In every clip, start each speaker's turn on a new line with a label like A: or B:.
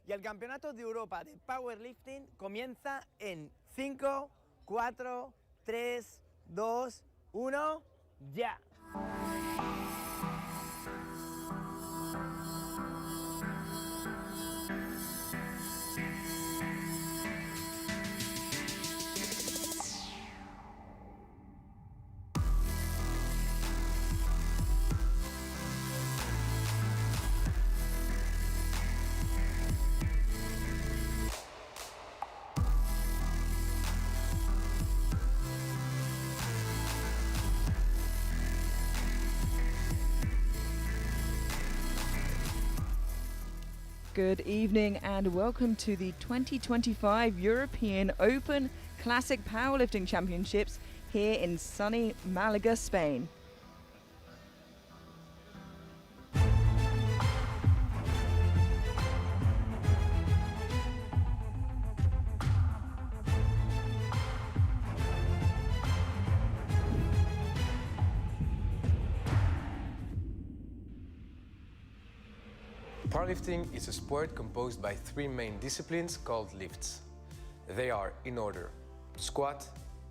A: y el Campeonato de Europa de Powerlifting comienza en 5, 4, 3, 2, 1, ya.
B: Good evening and welcome to the 2025 European Open Classic Powerlifting Championships here in sunny Malaga, Spain.
C: Powerlifting is a sport composed by three main disciplines called lifts. They are, in order, squat,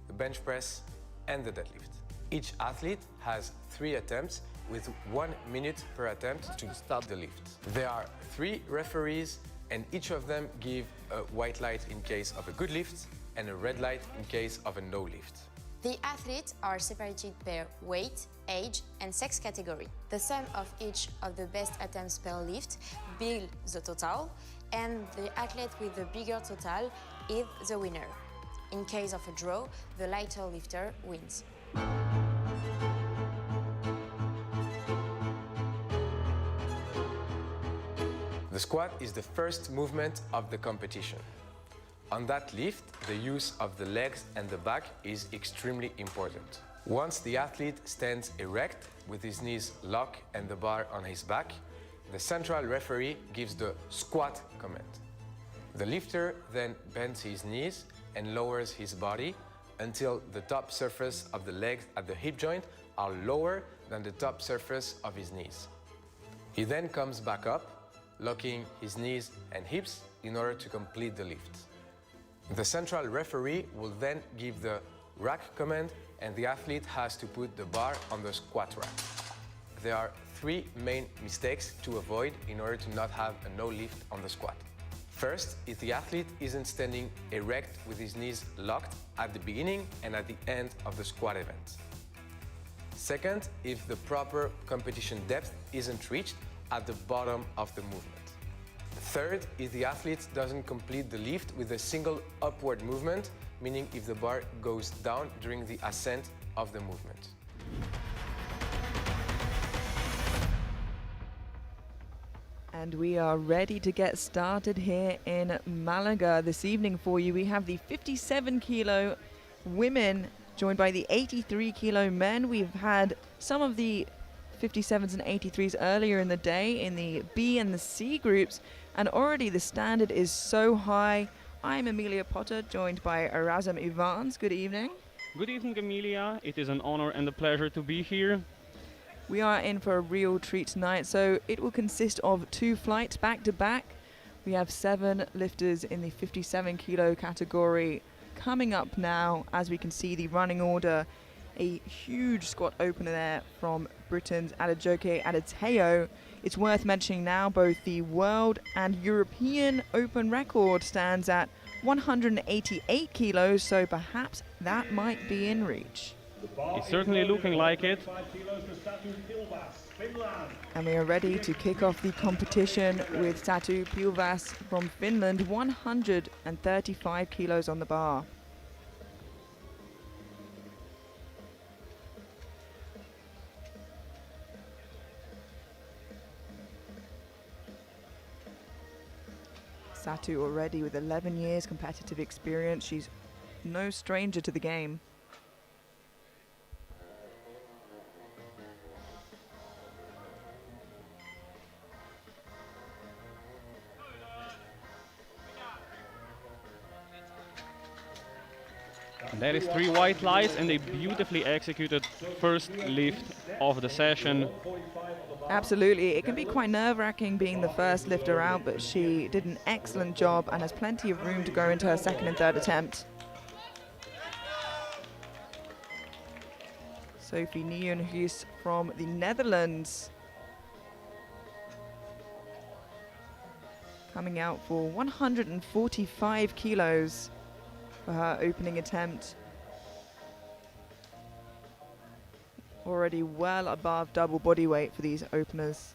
C: the bench press, and the deadlift. Each athlete has 3 attempts with 1 minute per attempt to start the lift. There are 3 referees, and each of them give a white light in case of a good lift and a red light in case of a no lift.
D: The athletes are separated per weight, age and sex category. The sum of each of the best attempts per lift builds the total, and the athlete with the bigger total is the winner. In case of a draw, the lighter lifter wins.
C: The squat is the first movement of the competition. On that lift, the use of the legs and the back is extremely important. Once the athlete stands erect with his knees locked and the bar on his back, the central referee gives the squat command. The lifter then bends his knees and lowers his body until the top surface of the legs at the hip joint are lower than the top surface of his knees. He then comes back up, locking his knees and hips in order to complete the lift. The central referee will then give the rack command, and the athlete has to put the bar on the squat rack. There are 3 main mistakes to avoid in order to not have a no lift on the squat. First, if the athlete isn't standing erect with his knees locked at the beginning and at the end of the squat event. Second, if the proper competition depth isn't reached at the bottom of the movement. Third, if the athlete doesn't complete the lift with a single upward movement, meaning if the bar goes down during the ascent of the movement.
B: And we are ready to get started here in Malaga this evening for you. We have the 57 kilo women joined by the 83 kilo men. We've had some of the 57s and 83s earlier in the day in the B and the C groups, and already the standard is so high. I'm Emilia Potter, joined by Erasm Ivans. Good evening.
E: Good evening, Emilia. It is an honor and a pleasure to be here.
B: We are in for a real treat tonight, so it will consist of 2 flights back to back. We have 7 lifters in the 57 kilo category coming up now. As we can see, the running order, a huge squat opener there from Britain's Adejoke Adeteo. It's worth mentioning now both the world and European open record stands at 188 kilos, so perhaps that might be in reach.
E: It's certainly looking like it.
B: And we are ready to kick off the competition with Satu Pilvas from Finland, 135 kilos on the bar. Satu already with 11 years competitive experience. She's no stranger to the game.
E: And That is 3 white lights and a beautifully executed first lift of the session.
B: Absolutely. It can be quite nerve-wracking being the first lifter out, but she did an excellent job and has plenty of room to go into her second and third attempt. Sophie Nieuwenhuis from the Netherlands coming out for 145 kilos for her opening attempt. Already well above double body weight for these openers.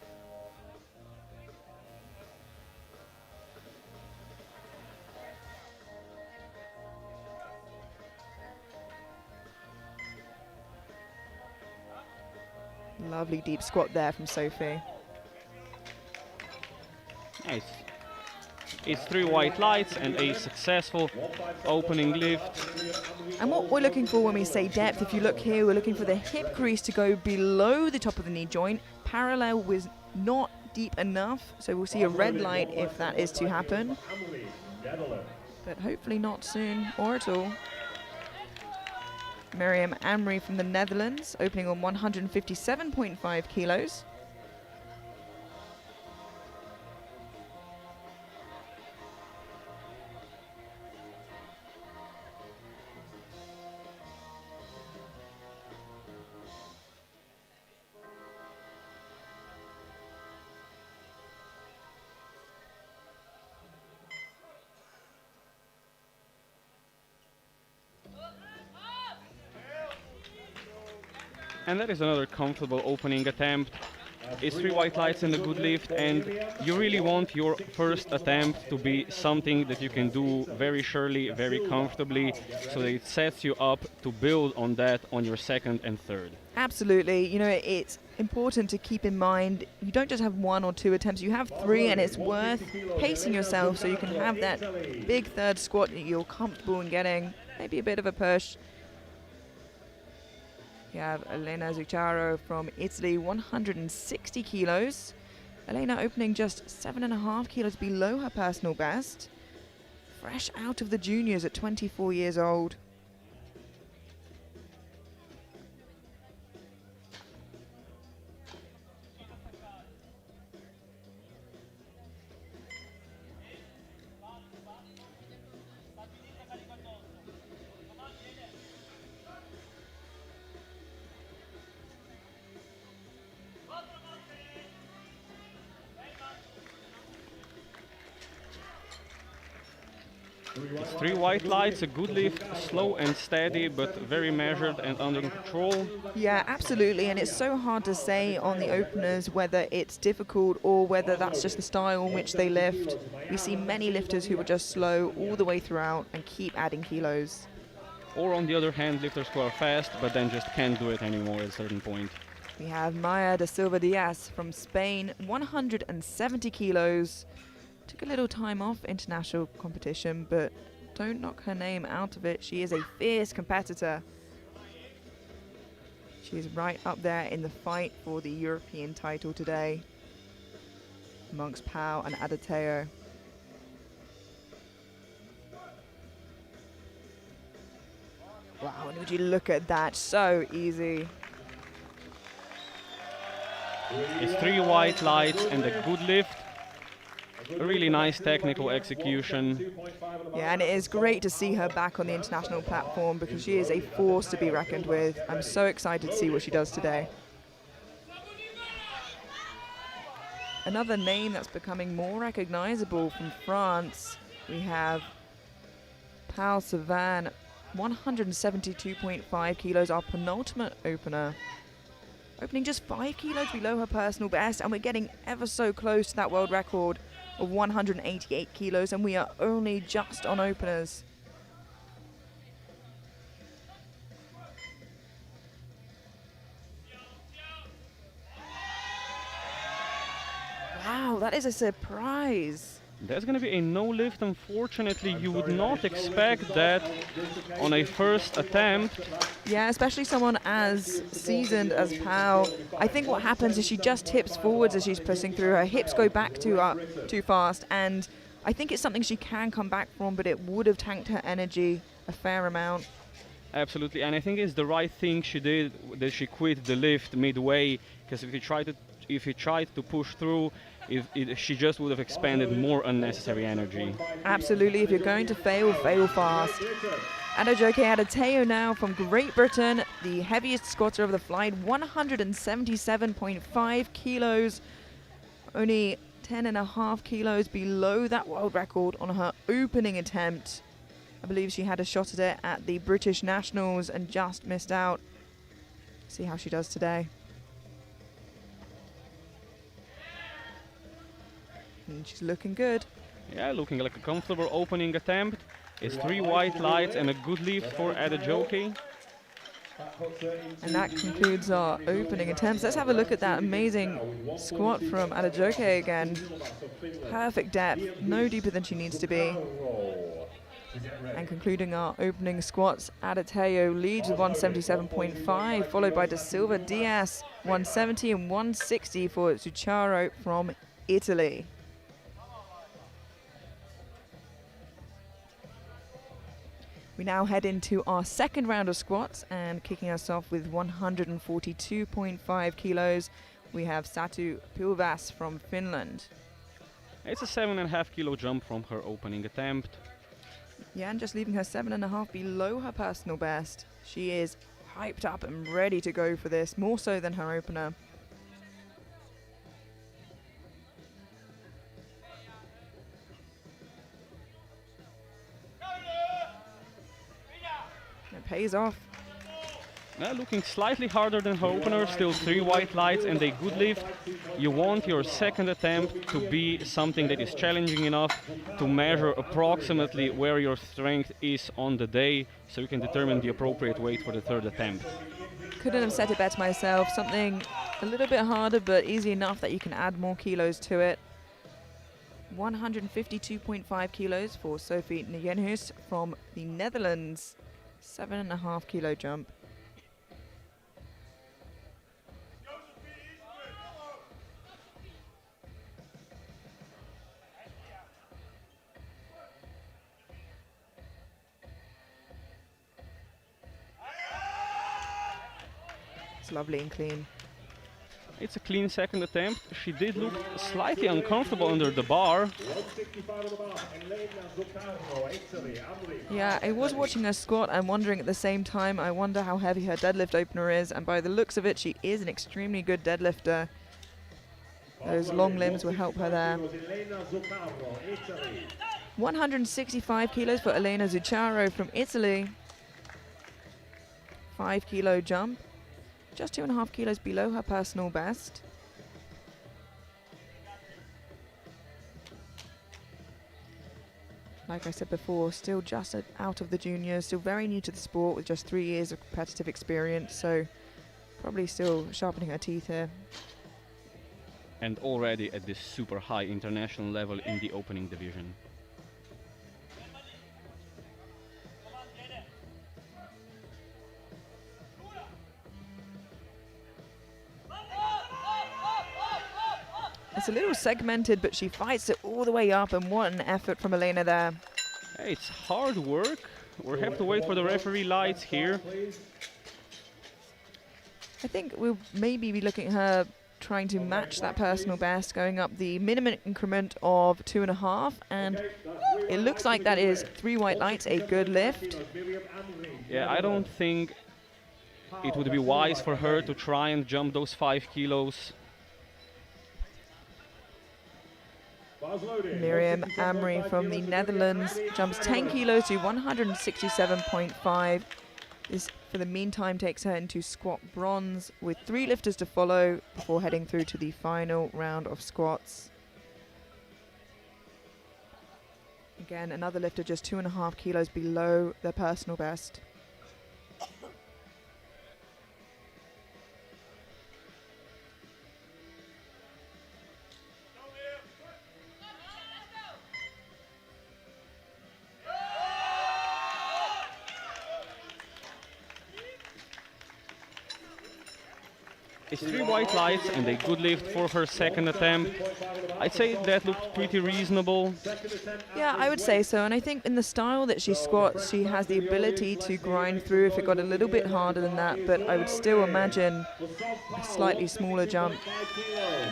B: Lovely deep squat there from Sophie.
E: Nice. It's 3 white lights and a successful opening lift.
B: And what we're looking for when we say depth, if you look here, we're looking for the hip crease to go below the top of the knee joint. Parallel was not deep enough, so we'll see a red light if that is to happen. But hopefully not soon or at all. Miriam Amri from the Netherlands, opening on 157.5 kilos.
E: And that is another comfortable opening attempt. It's 3 white lights and a good lift, and you really want your first attempt to be something that you can do very surely, very comfortably, so that it sets you up to build on that on your second and third.
B: Absolutely. You know, it's important to keep in mind you don't just have 1 or 2 attempts, you have 3, and it's worth pacing yourself so you can have that big third squat that you're comfortable in getting, maybe a bit of a push. You have Elena Zuccaro from Italy, 160 kilos. Elena opening just 7.5 kilos below her personal best. Fresh out of the juniors at 24 years old.
E: It's 3 white lights, a good lift, slow and steady, but very measured and under control.
B: Yeah, absolutely, and it's so hard to say on the openers whether it's difficult or whether that's just the style in which they lift. We see many lifters who are just slow all the way throughout and keep adding kilos.
E: Or on the other hand, lifters who are fast, but then just can't do it anymore at a certain point.
B: We have Maya da Silva Diaz from Spain, 170 kilos. Took a little time off international competition, but don't knock her name out of it. She is a fierce competitor. She is right up there in the fight for the European title today, amongst Pau and Adateo. Wow, and would you look at that? So easy.
E: It's 3 white lights and a good lift. A really nice technical execution.
B: Yeah, and it is great to see her back on the international platform because she is a force to be reckoned with. I'm so excited to see what she does today. Another name that's becoming more recognizable from France, we have Pau Savan, 172.5 kilos, our penultimate opener. Opening just 5 kilos below her personal best, and we're getting ever so close to that world record of 188 kilos, and we are only just on openers. Wow, that is a surprise.
E: That's going to be a no lift. Unfortunately, you would not expect that on a first attempt.
B: Yeah, especially someone as seasoned as Pau. I think what happens is she just tips forwards as she's pushing through. Her hips go back too fast, and I think it's something she can come back from, but it would have tanked her energy a fair amount.
E: Absolutely, and I think it's the right thing she did that she quit the lift midway, because if he tried to push through, she just would have expended more unnecessary energy.
B: Absolutely, if you're going to fail, fail fast. Adejoke Adeteyo now from Great Britain, the heaviest squatter of the flight, 177.5 kilos, only 10.5 kilos below that world record on her opening attempt. I believe she had a shot at it at the British Nationals and just missed out. See how she does today. And she's looking good.
E: Yeah, looking like a comfortable opening attempt. It's 3 white lights and a good lift for Adejoke.
B: And that concludes our opening attempts. Let's have a look at that amazing squat from Adejoke again. Perfect depth, no deeper than she needs to be. And concluding our opening squats, Adeteyo leads with 177.5, followed by Da Silva Diaz, 170 and 160 for Zuccharo from Italy. We now head into our second round of squats, and kicking us off with 142.5 kilos, we have Satu Pilvas from Finland.
E: It's a 7.5 kilo jump from her opening attempt.
B: Yeah, and just leaving her 7.5 below her personal best. She is hyped up and ready to go for this, more so than her opener. It pays off.
E: Looking slightly harder than her opener, still 3 white lights and a good lift. You want your second attempt to be something that is challenging enough to measure approximately where your strength is on the day, so you can determine the appropriate weight for the third attempt.
B: Couldn't have set it better myself. Something a little bit harder, but easy enough that you can add more kilos to it. 152.5 kilos for Sophie Nijenhuis from the Netherlands. 7.5 kilo jump. It's lovely and clean.
E: It's a clean second attempt. She did look slightly uncomfortable under the bar.
B: Yeah, I was watching her squat and wondering at the same time, I wonder how heavy her deadlift opener is, and by the looks of it, she is an extremely good deadlifter. Those long limbs will help her there. 165 kilos for Elena Zuccharo from Italy. 5 kilo jump. Just 2.5 kilos below her personal best. Like I said before, still just out of the juniors, still very new to the sport with just 3 years of competitive experience, so probably still sharpening her teeth here.
E: And already at this super high international level in the opening division.
B: It's a little segmented, but she fights it all the way up, and what an effort from Elena there.
E: Hey, it's hard work. We'll have to wait for the referee lights here.
B: I think we'll maybe be looking at her trying to match that personal best, going up the minimum increment of 2.5, and it looks like that is 3 white lights, a good lift.
E: Yeah, I don't think it would be wise for her to try and jump those 5 kilos.
B: Miriam Amri from the Netherlands jumps 10 kilos to 167.5. This, for the meantime, takes her into squat bronze with 3 lifters to follow before heading through to the final round of squats. Again, another lifter just 2.5 kilos below their personal best.
E: It's 3 white lights and a good lift for her second attempt. I'd say that looked pretty reasonable.
B: Yeah, I would say so. And I think in the style that she squats, she has the ability to grind through if it got a little bit harder than that. But I would still imagine a slightly smaller jump.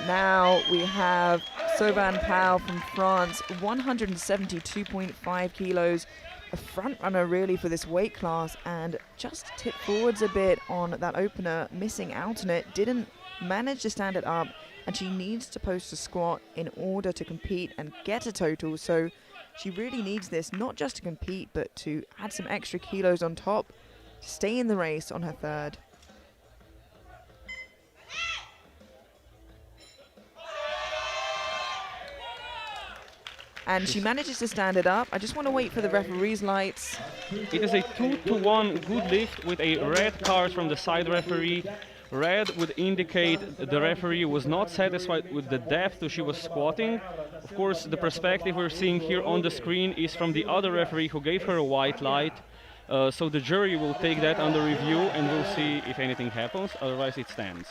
B: Now we have Sauvan Pau from France, 172.5 kilos. A front runner really for this weight class, and just tipped forwards a bit on that opener, missing out on it, didn't manage to stand it up, and she needs to post a squat in order to compete and get a total. So she really needs this, not just to compete, but to add some extra kilos on top, to stay in the race on her third. And she manages to stand it up. I just want to wait for the referee's lights.
E: It is a 2-to-1 good lift with a red card from the side referee. Red would indicate the referee was not satisfied with the depth she was squatting. Of course, the perspective we're seeing here on the screen is from the other referee who gave her a white light. So the jury will take that under review and we'll see if anything happens, otherwise it stands.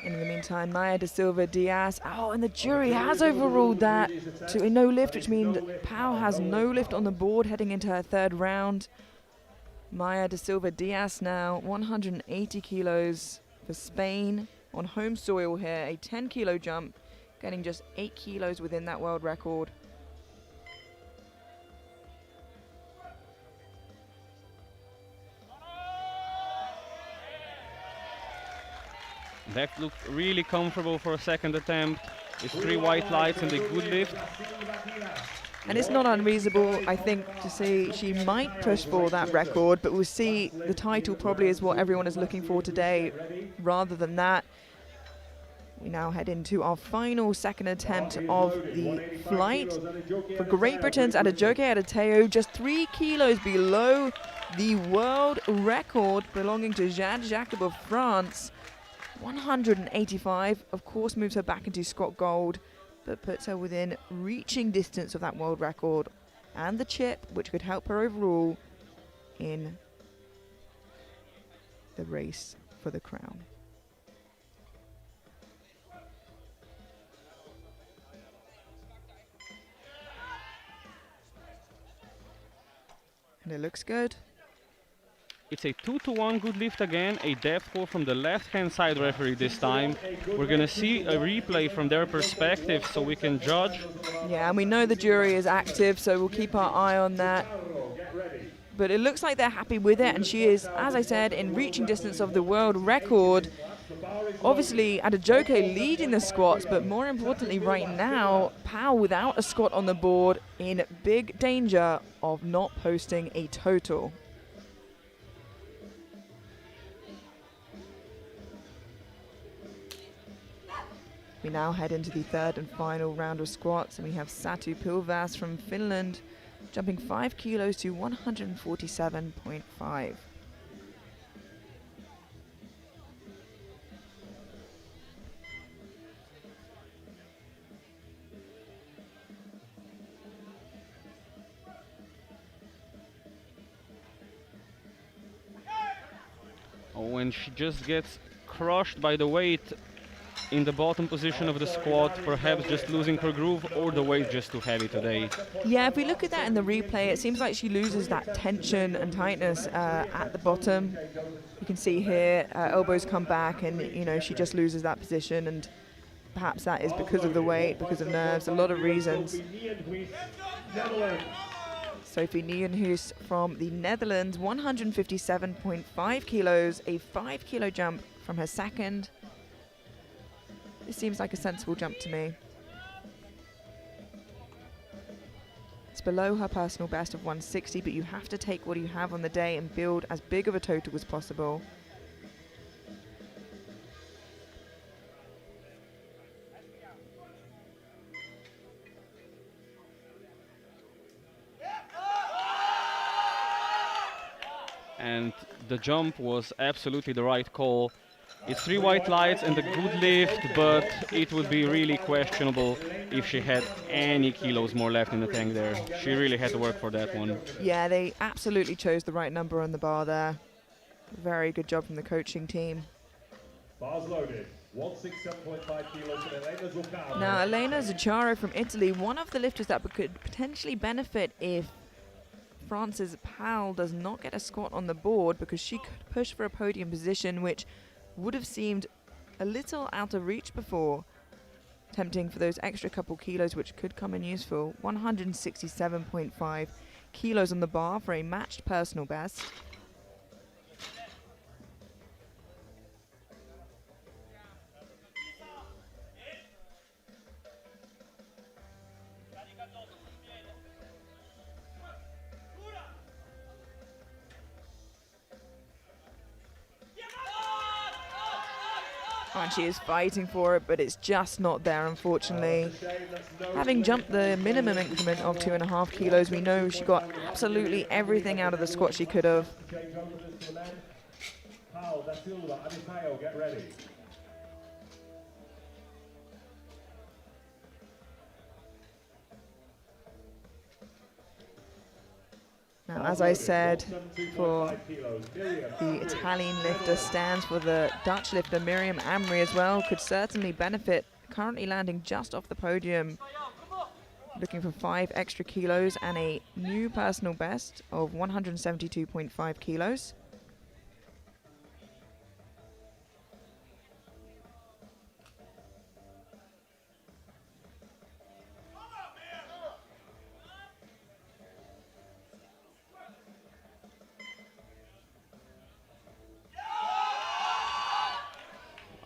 B: In the meantime, Maya da Silva Diaz. Oh, and the jury has overruled that to a no lift, which means Pau has no lift on the board heading into her third round. Maya da Silva Diaz now, 180 kilos for Spain on home soil here. A 10 kilo jump, getting just 8 kilos within that world record.
E: That looked really comfortable for a second attempt. It's 3 white lights and a good lift.
B: And it's not unreasonable, I think, to see she might push for that record, but we'll see. The title probably is what everyone is looking for today. Rather than that, we now head into our final second attempt of the flight. For Great Britain's Adejoke Adeteo, just 3 kilos below the world record belonging to Jade Jacob of France. 185, of course, moves her back into squat gold, but puts her within reaching distance of that world record and the chip, which could help her overall in the race for the crown. And it looks good.
E: It's a 2-to-1 good lift again, a depth call from the left-hand side referee this time. We're going to see a replay from their perspective so we can judge.
B: Yeah, and we know the jury is active, so we'll keep our eye on that. But it looks like they're happy with it, and she is, as I said, in reaching distance of the world record. Obviously, Adejoke leading the squats, but more importantly right now, Pau without a squat on the board in big danger of not posting a total. We now head into the third and final round of squats, and we have Satu Pilvas from Finland jumping 5 kilos to 147.5.
E: Oh, and she just gets crushed by the weight in the bottom position of the squat, perhaps just losing her groove, or the weight just too heavy today.
B: Yeah, if we look at that in the replay, it seems like she loses that tension and tightness at the bottom. You can see here, elbows come back, and she just loses that position, and perhaps that is because of the weight, because of nerves, a lot of reasons. Sophie Nieuwenhuis from the Netherlands, 157.5 kilos, a 5 kilo jump from her second. This seems like a sensible jump to me. It's below her personal best of 160, but you have to take what you have on the day and build as big of a total as possible.
E: And the jump was absolutely the right call. It's 3 white lights and a good lift, but it would be really questionable if she had any kilos more left in the tank there. She really had to work for that one.
B: Yeah, they absolutely chose the right number on the bar there. Very good job from the coaching team.
F: Bars loaded. 167.5 kilos from Elena Zuccaro.
B: Now, Elena Zuccaro from Italy, one of the lifters that could potentially benefit if France's Powell does not get a squat on the board, because she could push for a podium position, which would have seemed a little out of reach before, tempting for those extra couple kilos, which could come in useful. 167.5 kilos on the bar for a matched personal best. And she is fighting for it, but it's just not there, unfortunately. Having jumped the minimum increment of 2.5 kilos, we know she got absolutely everything out of the squat she could have.
F: Get ready.
B: Now, as I said, for the Italian lifter stands for the Dutch lifter Miriam Amri as well, could certainly benefit, currently landing just off the podium, looking for 5 extra kilos and a new personal best of 172.5 kilos.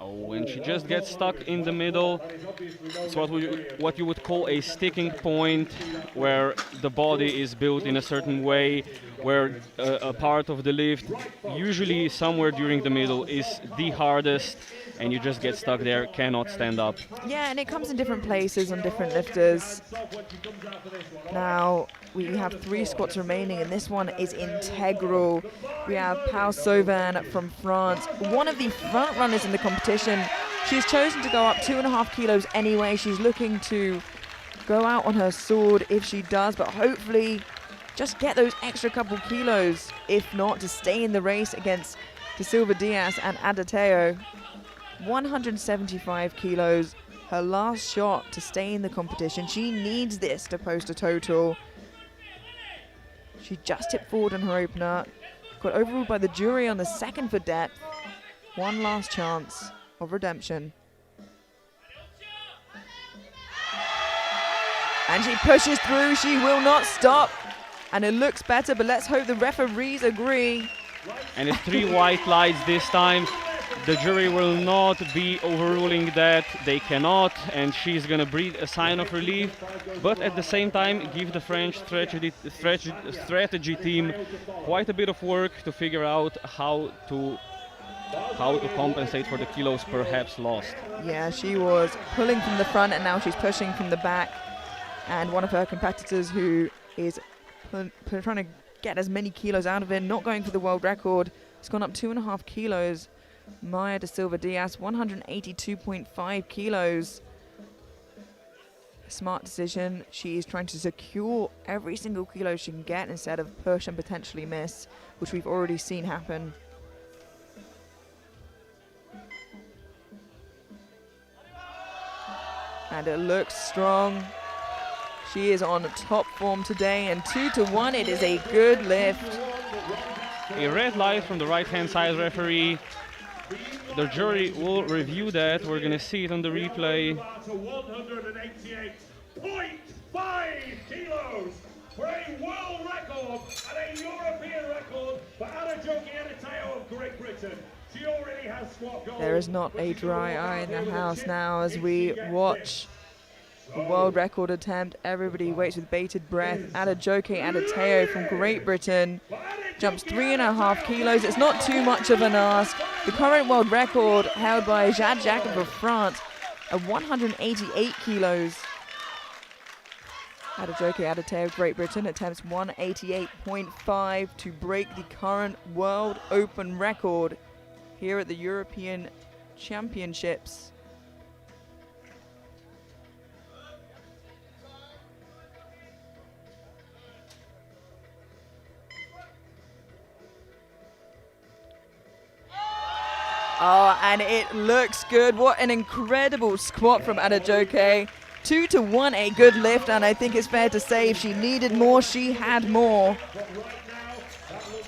E: When she just gets stuck in the middle, it's what you would call a sticking point, where the body is built in a certain way, where a part of the lift, usually somewhere during the middle, is the hardest, and you just get stuck there, cannot stand up.
B: Yeah, and it comes in different places on different lifters. Now, we have 3 squats remaining, and this one is integral. We have Pau Sauvan from France, one of the front runners in the competition. She's chosen to go up 2.5 kilos anyway. She's looking to go out on her sword if she does, but hopefully just get those extra couple kilos, if not to stay in the race against De Silva Diaz and Adateo. 175 kilos, her last shot to stay in the competition. She needs this to post a total. She just tipped forward on her opener, got overruled by the jury on the second for depth. One last chance of redemption. And she pushes through, she will not stop. And it looks better, but let's hope the referees agree.
E: And it's 3 white lights this time. The jury will not be overruling that. They cannot, and she's going to breathe a sign of relief, but at the same time give the French strategy team quite a bit of work to figure out how to compensate for the kilos perhaps lost.
B: Yeah, she was pulling from the front, and now she's pushing from the back. And one of her competitors, who is trying to get as many kilos out of it, not going for the world record, has gone up 2.5 kilos. Maya De Silva Diaz, 182.5 kilos. Smart decision. She is trying to secure every single kilo she can get instead of push and potentially miss, which we've already seen happen. And it looks strong. She is on top form today, and 2-1, it is a good lift.
E: A red light from the right-hand side referee. The jury will review that. We're going to see it on the replay.
F: 188.5 kilos for a world record and a European record for Anajoki Adateo of Great Britain. She already has squat gold.
B: There is not a dry eye in the house now as we watch the world record attempt. Everybody waits with bated breath. Anajoki Adateo from Great Britain jumps 3.5 kilos. It's not too much of an ask. The current world record held by Jade Jacob of France at 188 kilos. Anajoki Adateo of Great Britain attempts 188.5 to break the current world open record here at the European Championships. Oh, and it looks good. What an incredible squat from Adejoke. 2 to 1, a good lift, and I think it's fair to say if she needed more, she had more.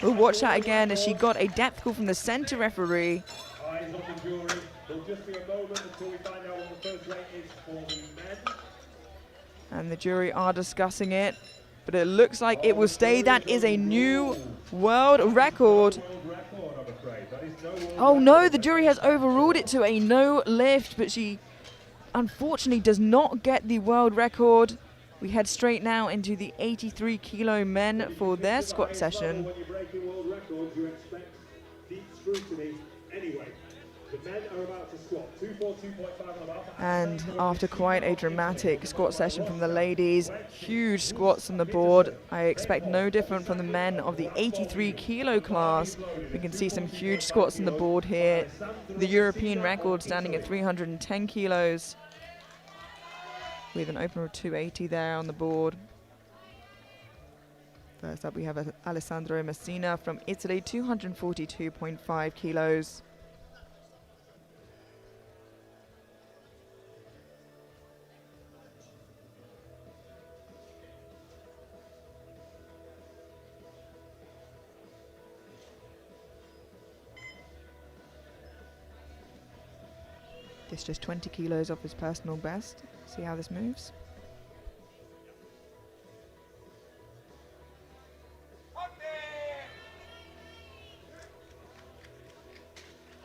B: We'll watch that again as she got a depth call from the center referee.
F: Eyes on the jury. There'll just be a moment until we find out what the first weight is for the men.
B: And the jury are discussing it, but it looks like it will stay. That is a new world record. Oh no, the jury has overruled it to a no lift, but she unfortunately does not get the world record. We head straight now into the 83 kilo men for their squat session.
F: When you're breaking world records, you expect deep scrutiny anyway. The men are about to squat 242.5 on the bar.
B: And after quite a dramatic squat session from the ladies, huge squats on the board. I expect no different from the men of the 83 kilo class. We can see some huge squats on the board here. The European record standing at 310 kilos. With an opener of 280 there on the board. First up we have Alessandro Messina from Italy, 242.5 kilos. This just 20 kilos off his personal best. See how this moves.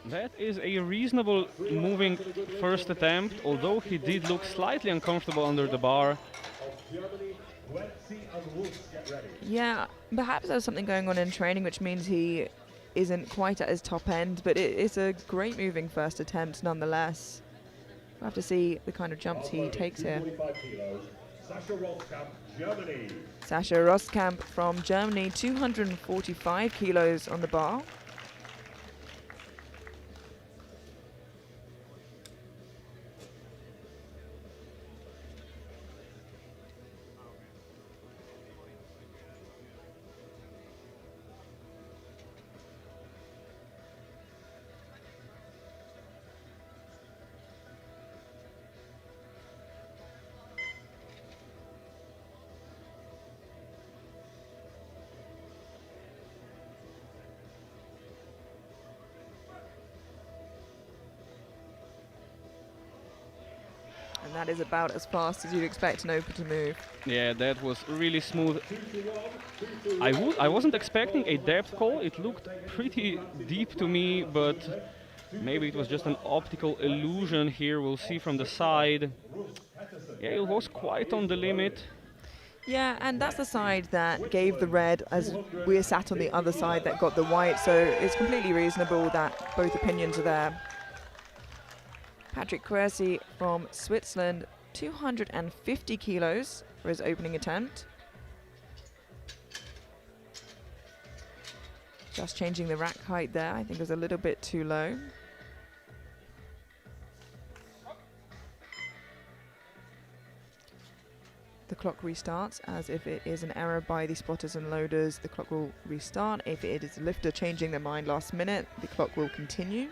E: That is a reasonable moving first attempt, although he did look slightly uncomfortable under the bar.
B: Yeah, perhaps there's something going on in training which means he isn't quite at his top end, but it's a great moving first attempt nonetheless. We'll have to see the kind of jumps he takes here. Sascha Rostkamp from Germany, 245 kilos on the bar. And that is about as fast as you'd expect an open to move.
E: Yeah, that was really smooth. I wasn't expecting a depth call. It looked pretty deep to me, but maybe it was just an optical illusion here. We'll see from the side. Yeah, it was quite on the limit.
B: Yeah, and that's the side that gave the red, as we're sat on the other side that got the white, so it's completely reasonable that both opinions are there. Patrick Quercy from Switzerland, 250 kilos for his opening attempt. Just changing the rack height there, I think it was a little bit too low. The clock restarts as if it is an error by the spotters and loaders. The clock will restart. If it is a lifter changing their mind last minute, the clock will continue.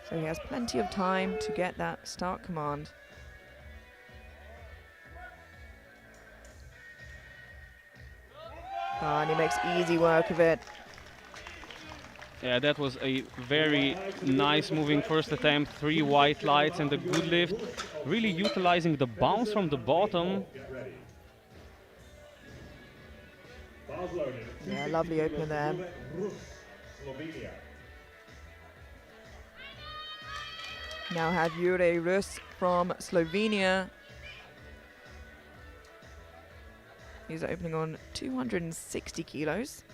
B: So he has plenty of time to get that start command. And he makes easy work of it.
E: Yeah, that was a very nice moving first attempt. 3 white lights and a good lift. Really utilizing the bounce from the bottom.
B: Yeah, lovely opener there. Now have Jure Rus from Slovenia. He's opening on 260 kilos.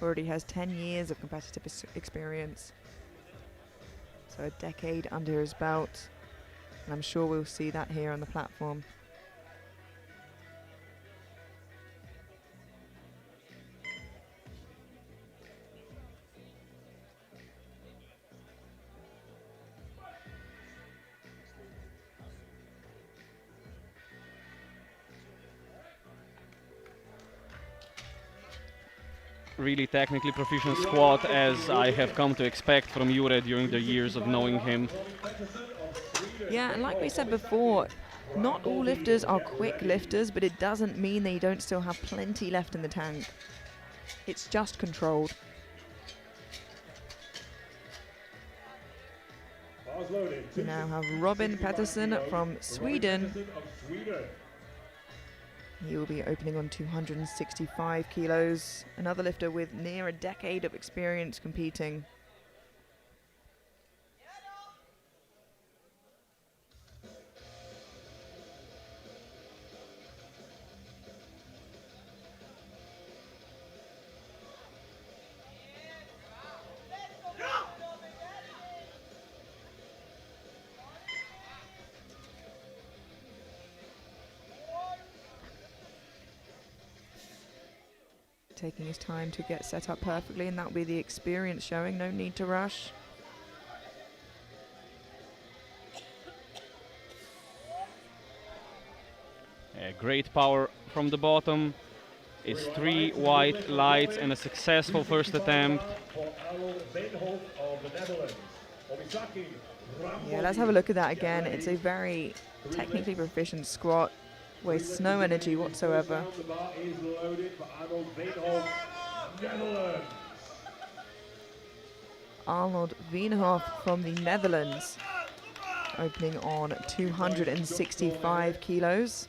B: Already has 10 years of competitive experience. So a decade under his belt. And I'm sure we'll see that here on the platform.
E: really technically proficient squat, as I have come to expect from Jure during the years of knowing him.
B: Yeah, and like we said before, not all lifters are quick lifters, but it doesn't mean they don't still have plenty left in the tank. It's just controlled. We now have Robin Pettersson from Sweden. He will be opening on 265 kilos, another lifter with near a decade of experience competing. Taking his time to get set up perfectly, and that will be the experience showing, no need to rush.
E: Great power from the bottom. It's 3 white lights and a successful first attempt.
B: Yeah, let's have a look at that again. It's a very technically proficient squat. Wastes no energy whatsoever. Arnold Veenhoff from the Netherlands, opening on 265 kilos.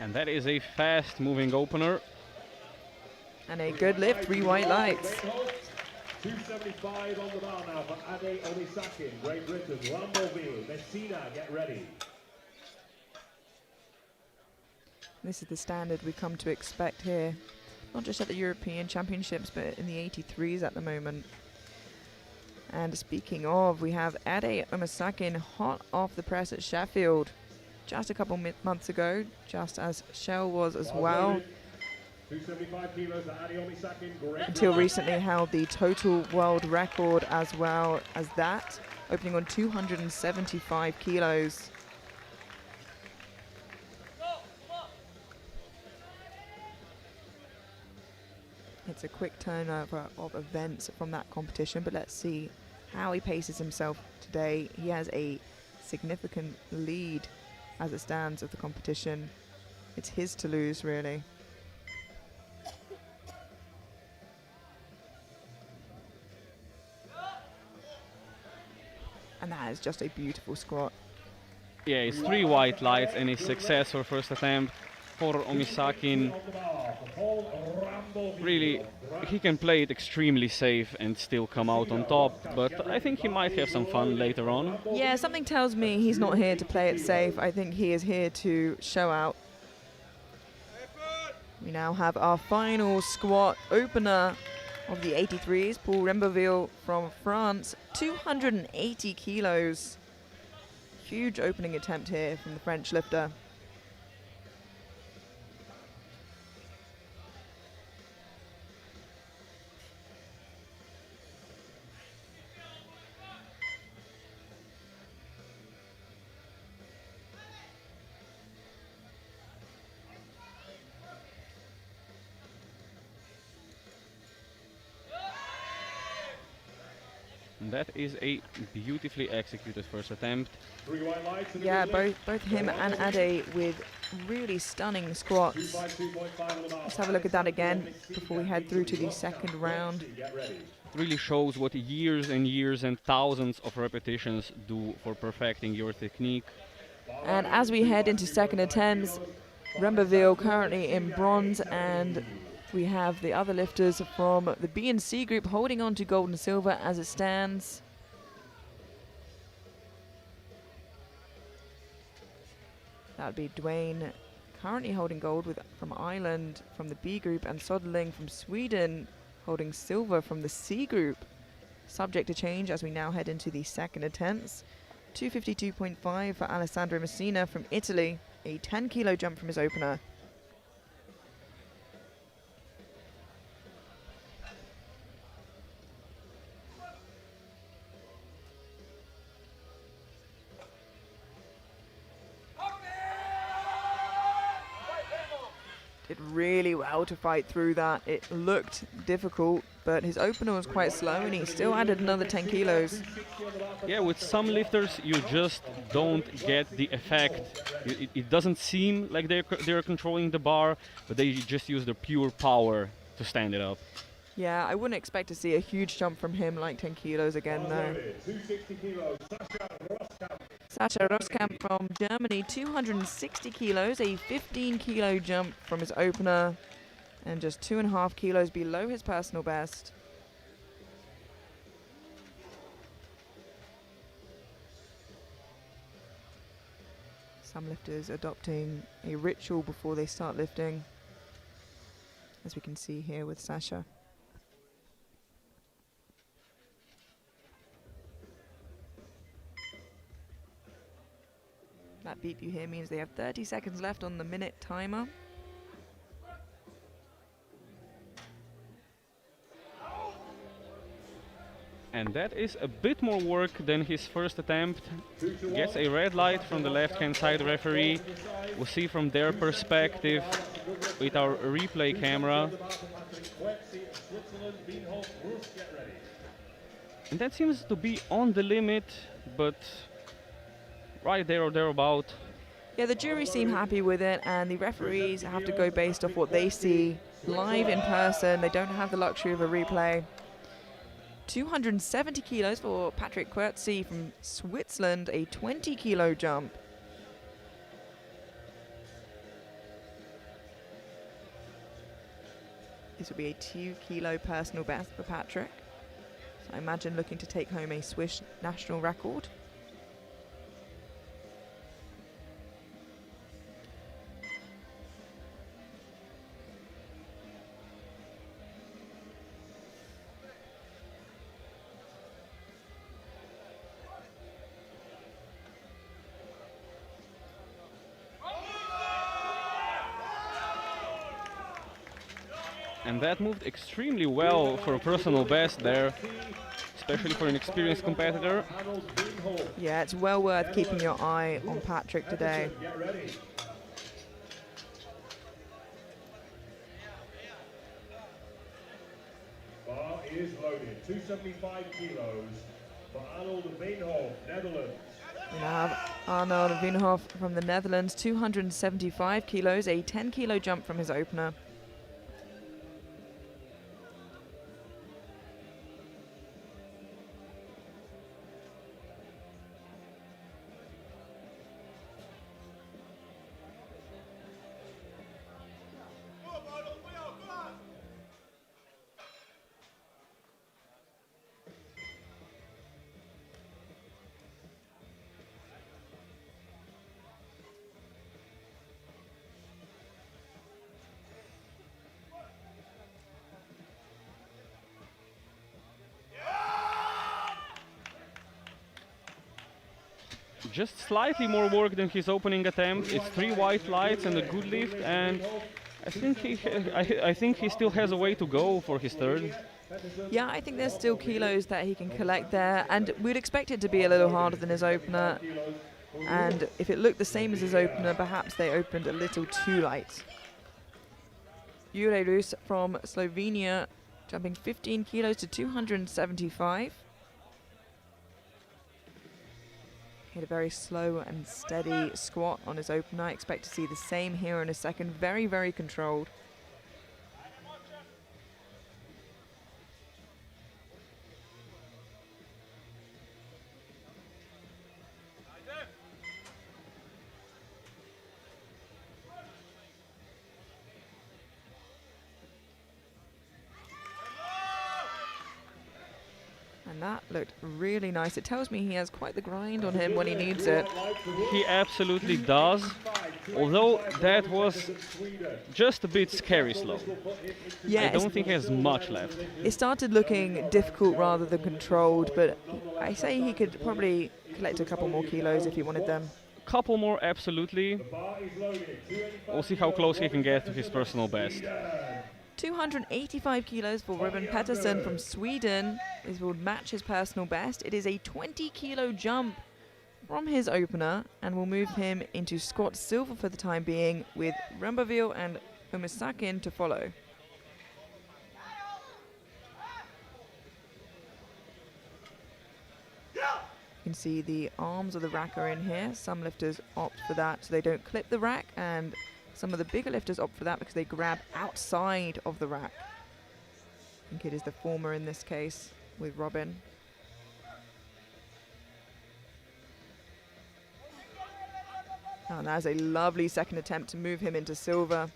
E: And that is a fast-moving opener.
B: And a good lift, 3 white lights.
F: 275 on the bar now for Ade Omisakin, Great Britain. Lambeauville, Messina, get ready.
B: This is the standard we've come to expect here, not just at the European Championships, but in the 83s at the moment. And speaking of, we have Ade Omisakin hot off the press at Sheffield just a couple months ago, just as Shell was as well.
F: 275 kilos for Ade Omisakin,
B: Until recently held the total world record as well as that, opening on 275 kilos. It's a quick turnover of events from that competition, but let's see how he paces himself today. He has a significant lead as it stands of the competition. It's his to lose, really. And that is just a beautiful squat.
E: Yeah, it's 3 white lights and a successful first attempt for Omisakin. Really, he can play it extremely safe and still come out on top, but I think he might have some fun later on.
B: Yeah, something tells me he's not here to play it safe. I think he is here to show out. We now have our final squat opener of the 83s, Paul Remberville from France, 280 kilos. Huge opening attempt here from the French lifter.
E: And that is a beautifully executed first attempt.
B: Yeah, both him and Ade with really stunning squats. Let's have a look at that again before we head through to the second round.
E: It really shows what years and years and thousands of repetitions do for perfecting your technique.
B: And as we head into second attempts, Remberville currently in bronze, and we have the other lifters from the B and C group holding on to gold and silver as it stands. That would be Dwayne currently holding gold from Ireland from the B group, and Soderling from Sweden holding silver from the C group. Subject to change as we now head into the second attempts. 252.5 for Alessandro Messina from Italy, a 10 kilo jump from his opener. Did really well to fight through that. It looked difficult, but his opener was quite slow and he still added another 10 kilos.
E: Yeah, with some lifters you just don't get the effect. It doesn't seem like they're controlling the bar, but they just use their pure power to stand it up.
B: Yeah, I wouldn't expect to see a huge jump from him like 10 kilos again though.
F: 260 kilos,
B: Sascha Roskamp from Germany, 260 kilos, a 15 kilo jump from his opener, and just 2.5 kilos below his personal best. Some lifters adopting a ritual before they start lifting, as we can see here with Sascha. That beep you hear means they have 30 seconds left on the minute timer.
E: And that is a bit more work than his first attempt. Gets a red light from the left-hand side referee. We'll see from their perspective with our replay camera. And that seems to be on the limit, but right there or thereabout.
B: Yeah, the jury seem happy with it, and the referees have to go based off what they see live in person. They don't have the luxury of a replay. 270 kilos for Patrick Quertsy from Switzerland, a 20 kilo jump. This will be a 2 kilo personal best for Patrick. So I imagine looking to take home a Swiss national record.
E: And that moved extremely well for a personal best there, especially for an experienced competitor.
B: Yeah, it's well worth keeping your eye on Patrick today.
F: bar is loaded. 275 kilos for Arnold Veenhoff, Netherlands.
B: We now have Arnold Veenhoff from the Netherlands, 275 kilos, a 10 kilo jump from his opener.
E: Just slightly more work than his opening attempt. It's 3 white lights and a good lift, and I think he still has a way to go for his third.
B: Yeah, I think there's still kilos that he can collect there, and we'd expect it to be a little harder than his opener. And if it looked the same as his opener, perhaps they opened a little too light. Jure Rus from Slovenia, jumping 15 kilos to 275. He had a very slow and steady squat on his opener. I expect to see the same here in a second. Very, very controlled. And that looked really nice. It tells me he has quite the grind on him when he needs it.
E: He absolutely does, although that was just a bit scary slow.
B: Yeah,
E: I don't think he has much left.
B: it started looking difficult rather than controlled, but I say he could probably collect a couple more kilos if he wanted them.
E: Couple more, absolutely. We'll see how close he can get to his personal best.
B: 285 kilos for Ruben Pettersson from Sweden. This will match his personal best. It is a 20 kilo jump from his opener and will move him into squat silver for the time being, with Rembaville and Umisakin to follow. You can see the arms of the rack are in here. Some lifters opt for that so they don't clip the rack, and some of the bigger lifters opt for that because they grab outside of the rack. I think it is the former in this case with Robin. And that's a lovely second attempt to move him into silver.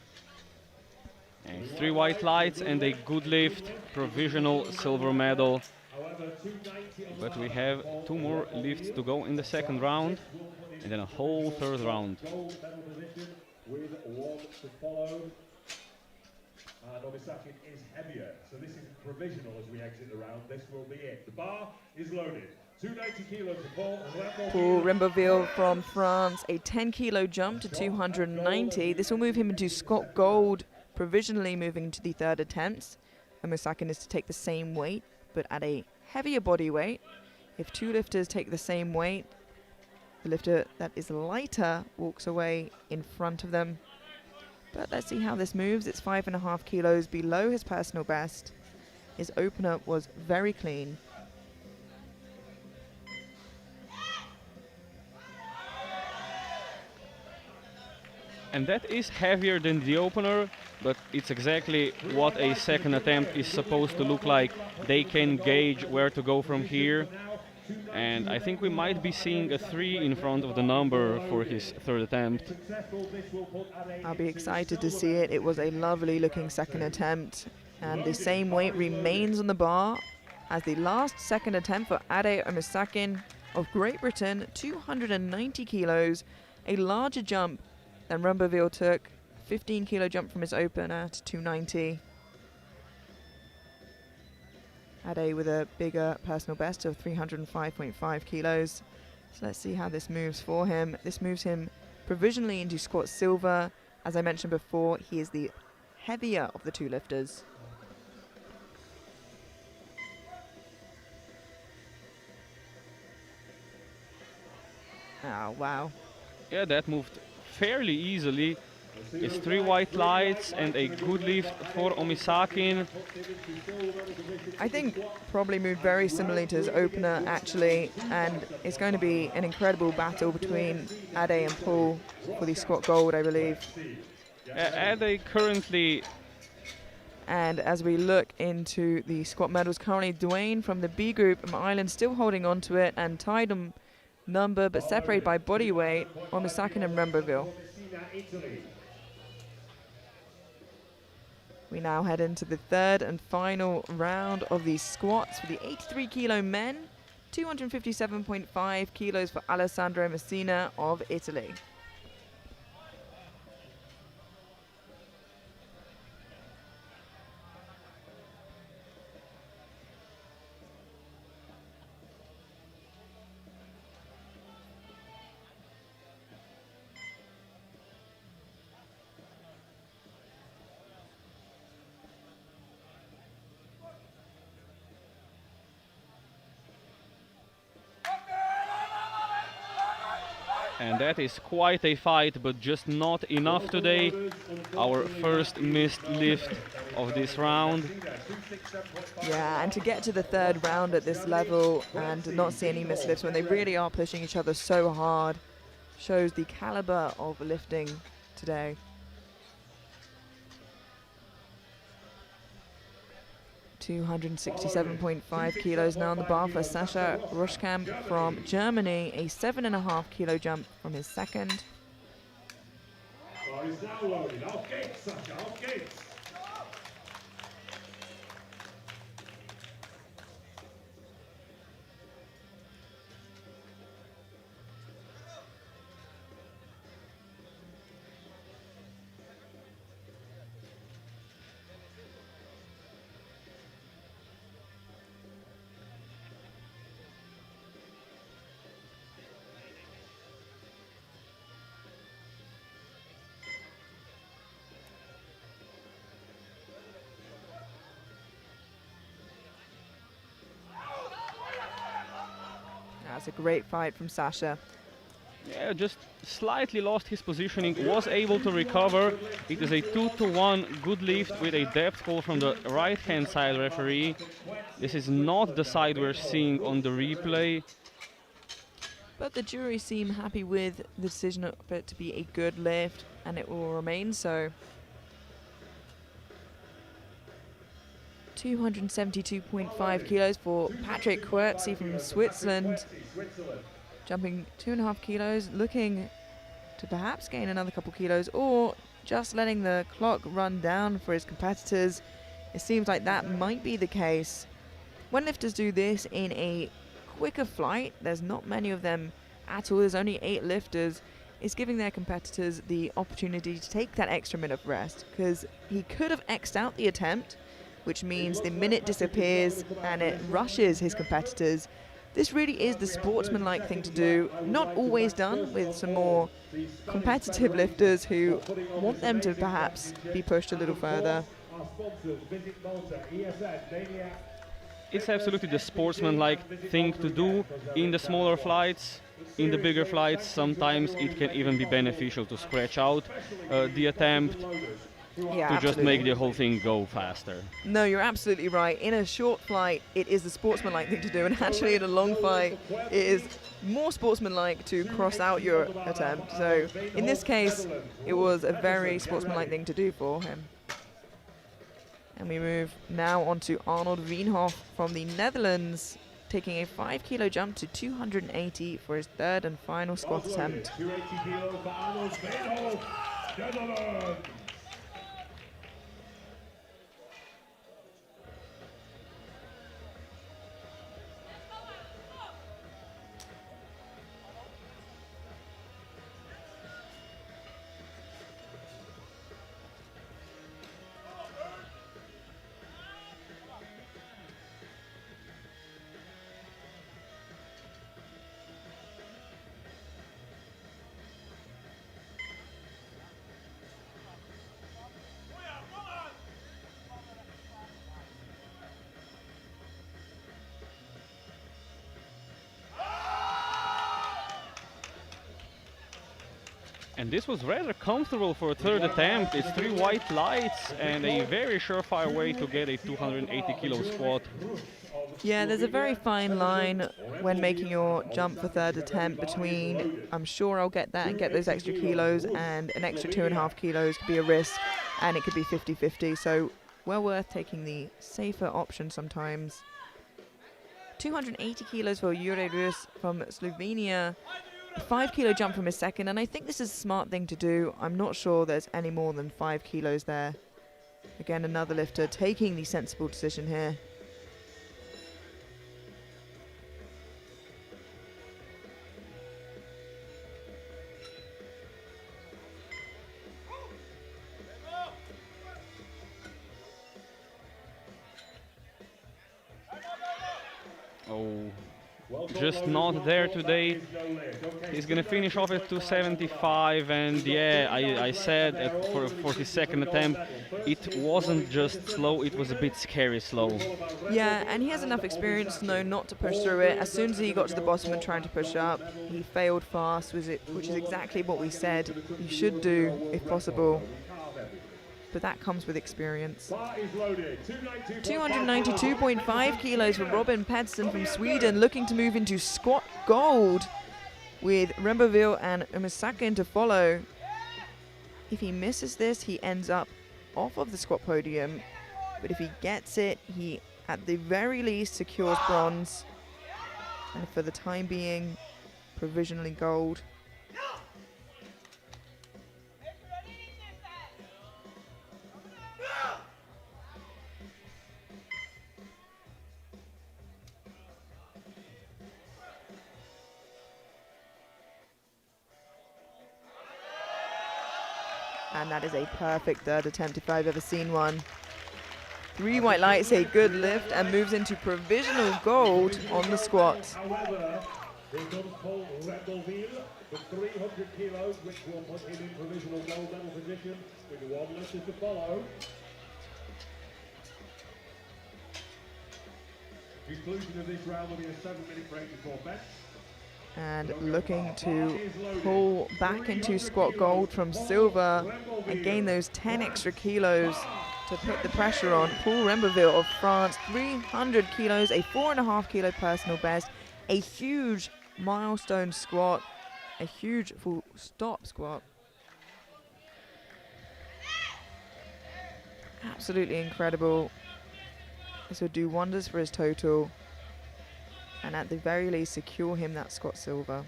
E: And 3 white lights and a good lift, provisional silver medal. But we have 2 more lifts to go in the second round, and then a whole third round.
F: With 1 to follow. And Omisakin is heavier, so this is provisional as we exit the round. This will be it. The bar is loaded. 290 kilos to Paul.
B: Paul Rembaville from France, a 10 kilo jump to 290. This will move him into Scott Gold, provisionally moving to the third attempt. Omisakin is to take the same weight, but at a heavier body weight. If 2 lifters take the same weight, the lifter that is lighter walks away in front of them. But let's see how this moves. It's 5.5 kilos below his personal best. His opener was very clean.
E: And that is heavier than the opener, but it's exactly what a second attempt is supposed to look like. They can gauge where to go from here. And I think we might be seeing a 3 in front of the number for his third attempt.
B: I'll be excited to see it. It was a lovely looking second attempt, and the same weight remains on the bar as the last second attempt for Ade Omisakin of Great Britain, 290 kilos, a larger jump than Rembaville took, 15 kilo jump from his opener to 290. Ade with a bigger personal best of 305.5 kilos. So let's see how this moves for him. This moves him provisionally into squat silver. As I mentioned before, he is the heavier of the 2 lifters. Oh, wow.
E: Yeah, that moved fairly easily. It's 3 white lights and a good lift for Omisakin.
B: I think probably moved very similarly to his opener, actually, and it's going to be an incredible battle between Ade and Paul for the squat gold, I believe.
E: Ade currently...
B: And as we look into the squat medals, currently Dwayne from the B group from Ireland still holding on to it and tied on number, but separated by body weight, Omisakin and Rembaville. We now head into the third and final round of the squats for the 83 kilo men, 257.5 kilos for Alessandro Messina of Italy.
E: And that is quite a fight, but just not enough today. Our first missed lift of this round.
B: Yeah, and to get to the third round at this level and to not see any missed lifts when they really are pushing each other so hard shows the caliber of lifting today. $267.5 kilos now on the bar for Sascha Roschkamp from Germany, a 7.5 kilo jump from his second.
F: Bar is now loaded. Off gates, Sascha, off gates.
B: That's a great fight from Sasha.
E: Yeah, just slightly lost his positioning, was able to recover. It is a 2-to-1 good lift with a depth call from the right-hand side referee. This is not the side we're seeing on the replay.
B: But the jury seem happy with the decision of it to be a good lift, and it will remain so. 272.5 kilos for Patrick Quertsy from Switzerland. Jumping 2.5 kilos, looking to perhaps gain another couple kilos, or just letting the clock run down for his competitors. It seems like that might be the case. When lifters do this in a quicker flight, there's not many of them at all, there's only 8 lifters, it's giving their competitors the opportunity to take that extra minute of rest, because he could have X'd out the attempt, which means the minute disappears and it rushes his competitors. This really is the sportsmanlike thing to do, not always done with some more competitive lifters who want them to perhaps be pushed a little further.
E: It's absolutely the sportsmanlike thing to do in the smaller flights. In the bigger flights, sometimes it can even be beneficial to stretch out the attempt to just make the whole thing go faster.
B: No, you're absolutely right. In a short flight, it is the sportsmanlike thing to do, and actually in a long flight, it is more sportsmanlike to cross out your attempt. So in this case, it was a very sportsmanlike thing to do for him. And we move now on to Arnold Wienhoff from the Netherlands, taking a 5 kilo jump to 280 for his third and final squat attempt.
F: 280 kilos for Arnold Wienhoff, Netherlands.
E: And this was rather comfortable for a third attempt. It's 3 white lights and a very surefire way to get a 280 kilo squat.
B: Yeah, there's a very fine line when making your jump for third attempt between I'm sure I'll get that and get those extra kilos, and an extra 2.5 kilos could be a risk, and it could be 50-50. So well worth taking the safer option sometimes. 280 kilos for Jure Rus from Slovenia. 5 kilo jump from his second, and I think this is a smart thing to do. I'm not sure there's any more than 5 kilos there. Again, another lifter taking the sensible decision here.
E: Oh, just not there today. He's gonna finish off at 275, and yeah, I said for a 42nd attempt, it wasn't just slow, it was a bit scary slow.
B: Yeah, and he has enough experience to know not to push through it. As soon as he got to the bottom and trying to push up, he failed fast, which is exactly what we said you should do if possible. But that comes with experience. 292.5 kilos for Robin Pedersen from Sweden, looking to move into squat gold with Remberville and Umesakin to follow. If he misses this, he ends up off of the squat podium. But if he gets it, he at the very least secures bronze. And for the time being, provisionally gold. And that is a perfect third attempt if I've ever seen one. 3 white lights, a good lift, and moves into provisional gold on the squat.
F: However, here comes Paul Rendellville with 300 kilos, which will put him in provisional gold medal position with 1 lifter to follow. Conclusion of this round will be a 7-minute break before bets.
B: and looking to pull back into squat gold from silver and gain those 10 extra kilos to put the pressure on. Paul Remberville of France, 300 kilos, a 4.5 kilo personal best, a huge milestone squat, a huge full stop squat. Absolutely incredible. This will do wonders for his total, and at the very least secure him that squat silver.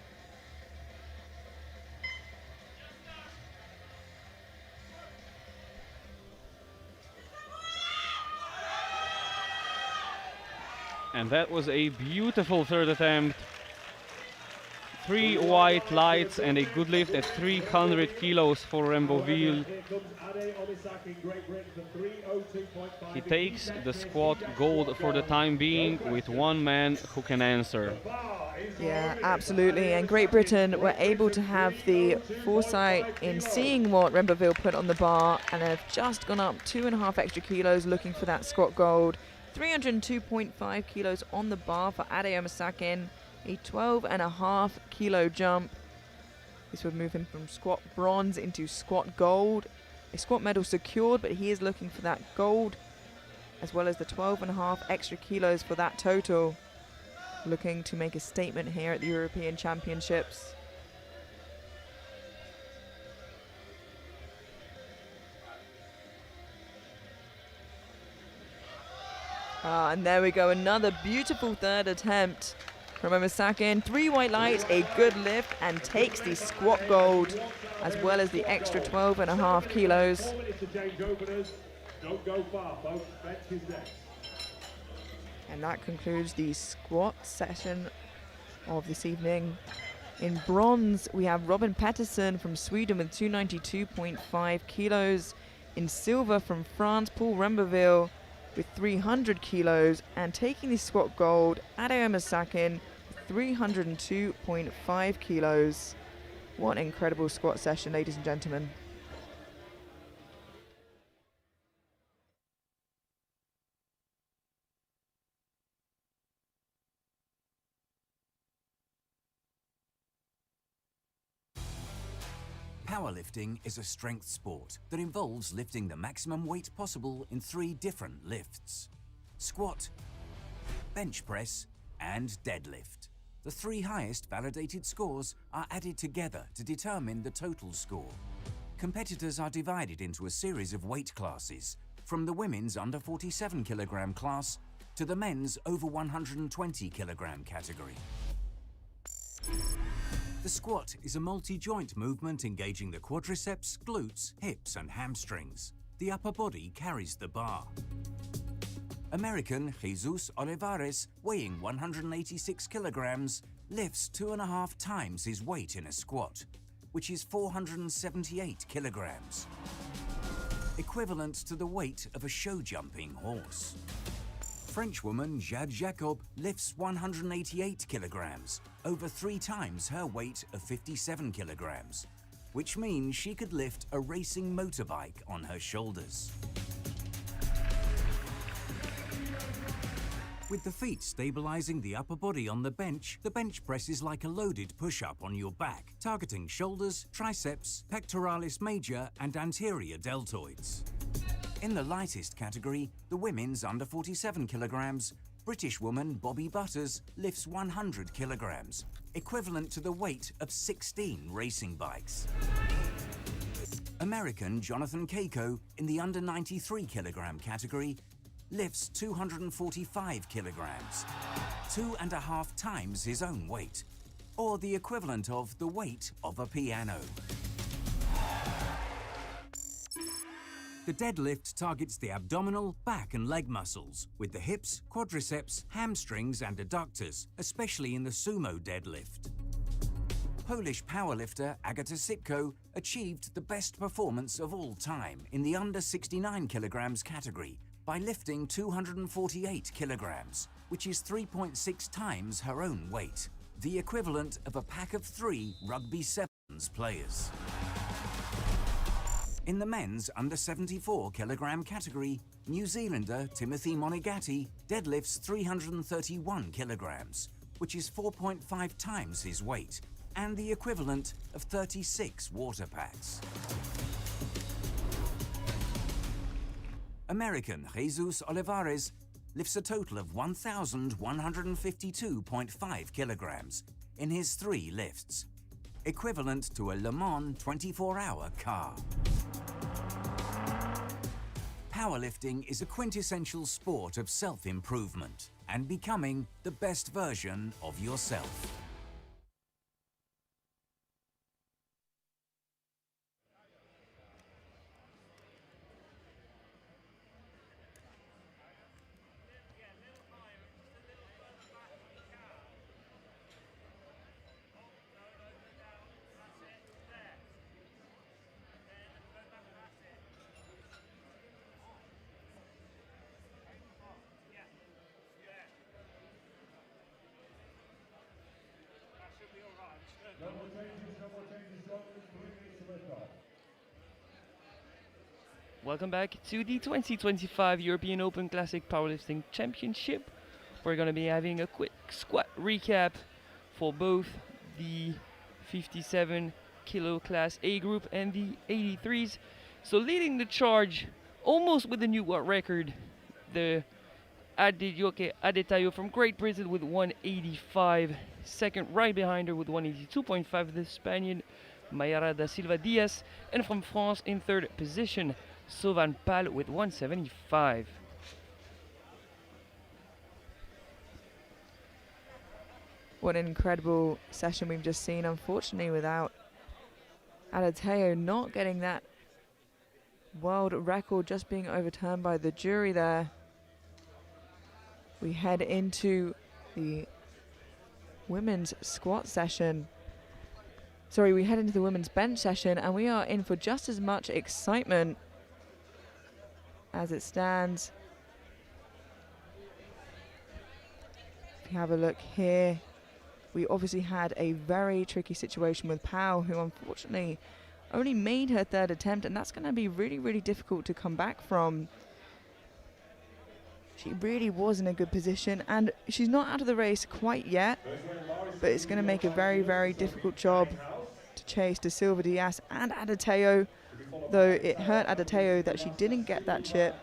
E: And that was a beautiful third attempt. 3 white lights and a good lift at 300 kilos for Remberville. He takes the squat gold for the time being with one man who can answer.
B: Yeah, absolutely. And Great Britain were able to have the foresight in seeing what Remberville put on the bar and have just gone up 2.5 extra kilos looking for that squat gold. 302.5 kilos on the bar for Adeoma Sakin, a 12.5 kilo jump. This would move him from squat bronze into squat gold. A squat medal secured, but he is looking for that gold as well as the 12.5 extra kilos for that total. Looking to make a statement here at the European Championships. And there we go, another beautiful third attempt from Sakin. 3 white lights, a good lift, and takes the squat gold as well as the extra 12.5 kilos. And that concludes the squat session of this evening. In bronze, we have Robin Pettersson from Sweden with 292.5 kilos. In silver from France, Paul Remberville with 300 kilos. And taking the squat gold, Adeoma Sakin, 302.5 kilos. What an incredible squat session, ladies and gentlemen.
G: Powerlifting is a strength sport that involves lifting the maximum weight possible in 3 different lifts: squat, bench press, and deadlift. The 3 highest validated scores are added together to determine the total score. Competitors are divided into a series of weight classes, from the women's under 47 kilogram class to the men's over 120 kilogram category. The squat is a multi-joint movement engaging the quadriceps, glutes, hips, and hamstrings. The upper body carries the bar. American Jesus Olivares, weighing 186 kilograms, lifts 2.5 times his weight in a squat, which is 478 kilograms, equivalent to the weight of a show-jumping horse. Frenchwoman Jade Jacob lifts 188 kilograms, over 3 times her weight of 57 kilograms, which means she could lift a racing motorbike on her shoulders. With the feet stabilizing the upper body on the bench press is like a loaded push-up on your back, targeting shoulders, triceps, pectoralis major, and anterior deltoids. In the lightest category, the women's under 47 kilograms, British woman Bobby Butters lifts 100 kilograms, equivalent to the weight of 16 racing bikes. American Jonathan Keiko, in the under 93 kilogram category, lifts 245 kilograms, 2.5 times his own weight, or the equivalent of the weight of a piano. The deadlift targets the abdominal, back and leg muscles, with the hips, quadriceps, hamstrings and adductors, especially in the sumo deadlift. Polish powerlifter Agata Sipko achieved the best performance of all time in the under 69 kilograms category by lifting 248 kilograms, which is 3.6 times her own weight, the equivalent of a pack of 3 rugby sevens players. In the men's under 74 kilogram category, New Zealander Timothy Monegatti deadlifts 331 kilograms, which is 4.5 times his weight, and the equivalent of 36 water packs. American Jesus Olivares lifts a total of 1,152.5 kilograms in his 3 lifts, equivalent to a Le Mans 24-hour car. Powerlifting is a quintessential sport of self-improvement and becoming the best version of yourself.
H: Welcome back to the 2025 European Open Classic Powerlifting Championship. We're going to be having a quick squat recap for both the 57 kilo class A group and the 83s. So leading the charge, almost with a new world record, the Adejoke Adetayo from Great Britain with 185. Second, right behind her with 182.5, the Spaniard Mayara da Silva Diaz. And from France in third position, Sovan Pal with 175.
B: What an incredible session we've just seen. Unfortunately, without Adetayo not getting that world record, just being overturned by the jury there. We head into the women's squat session. Sorry, we head into the women's bench session, and we are in for just as much excitement as it stands. If you have a look here, we obviously had a very tricky situation with Pau, who unfortunately only made her third attempt, and that's going to be really, really difficult to come back from. She really was in a good position, and she's not out of the race quite yet, but it's going to make a very, very difficult job to chase De Silva Diaz and Adetayo, though it hurt Adetayo that she didn't get that chip.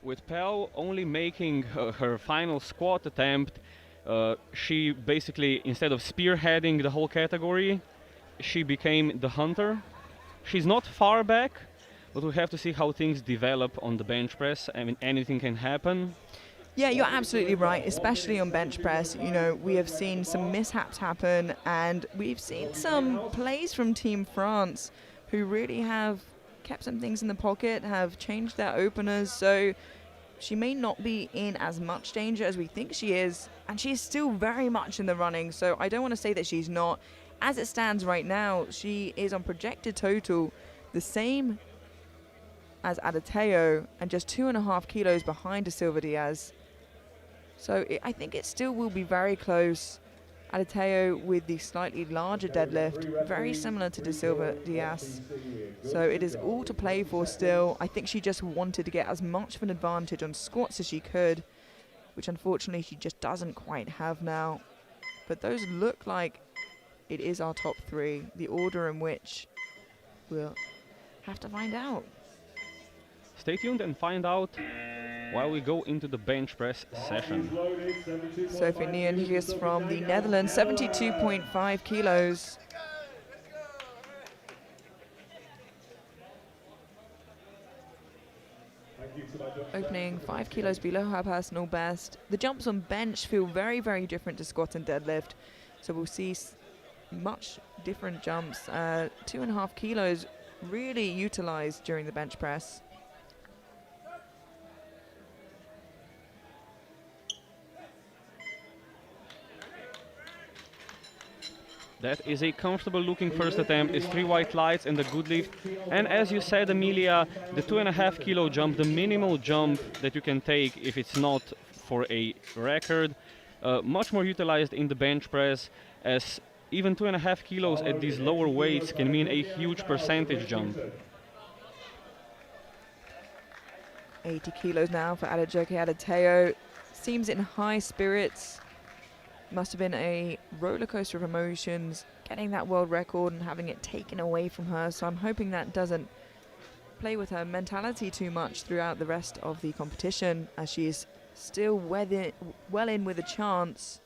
E: With Pau only making her final squat attempt, she basically, instead of spearheading the whole category, she became the hunter. She's not far back, but we have to see how things develop on the bench press. I mean, anything can happen.
B: Yeah, you're absolutely right, especially on bench press. You know, we have seen some mishaps happen, and we've seen some plays from Team France who really have kept some things in the pocket, have changed their openers, so she may not be in as much danger as we think she is, and she is still very much in the running, so I don't want to say that she's not. As it stands right now, she is on projected total the same as Adetayo and just 2.5 kilos behind De Silva Diaz. So I think it still will be very close. Adetayo with the slightly larger deadlift, very similar to De Silva Diaz. So it is all to play for still. I think she just wanted to get as much of an advantage on squats as she could, which unfortunately she just doesn't quite have now. But those look like it is our top 3, the order in which we'll have to find out.
E: Stay tuned and find out while we go into the bench press session.
B: Sophie Nieuwenhuis from the Netherlands, 72.5 kilos. Opening 5 kilos below her personal best. The jumps on bench feel very, very different to squat and deadlift. So we'll see much different jumps. 2.5 kilos really utilized during the bench press.
E: That is a comfortable looking first attempt. It's 3 white lights and a good lift. And as you said, Emilia, the 2.5 kilo jump, the minimal jump that you can take if it's not for a record, much more utilized in the bench press, as even 2.5 kilos at these lower weights can mean a huge percentage jump.
B: 80 kilos now for Adejoke Adeteo. Seems in high spirits. Must have been a roller coaster of emotions getting that world record and having it taken away from her. So I'm hoping that doesn't play with her mentality too much throughout the rest of the competition, as she is still well in with a chance.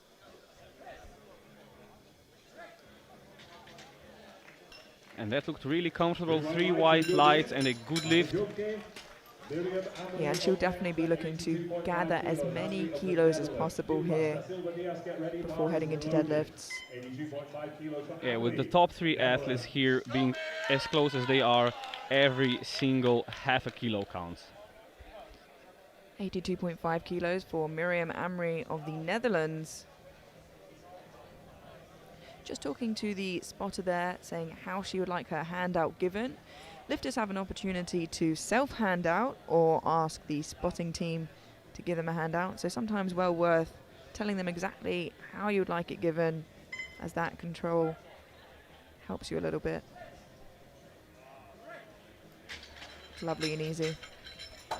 E: And that looked really comfortable. 3 white lights and a good lift.
B: Yeah, and she'll definitely be looking to gather as many kilos as possible here before heading into deadlifts.
E: Yeah, with the top 3 athletes here being as close as they are, every single half a kilo counts.
B: 82.5 kilos for Miriam Amri of the Netherlands. Just talking to the spotter there, saying how she would like her handout given. Lifters have an opportunity to self-hand out or ask the spotting team to give them a handout. So sometimes well worth telling them exactly how you would like it given, as that control helps you a little bit. It's lovely and easy.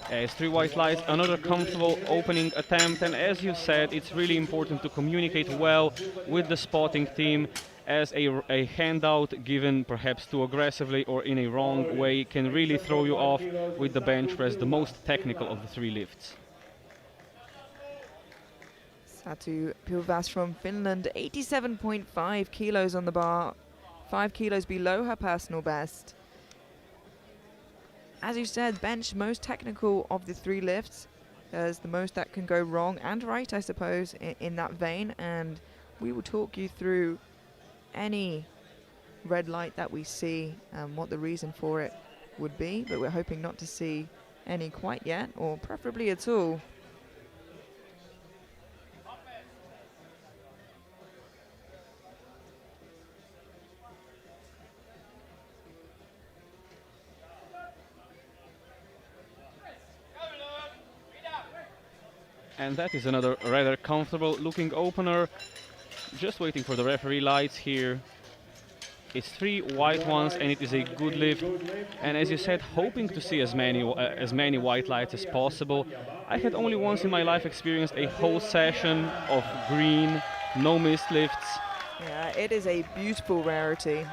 E: It's 3 white lights, another comfortable opening attempt, and as you said, it's really important to communicate well with the spotting team, as a handout given perhaps too aggressively or in a wrong way can really throw you off with the bench press, the most technical of the 3 lifts.
B: Satu Pilvas from Finland, 87.5 kilos on the bar, 5 kilos below her personal best. As you said, bench most technical of the 3 lifts. There's the most that can go wrong and right, I suppose, in that vein, and we will talk you through any red light that we see and what the reason for it would be, but we're hoping not to see any quite yet, or preferably at all.
E: And that is another rather comfortable looking opener. Just waiting for the referee lights here. It's 3 white ones and it is a good lift. And as you said, hoping to see as many white lights as possible. I had only once in my life experienced a whole session of green, no missed lifts.
B: Yeah, it is a beautiful rarity.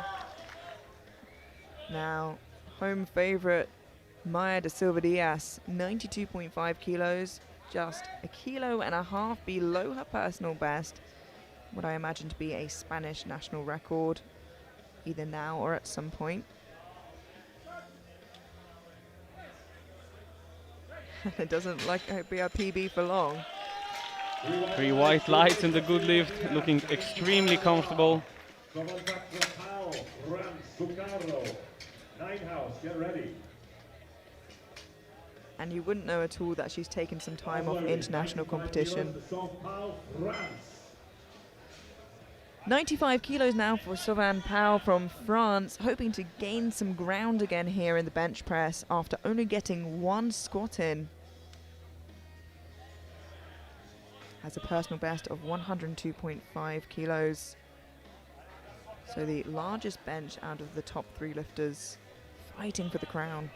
B: Now, home favorite Maya da Silva Diaz, 92.5 kilos, just 1.5 kilos below her personal best. What I imagine to be a Spanish national record, either now or at some point. It doesn't like be a PB for long.
E: 3 white lights in the good lift, looking extremely comfortable.
F: Get ready.
B: And you wouldn't know at all that she's taken some time off international competition. 95 kilos now for Sauvan Pau from France, hoping to gain some ground again here in the bench press after only getting 1 squat in. Has a personal best of 102.5 kilos. So the largest bench out of the top 3 lifters, fighting for the crown.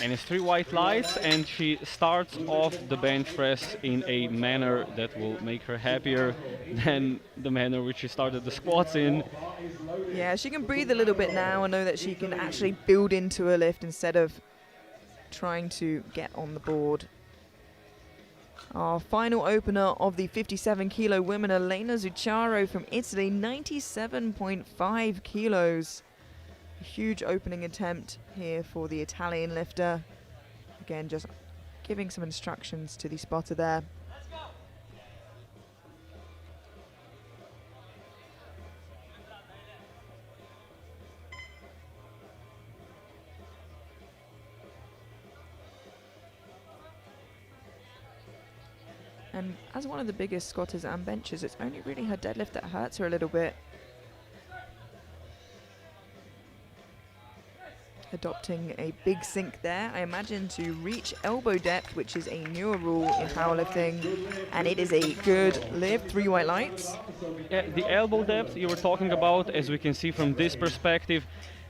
E: And it's 3 white lights, and she starts off the bench press in a manner that will make her happier than the manner which she started the squats in.
B: Yeah, she can breathe a little bit now and know that she can actually build into a lift instead of trying to get on the board. Our final opener of the 57 kilo women, Elena Zuccaro from Italy, 97.5 kilos. A huge opening attempt here for the Italian lifter. Again, just giving some instructions to the spotter there. And as one of the biggest squatters and benchers, it's only really her deadlift that hurts her a little bit. adopting a big sink there, I imagine, to reach elbow depth, which is a newer rule in powerlifting, and it is a good lift, 3 white lights.
E: Yeah, the elbow depth you were talking about, as we can see from this perspective,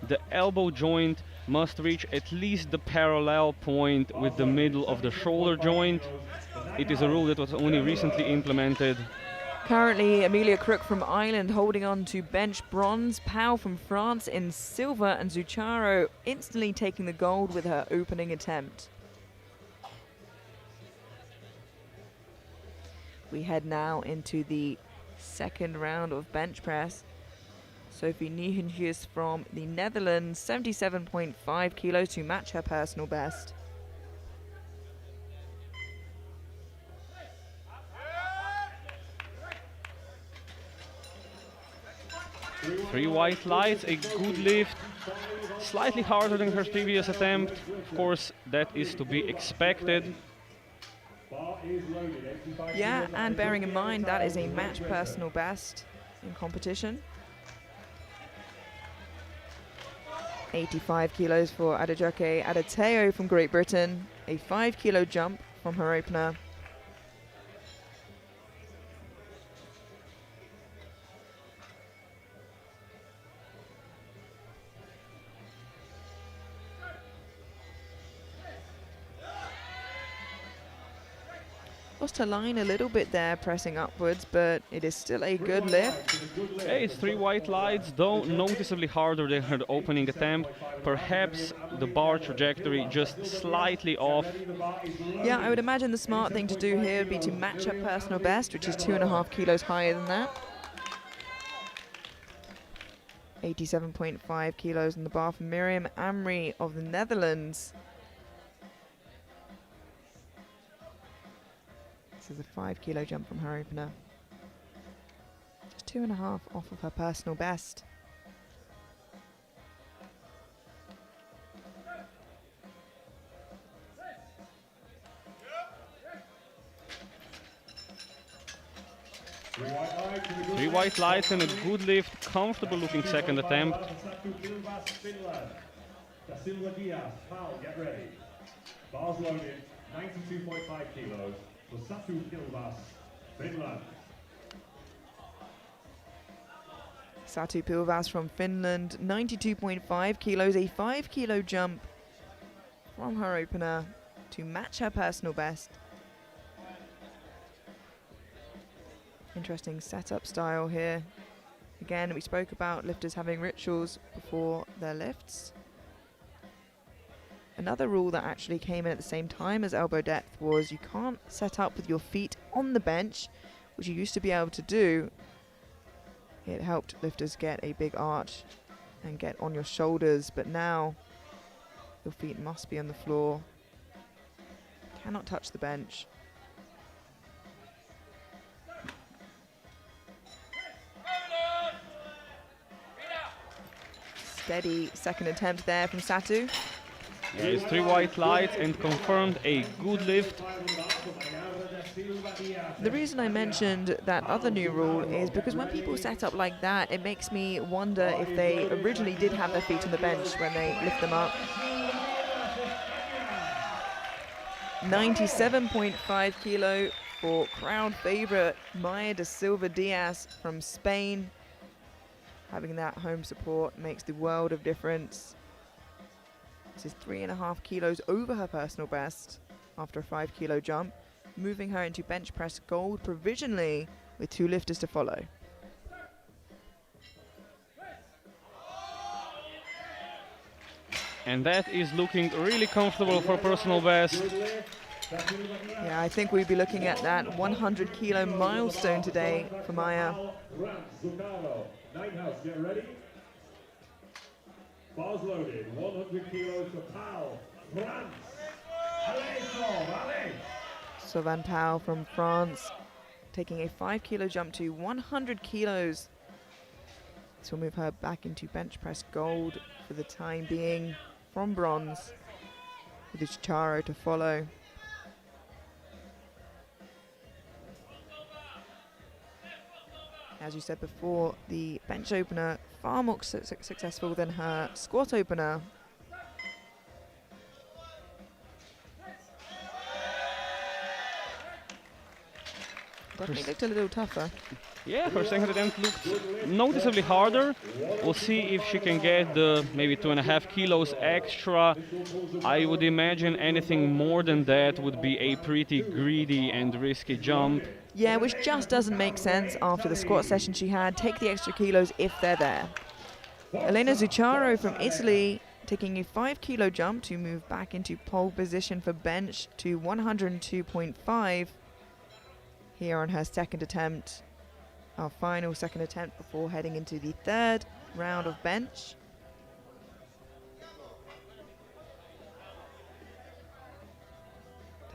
E: the elbow joint must reach at least the parallel point with the middle of the shoulder joint. It is a rule that was only recently implemented.
B: Currently, Amelia Crook from Ireland holding on to bench bronze, Pau from France in silver, and Zucharo instantly taking the gold with her opening attempt. We head now into the second round of bench press. Sophie Niehenhuis from the Netherlands, 77.5 kilos to match her personal best.
E: Three white lights, a good lift, slightly harder than her previous attempt. Of course, that is to be expected.
B: Yeah, and bearing in mind that is a match personal best in competition. 85 kilos for Adejoke Adeteo from Great Britain, a 5 kilo jump from her opener. Lost her line a little bit there, pressing upwards, but it is still a good lift.
E: Hey, it's three white lights, though noticeably harder than her opening attempt. Perhaps the bar trajectory just slightly off.
B: Yeah, I would imagine the smart thing to do here would be to match her personal best, which is 2.5 kilos higher than that. 87.5 kilos on the bar for Miriam Amri of the Netherlands. This is a 5 kilo jump from her opener. Just 2.5 off of her personal best.
E: Three white lights and a good lift, comfortable looking second attempt.
F: Get ready. Bars loaded, 92.5 kilos. For Satu Pilvas, Finland.
B: Satu Pilvas from Finland, 92.5 kilos, a 5 kilo jump from her opener to match her personal best. Interesting setup style here. Again, we spoke about lifters having rituals before their lifts. Another rule that actually came in at the same time as elbow depth was you can't set up with your feet on the bench, which you used to be able to do. It helped lifters get a big arch and get on your shoulders, but now your feet must be on the floor. Cannot touch the bench. Steady second attempt there from Satu.
E: Yeah, it's three white lights and confirmed a good lift.
B: The reason I mentioned that other new rule is because when people set up like that, it makes me wonder if they originally did have their feet on the bench when they lift them up. 97.5 kilo for crowd favorite Maya da Silva Diaz from Spain. Having that home support makes the world of difference. This is 3.5 kilos over her personal best after a 5 kilo jump, moving her into bench press gold provisionally with 2 lifters to follow.
E: And that is looking really comfortable for personal best.
B: Yeah, I think we'd be looking at that 100 kilo milestone today for Maya.
F: Get ready. Bars loaded, 100 kilos for Pau, France. Allez.
B: Sauvan Pau from France, taking a 5 kilo jump to 100 kilos. This will move her back into bench press gold for the time being from bronze, with Charo to follow. As you said before, the bench opener far more successful than her squat opener. Definitely looked a little tougher.
E: Yeah, her second attempt looked noticeably harder. We'll see if she can get the maybe 2.5 kilos extra. I would imagine anything more than that would be a pretty greedy and risky jump.
B: Yeah, which just doesn't make sense after the squat session she had. Take the extra kilos if they're there. Elena Zuccaro from Italy taking a 5 kilo jump to move back into pole position for bench to 102.5 here on her second attempt. Our final second attempt before heading into the third round of bench.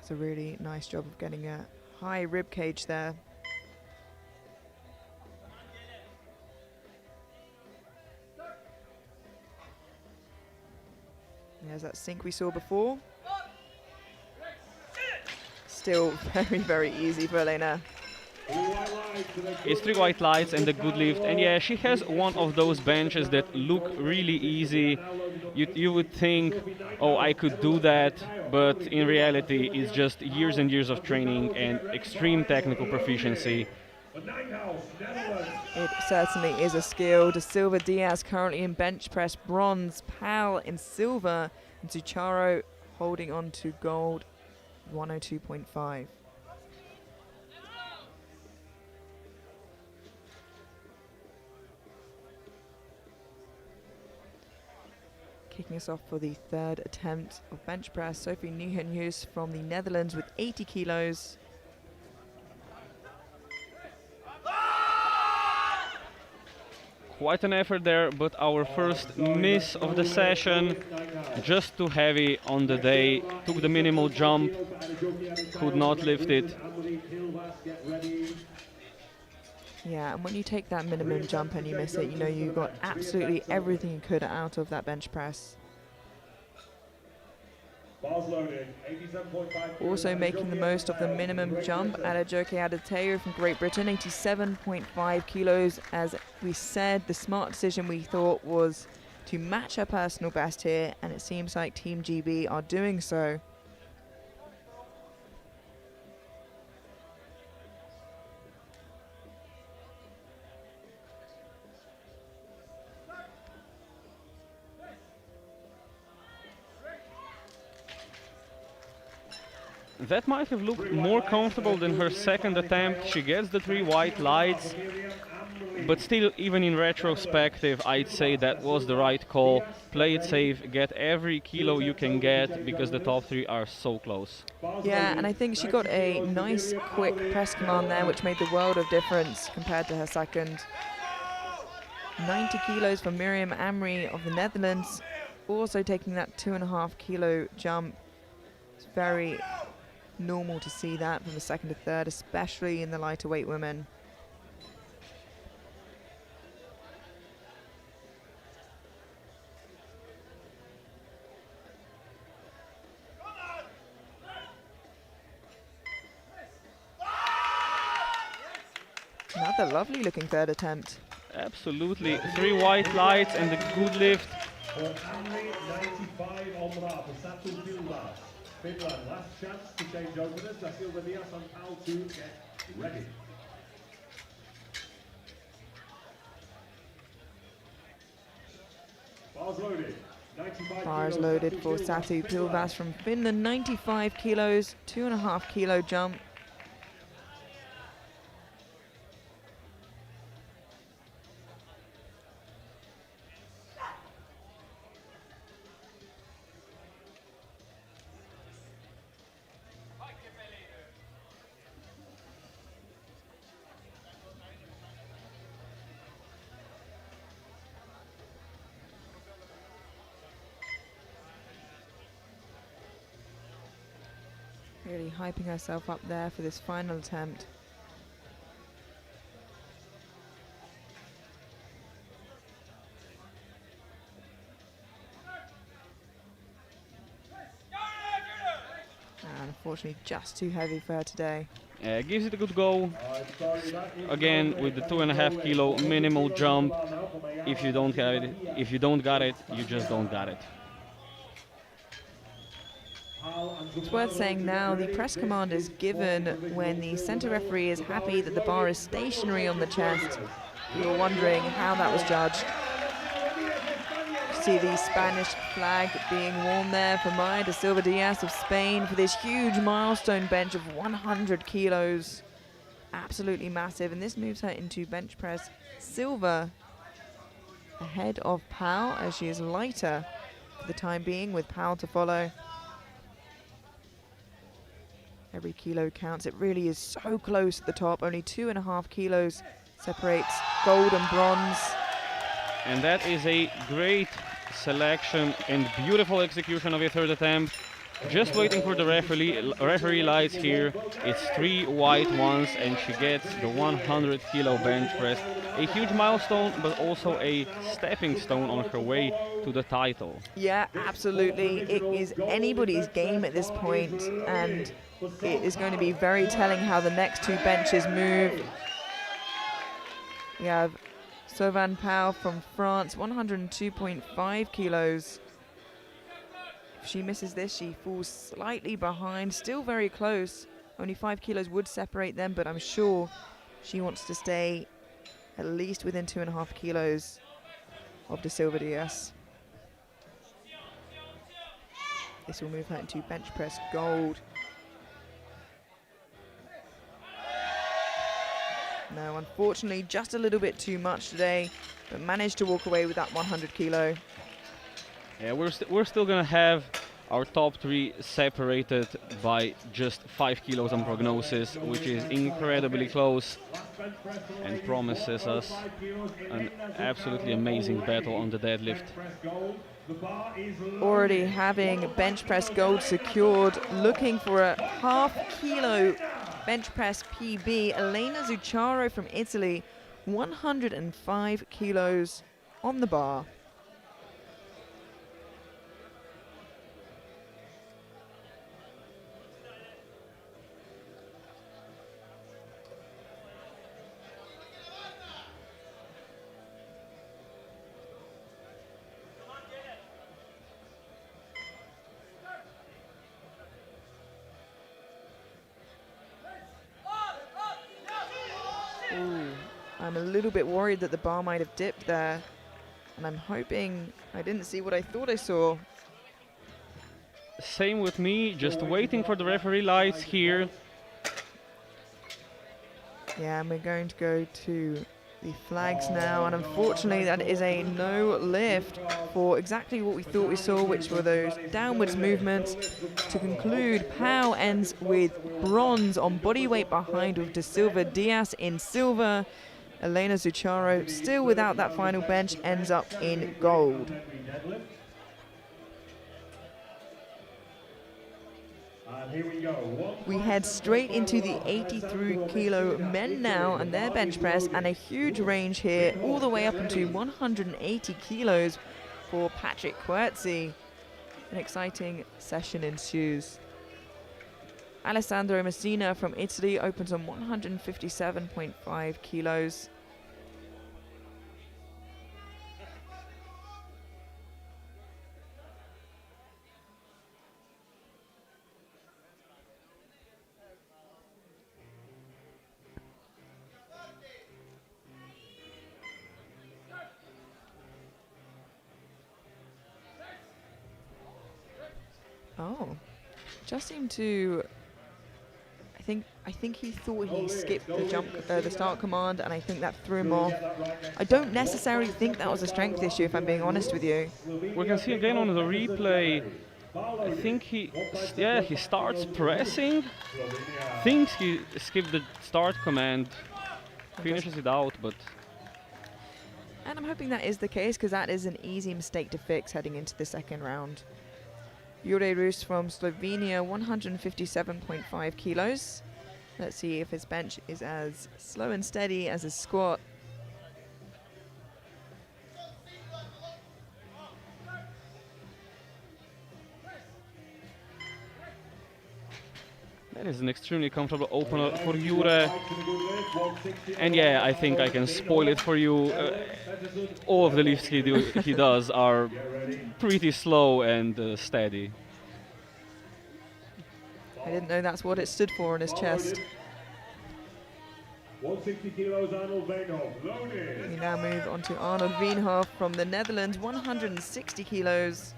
B: Does a really nice job of getting a high rib cage there. There's that sink we saw before. Still very, very easy for Elena.
E: It's 3 white lights and a good lift, and yeah, she has one of those benches that look really easy. You would think, oh, I could do that, but in reality it's just years and years of training and extreme technical proficiency.
B: It certainly is a skill. De Silva Diaz currently in bench press bronze, Pal in silver, and Zuccaro holding on to gold, 102.5. Kicking us off for the third attempt of bench press, Sophie Nieuwenhuis from the Netherlands with 80 kilos.
E: Quite an effort there, but our first miss of the session. Just too heavy on the day. Took the minimal jump, could not lift it.
B: Yeah, and when you take that minimum jump and you miss it, you know you got absolutely everything you could out of that bench press. Also making the most of the minimum jump, Adejoke Adeteyo from Great Britain, 87.5 kilos. As we said, the smart decision we thought was to match her personal best here, and it seems like Team GB are doing so.
E: That might have looked more comfortable than her second attempt. She gets the 3 white lights, but still, even in retrospective, I'd say that was the right call. Play it safe, get every kilo you can get, because the top 3 are so close.
B: Yeah, and I think she got a nice quick press command there, which made the world of difference compared to her second. 90 kilos for Miriam Amri of the Netherlands, also taking that 2.5 kilo jump. It's very normal to see that from the second to third, especially in the lighter weight women. Another lovely looking third attempt.
E: Absolutely, 3 white lights and a good lift.
F: Finland, last chance to change openers. Da Silva Diaz on Pal to get ready. Bars loaded. 95
B: Bars loaded for Satu Pilvas from Finland, 95 kilos, 2.5 kilo jump. Really hyping herself up there for this final attempt. And unfortunately just too heavy for her today.
E: Gives it a good go. Again with the 2.5 kilo minimal jump. If you don't got it, you just don't got it.
B: It's worth saying now the press command is given when the center referee is happy that the bar is stationary on the chest. You were wondering how that was judged. See the Spanish flag being worn there for Maya de Silva Diaz of Spain for this huge milestone bench of 100 kilos. Absolutely massive, and this moves her into bench press silver ahead of Pau, as she is lighter for the time being, with Pau to follow. Every kilo counts. It really is so close at the top. Only 2.5 kilos separates gold and bronze.
E: And that is a great selection and beautiful execution of a third attempt. Just waiting for the referee lights here. It's 3 white ones, and she gets the 100 kilo bench press. A huge milestone, but also a stepping stone on her way to the title.
B: Yeah, absolutely. It is anybody's game at this point, and it is going to be very telling how the next two benches move. We have Sauvane Pau from France, 102.5 kilos. If she misses this, she falls slightly behind, still very close. Only 5 kilos would separate them, but I'm sure she wants to stay at least within 2.5 kilos of De Silva Diaz. This will move her into bench press gold. No, unfortunately, just a little bit too much today, but managed to walk away with that 100 kilo.
E: Yeah, we're still gonna have our top 3 separated by just 5 kilos on prognosis, which is incredibly close and promises us an absolutely amazing battle on the deadlift.
B: Already having bench press gold secured, looking for a half kilo bench press PB. Elena Zuccaro from Italy, 105 kilos on the bar. Ooh, I'm a little bit worried that the bar might have dipped there, and I'm hoping I didn't see what I thought I saw.
E: Same with me, just waiting for the referee lights here.
B: Yeah, and we're going to go to the flags now, and unfortunately that is a no lift for exactly what we thought we saw, which were those downwards movements. To conclude, Pau ends with bronze on body weight behind, with De Silva Diaz in silver. Elena Zuccaro, still without that final bench, ends up in gold. We head straight into the 83 kilo men now and their bench press, and a huge range here all the way up into 180 kilos for Patrick Querzi. An exciting session ensues. Alessandro Messina from Italy opens on 157.5 kilos. Oh, just seemed to. I think he thought he skipped the jump, the start command, and I think that threw him off. I don't necessarily think that was a strength issue, if I'm being honest with you.
E: We can see again on the replay. I think he starts pressing. Thinks he skipped the start command, finishes it out, but.
B: And I'm hoping that is the case, because that is an easy mistake to fix heading into the second round. Jure Rus from Slovenia, 157.5 kilos. Let's see if his bench is as slow and steady as his squat.
E: That is an extremely comfortable opener for Jure. And yeah, I think I can spoil it for you. All of the lifts he does are pretty slow and steady.
B: I didn't know that's what it stood for on his chest.
F: 160 kilos Arnold Veenhoff, loaded.
B: We now move on to Arnold Veenhoff from the Netherlands, 160 kilos.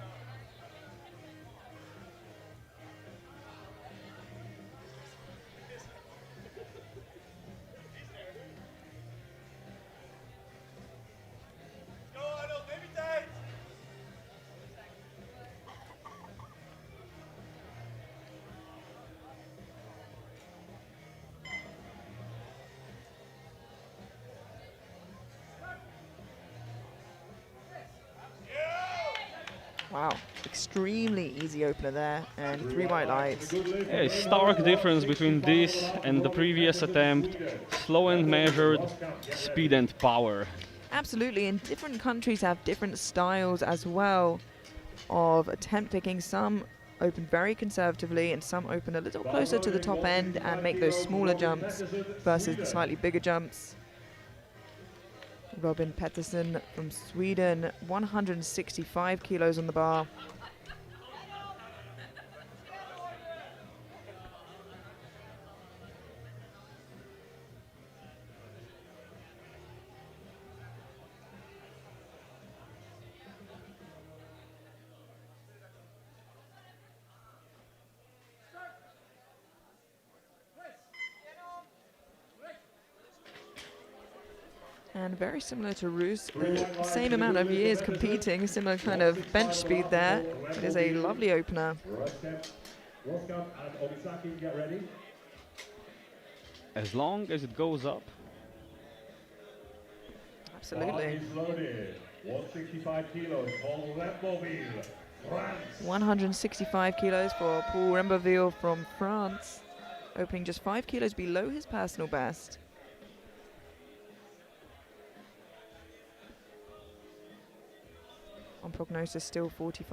B: Wow, extremely easy opener there, and 3 white lights.
E: A stark difference between this and the previous attempt. Slow and measured, speed and power.
B: Absolutely, and different countries have different styles as well of attempt picking. Some open very conservatively and some open a little closer to the top end and make those smaller jumps versus the slightly bigger jumps. Robin Pettersson from Sweden, 165 kilos on the bar. And very similar to Roos, the same amount of years competing, similar kind of bench speed there. It is a lovely opener.
E: As long as it goes up.
B: Absolutely.
F: 165 kilos, Paul Remboville, France.
B: 165 kilos for Paul Remboville from France, opening just 5 kilos below his personal best. On prognosis, still 40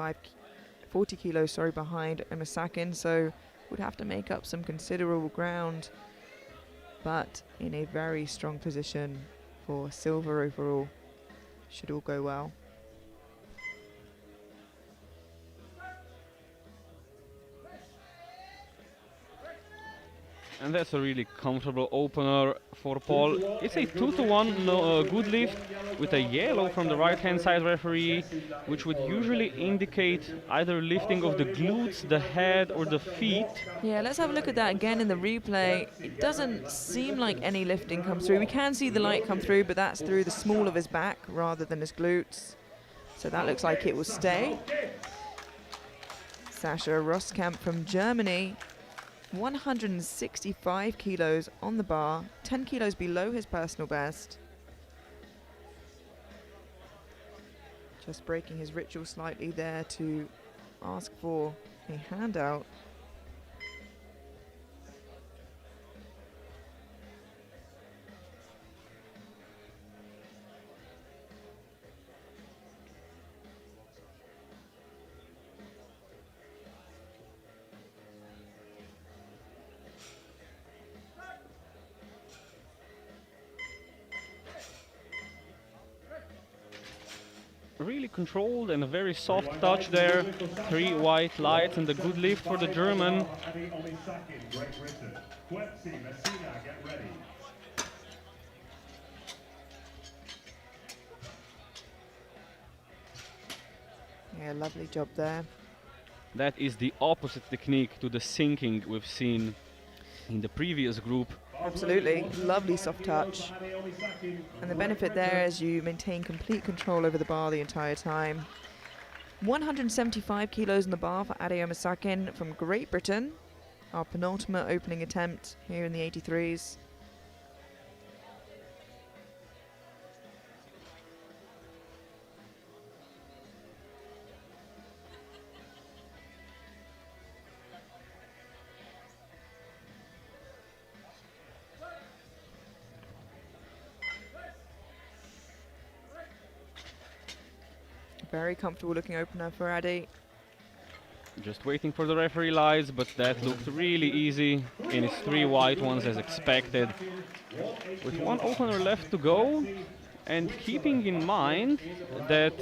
B: kilos behind Omasakin, so would have to make up some considerable ground, but in a very strong position for silver overall. Should all go well.
E: And that's a really comfortable opener for Paul. It's a 2-to-1 good lift with a yellow from the right-hand side referee, which would usually indicate either lifting of the glutes, the head, or the feet.
B: Yeah, let's have a look at that again in the replay. It doesn't seem like any lifting comes through. We can see the light come through, but that's through the small of his back rather than his glutes. So that looks like it will stay. Sascha Roskamp from Germany, 165 kilos on the bar, 10 kilos below his personal best. Just breaking his ritual slightly there to ask for a handout.
E: Really controlled and a very soft touch there. 3 white lights and a good lift for the German.
B: Yeah, lovely job there.
E: That is the opposite technique to the sinking we've seen in the previous group.
B: Absolutely, lovely soft touch. And the benefit there is you maintain complete control over the bar the entire time. 175 kilos in the bar for Ade Omasakin from Great Britain. Our penultimate opening attempt here in the 83s. Very comfortable looking opener for Ade.
E: Just waiting for the referee lights, but that looked really easy in his 3 white ones as expected. With 1 opener left to go, And keeping in mind that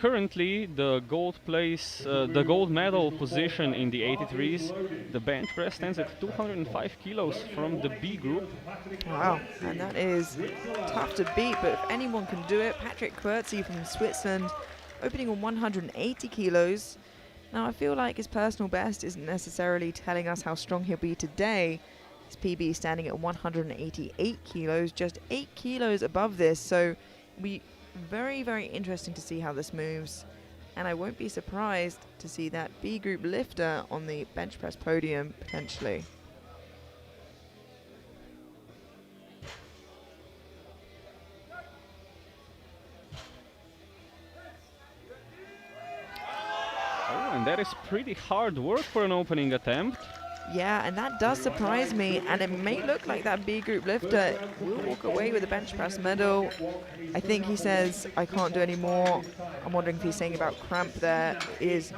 E: currently the the gold medal position in the 83s, the bench press stands at 205 kilos from the B group.
B: Wow, and that is tough to beat, but if anyone can do it, Patrick Quertsy from Switzerland, opening on 180 kilos. Now, I feel like his personal best isn't necessarily telling us how strong he'll be today. His PB standing at 188 kilos, just 8 kilos above this, so it'll be very, very interesting to see how this moves. And I won't be surprised to see that B group lifter on the bench press podium, potentially.
E: And that is pretty hard work for an opening attempt.
B: Yeah, and that does surprise me, and it may look like that B group lifter will walk away with a bench press medal. I think he says, I can't do any more. I'm wondering if he's saying about cramp there. It is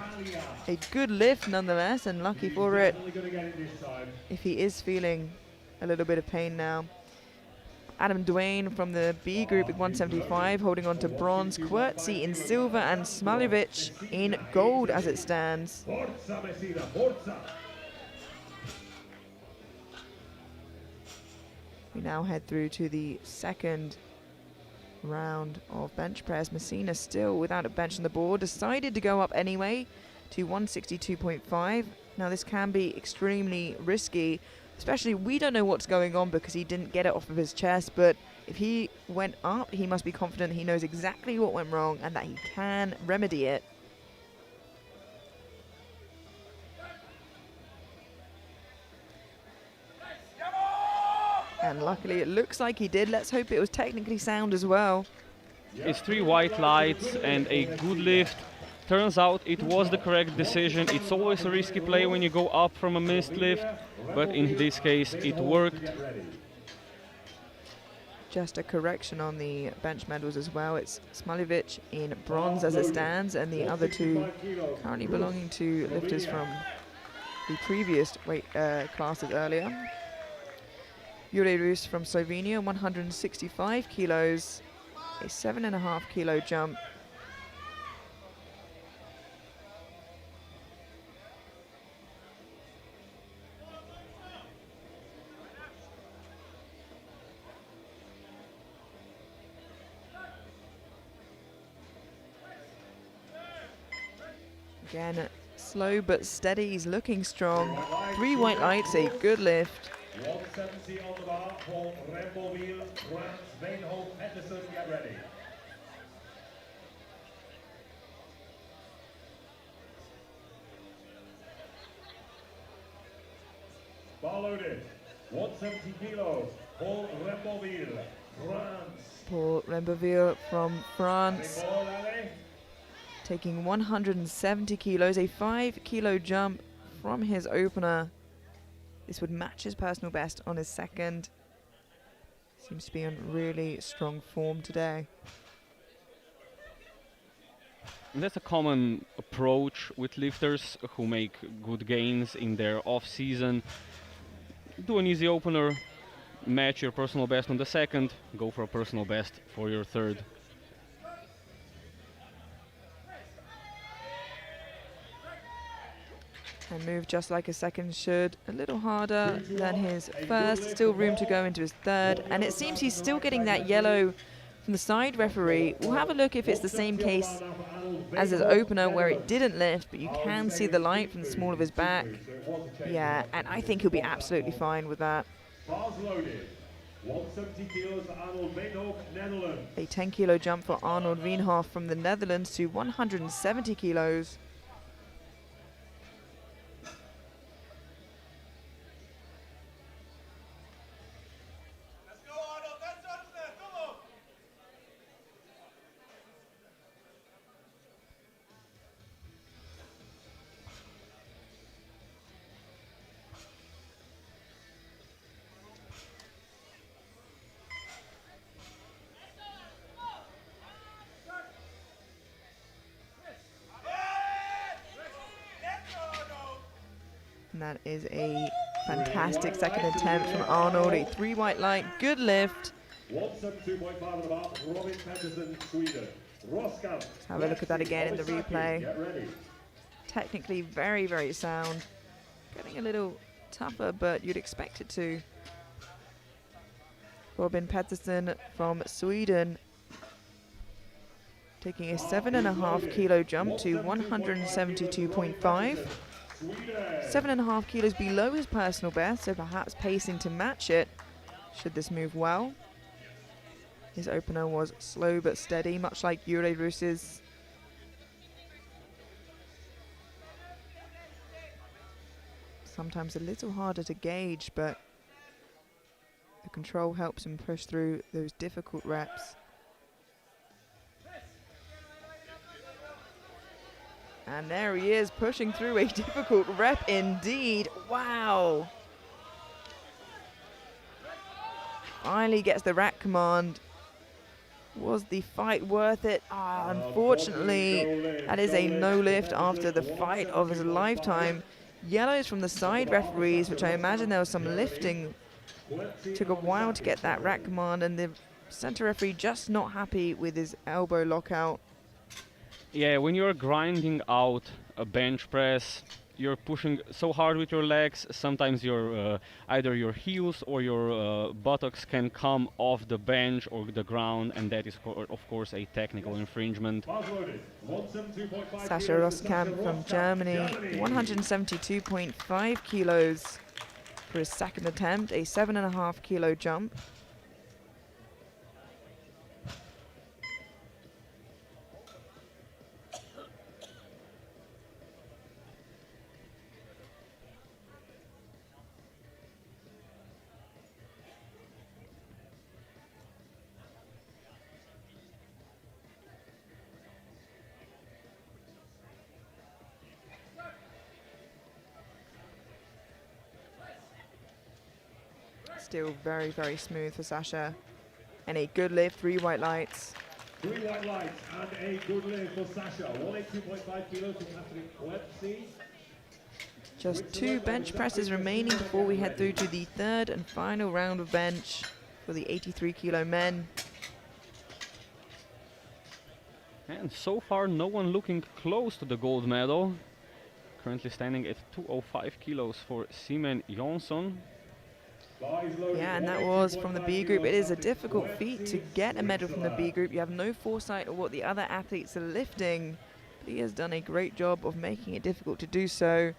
B: a good lift nonetheless, and lucky for it if he is feeling a little bit of pain now. Adam Duane from the B group at 175, holding on to bronze. Quertsy in silver and Smalivic in gold as it stands. We now head through to the second round of bench press. Messina still without a bench on the board, decided to go up anyway to 162.5. Now this can be extremely risky, especially we don't know what's going on because he didn't get it off of his chest, but if he went up, he must be confident he knows exactly what went wrong and that he can remedy it. And luckily it looks like he did. Let's hope it was technically sound as well.
E: It's 3 white lights and a good lift. Turns out it was the correct decision. It's always a risky play when you go up from a missed lift, but in this case it worked.
B: Just a correction on the bench medals as well. It's Smalivic in bronze as it stands, and the other two currently belonging to lifters from the previous weight classes earlier. Jure Rus from Slovenia, 165 kilos, a 7.5 kilo jump. Again, slow but steady, he's looking strong. 3 white lights, a good lift.
F: 170 on the bar for Remboviel, France, Veenhoff, Henderson, get ready. Bar loaded, 170 kilos, Paul Remboviel, France.
B: Paul Remboviel from France, taking 170 kilos, a 5 kilo jump from his opener. This would match his personal best on his second. Seems to be in really strong form today.
E: And that's a common approach with lifters who make good gains in their off-season. Do an easy opener, match your personal best on the second, go for a personal best for your third.
B: And move just like a second should. A little harder than his first. Still room to go into his third. And it seems he's still getting that yellow from the side referee. We'll have a look if it's the same case as his opener where it didn't lift, but you can see the light from the small of his back. Yeah, and I think he'll be absolutely fine with that. A 10 kilo jump for Arnold Veenhoff from the Netherlands to 170 kilos. And that is a fantastic second attempt from Arnold. A 3 white light, good lift.
F: 172.5 on the bar, Robin Pettersson, Sweden. Roskan.
B: Let's have a look at that again in the replay.
F: Get ready.
B: Technically very, very sound. Getting a little tougher, but you'd expect it to. Robin Pettersson from Sweden taking a 7.5 kilo jump to 172.5. 7.5 kilos below his personal best, so perhaps pacing to match it should this move well. His opener was slow but steady, much like Jure Rus's. Sometimes a little harder to gauge, but the control helps him push through those difficult reps. And there he is, pushing through a difficult rep indeed. Wow. Finally gets the rack command. Was the fight worth it? Unfortunately, that is a no lift after the fight of his lifetime. Yellows from the side referees, which I imagine there was some lifting. Took a while to get that rack command, and the center referee just not happy with his elbow lockout.
E: Yeah, when you're grinding out a bench press, you're pushing so hard with your legs, sometimes your either your heels or your buttocks can come off the bench or the ground, and that is of course a technical infringement.
B: Sasha Roskamp from Germany, 172.5 kilos for his second attempt, a 7.5 kilo jump. Still very, very smooth for Sasha. And a good lift, 3 white lights.
F: 3 white lights and a good lift for Sasha. 182.5 kilos from Catherine Klepsy.
B: Just 2 bench presses remaining before we head through to the third and final round of bench for the 83 kilo men.
E: And so far no one looking close to the gold medal. Currently standing at 205 kilos for Simen Jonsson.
B: Yeah, and that was from the B group. It is a difficult feat to get a medal from the B group. You have no foresight of what the other athletes are lifting, but he has done a great job of making it difficult to do so.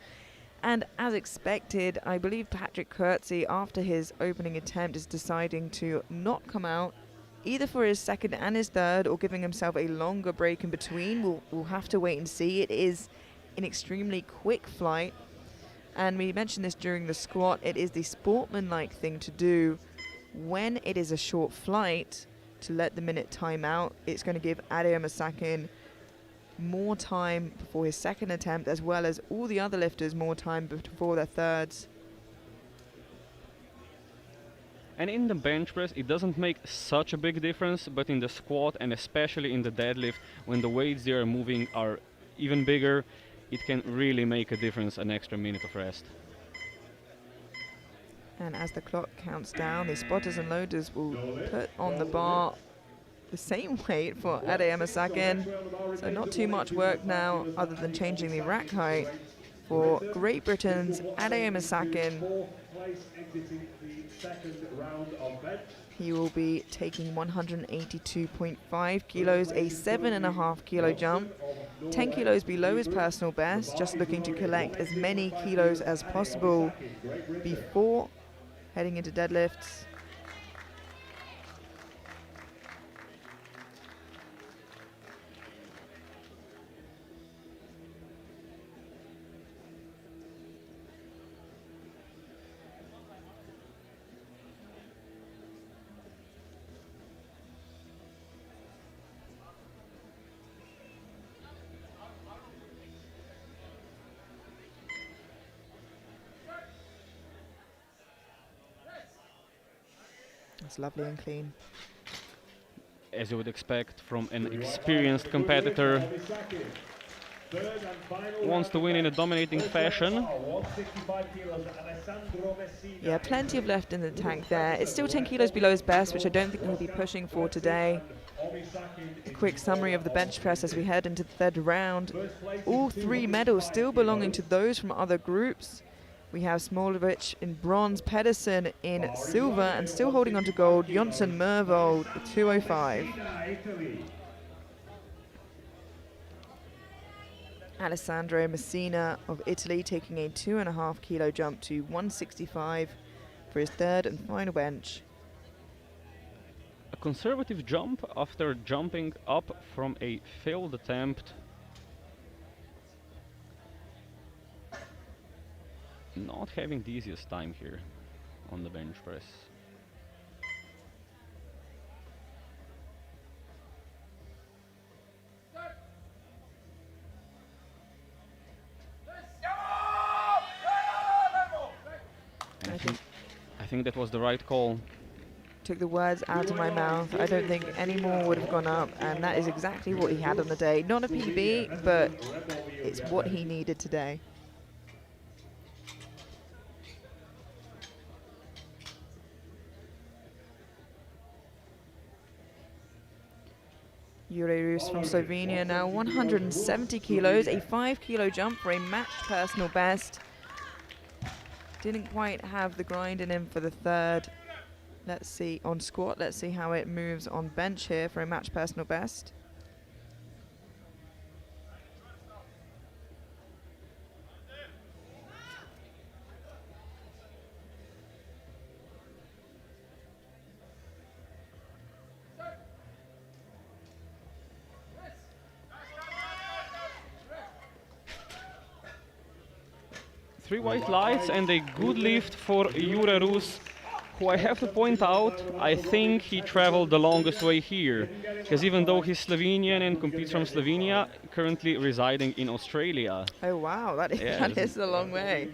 B: And as expected, I believe Patrick Curtsey, after his opening attempt, is deciding to not come out either for his second and his third, or giving himself a longer break in between. We'll have to wait and see. It is an extremely quick flight. And we mentioned this during the squat, it is the sportsmanlike thing to do when it is a short flight to let the minute time out. It's going to give Adeyemo Sakin more time before his second attempt, as well as all the other lifters more time before their thirds.
E: And in the bench press, it doesn't make such a big difference, but in the squat and especially in the deadlift, when the weights they are moving are even bigger, it can really make a difference, an extra minute of rest.
B: And as the clock counts down, the spotters and loaders will put on the bar the same weight for Adeyemo Sakin. So not too much work now other than changing the rack height for Great Britain's Adeyemo Sakin. He will be taking 182.5 kilos, a 7.5 kilo jump, 10 kilos below his personal best, just looking to collect as many kilos as possible before heading into deadlifts. That's lovely and clean.
E: As you would expect from an experienced competitor. wants to win in a dominating fashion.
B: Yeah, plenty of left in the tank there. It's still 10 kilos below his best, which I don't think he'll be pushing for today. A quick summary of the bench press as we head into the third round. All 3 medals still belonging to those from other groups. We have Smolovich in bronze, Pedersen in silver, and still holding on to gold, Jonsson Mervold with 205. Alessandro Messina of Italy taking a 2.5 kilo jump to 165 for his third and final bench.
E: A conservative jump after jumping up from a failed attempt. Not having the easiest time here on the bench press. I think that was the right call.
B: Took the words out of my mouth. I don't think any more would have gone up, and that is exactly what he had on the day. Not a PB, but it's what he needed today. Jure Rus from Slovenia now 170 kilos, a 5 kilo jump for a matched personal best. Didn't quite have the grind in him for the third. Let's see on squat. Let's see how it moves on bench here for a matched personal best.
E: Three white lights and a good lift for Jure Rus, who I have to point out, I think he traveled the longest way here. Because even though he's Slovenian and competes from Slovenia, currently residing in Australia.
B: Oh wow, that is a long way.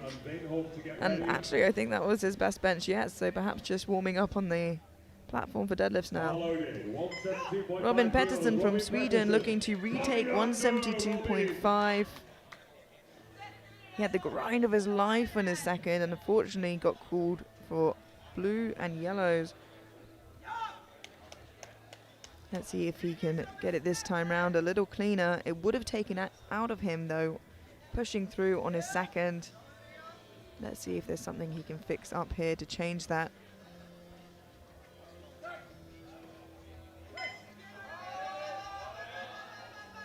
B: And actually I think that was his best bench yet, so perhaps just warming up on the platform for deadlifts now. Robin Pettersson from Sweden looking to retake 172.5. He had the grind of his life in his second and unfortunately got called for blue and yellows. Let's see if he can get it this time round a little cleaner. It would have taken it out of him though, pushing through on his second. Let's see if there's something he can fix up here to change that.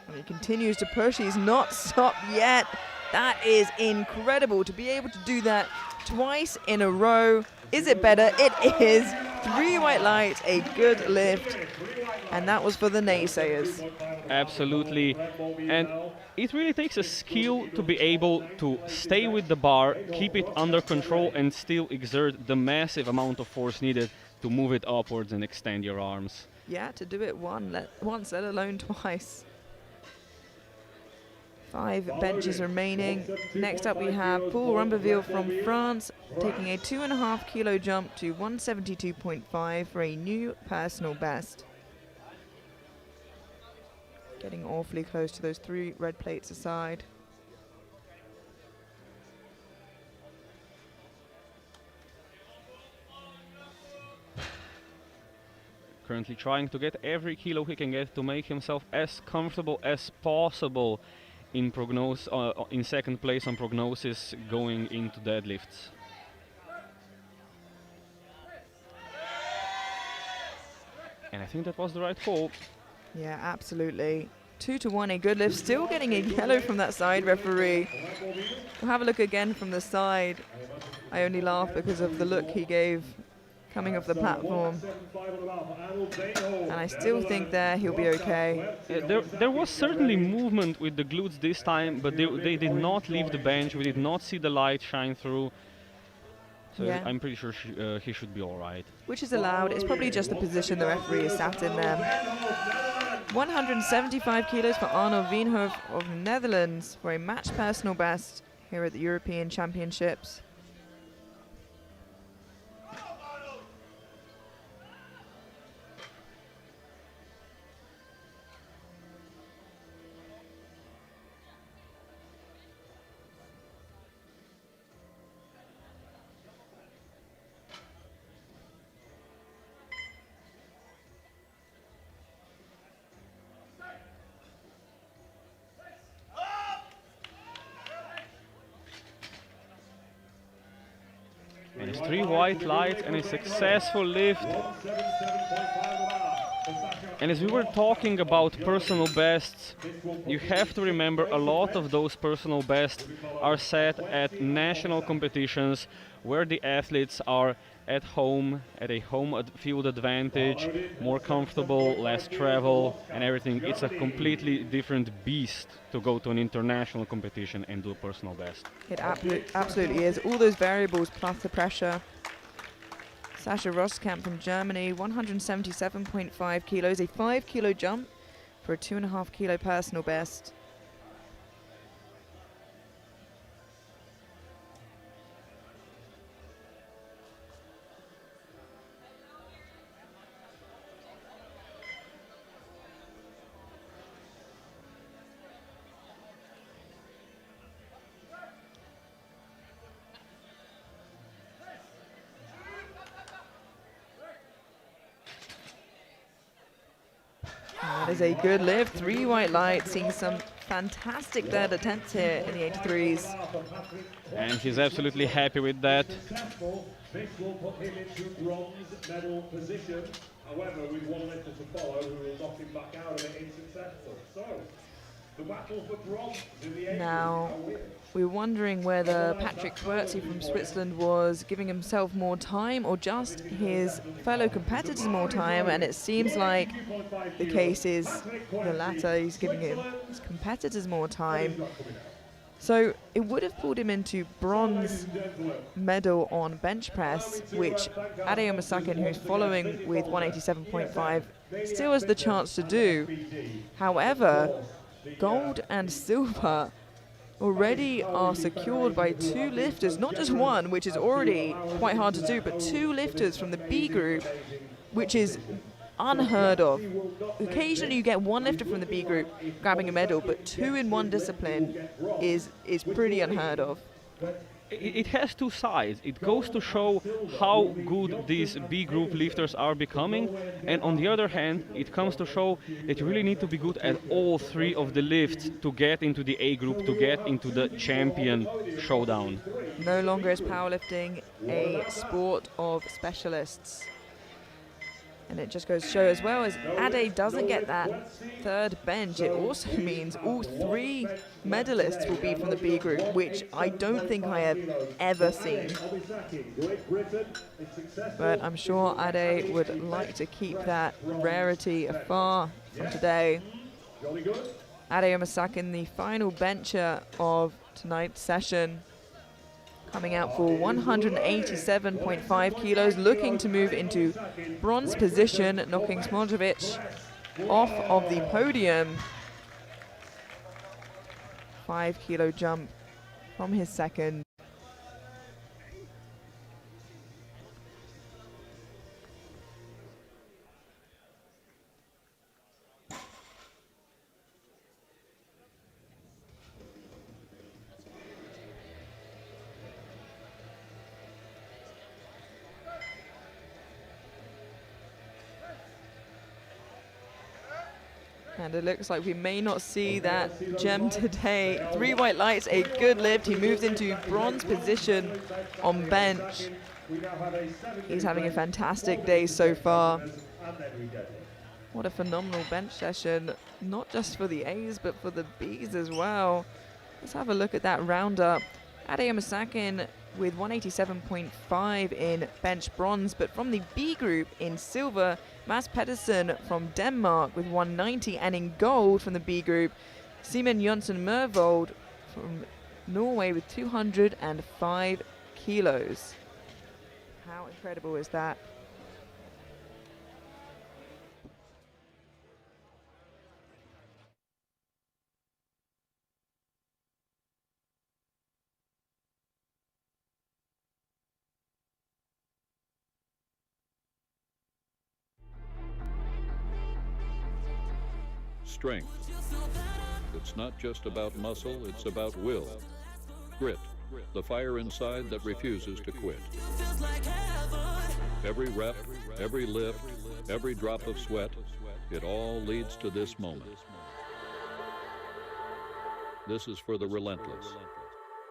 B: And he continues to push, he's not stopped yet. That is incredible to be able to do that twice in a row. Is it better? It is. 3 white lights, a good lift. And that was for the naysayers.
E: Absolutely. And it really takes a skill to be able to stay with the bar, keep it under control, and still exert the massive amount of force needed to move it upwards and extend your arms.
B: Yeah, to do it once, let alone twice. 5 benches remaining. Next up we have Paul Rumberville from France, taking a 2.5 kilo jump to 172.5 for a new personal best. Getting awfully close to those 3 red plates aside.
E: Currently trying to get every kilo he can get to make himself as comfortable as possible in in second place on prognosis going into deadlifts. And I think that was the right call.
B: Yeah, absolutely. 2-1, a good lift. Still getting a yellow from that side referee. We'll have a look again from the side. I only laugh because of the look he gave coming off the platform. And I still think there he'll be okay.
E: There was certainly movement with the glutes this time, but they did not leave the bench. We did not see the light shine through. So yeah. I'm pretty sure he should be all right.
B: Which is allowed. It's probably just the position the referee is sat in there. 175 kilos for Arno Veenhoff of Netherlands for a match personal best here at the European Championships.
E: with 3 white lights and a successful lift. And as we were talking about personal bests, you have to remember a lot of those personal bests are set at national competitions where the athletes are at home, at a field advantage, more comfortable, less travel and everything. It's a completely different beast to go to an international competition and do a personal best.
B: It absolutely is. All those variables plus the pressure. Sascha Roskamp from Germany, 177.5 kilos, a 5 kilo jump for a 2.5 kilo personal best. That is a good lift. 3 white lights, seeing some fantastic third attempts here in the 83s.
E: And he's absolutely happy with that.
F: This will put him into bronze medal position. However, with 1 lifter to follow, who will knock him back out of it if successful. So, the battle for bronze in the
B: Now, we're wondering whether Patrick Schwertzy from Switzerland was giving himself more time or just his fellow competitors more time, and it seems like the case is the latter. He's giving his competitors more time. So it would have pulled him into bronze medal on bench press, which Ade Omasakin, who's following with 187.5, still has the chance to do. However, gold and silver already are secured by 2 lifters, not just one, which is already quite hard to do, but 2 lifters from the B group, which is unheard of. Occasionally you get 1 lifter from the B group grabbing a medal, but 2 in one discipline is pretty unheard of.
E: It has 2 sides. It goes to show how good these B group lifters are becoming, and on the other hand, it comes to show that you really need to be good at all 3 of the lifts to get into the A group, to get into the champion showdown.
B: No longer is powerlifting a sport of specialists. And it just goes to show, as well as Ade doesn't get that 3rd bench, it also means all 3 medalists will be from the B group, which I don't think I have ever seen. But I'm sure Ade would like to keep that rarity afar from today. Ade Omasakin, the final bencher of tonight's session, coming out for 187.5 kilos, looking to move into bronze position, knocking Smoljevic off of the podium. 5 kilo jump from his second. And it looks like we may not see that gem today. 3 white lights, a good lift. He moves into bronze position on bench. He's having a fantastic day so far. What a phenomenal bench session, not just for the A's, but for the B's as well. Let's have a look at that roundup. Ade Omasakin with 187.5 in bench bronze, but from the B group in silver, Mads Pedersen from Denmark with 190, and in gold from the B group, Simen Jonsson Mørvold from Norway with 205 kilos. How incredible is that?
I: Strength. It's not just about muscle, it's about will. Grit, the fire inside that refuses to quit. Every rep, every lift, every drop of sweat, it all leads to this moment. This is for the relentless.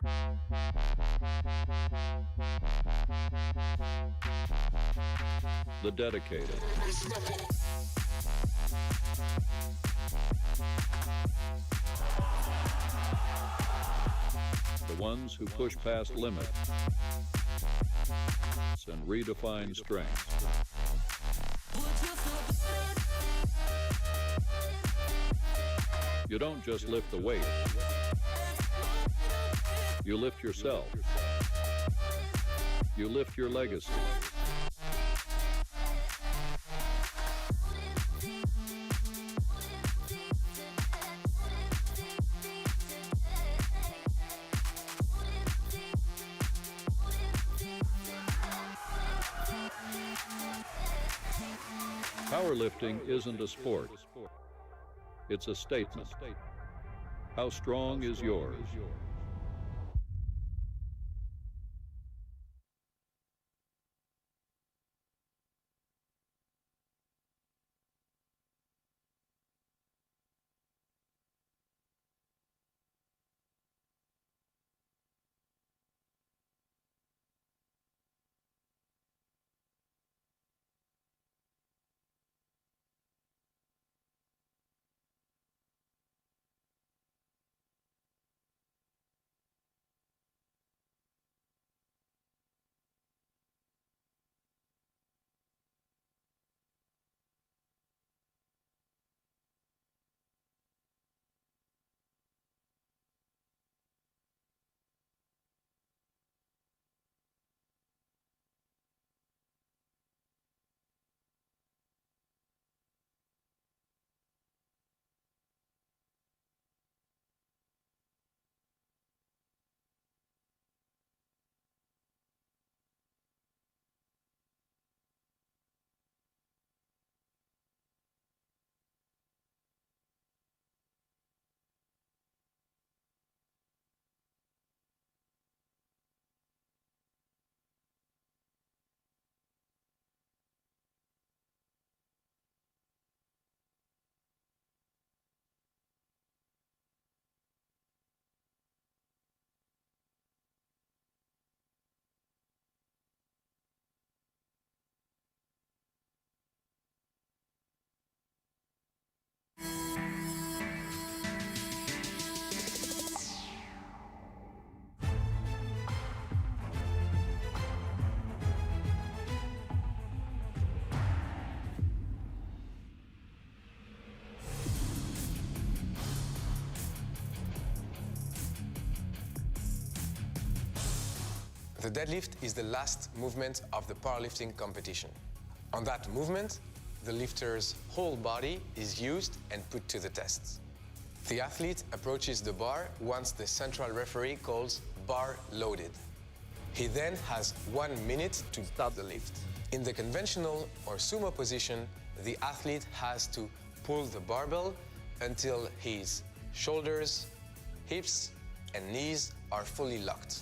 I: The dedicated. The ones who push past limits and redefine strength. You don't just lift the weight. You lift yourself. You lift your legacy. Powerlifting isn't a sport. It's a statement. How strong is yours?
C: The deadlift is the last movement of the powerlifting competition. On that movement, the lifter's whole body is used and put to the test. The athlete approaches the bar once the central referee calls bar loaded. He then has 1 minute to start the lift. In the conventional or sumo position, the athlete has to pull the barbell until his shoulders, hips, and knees are fully locked.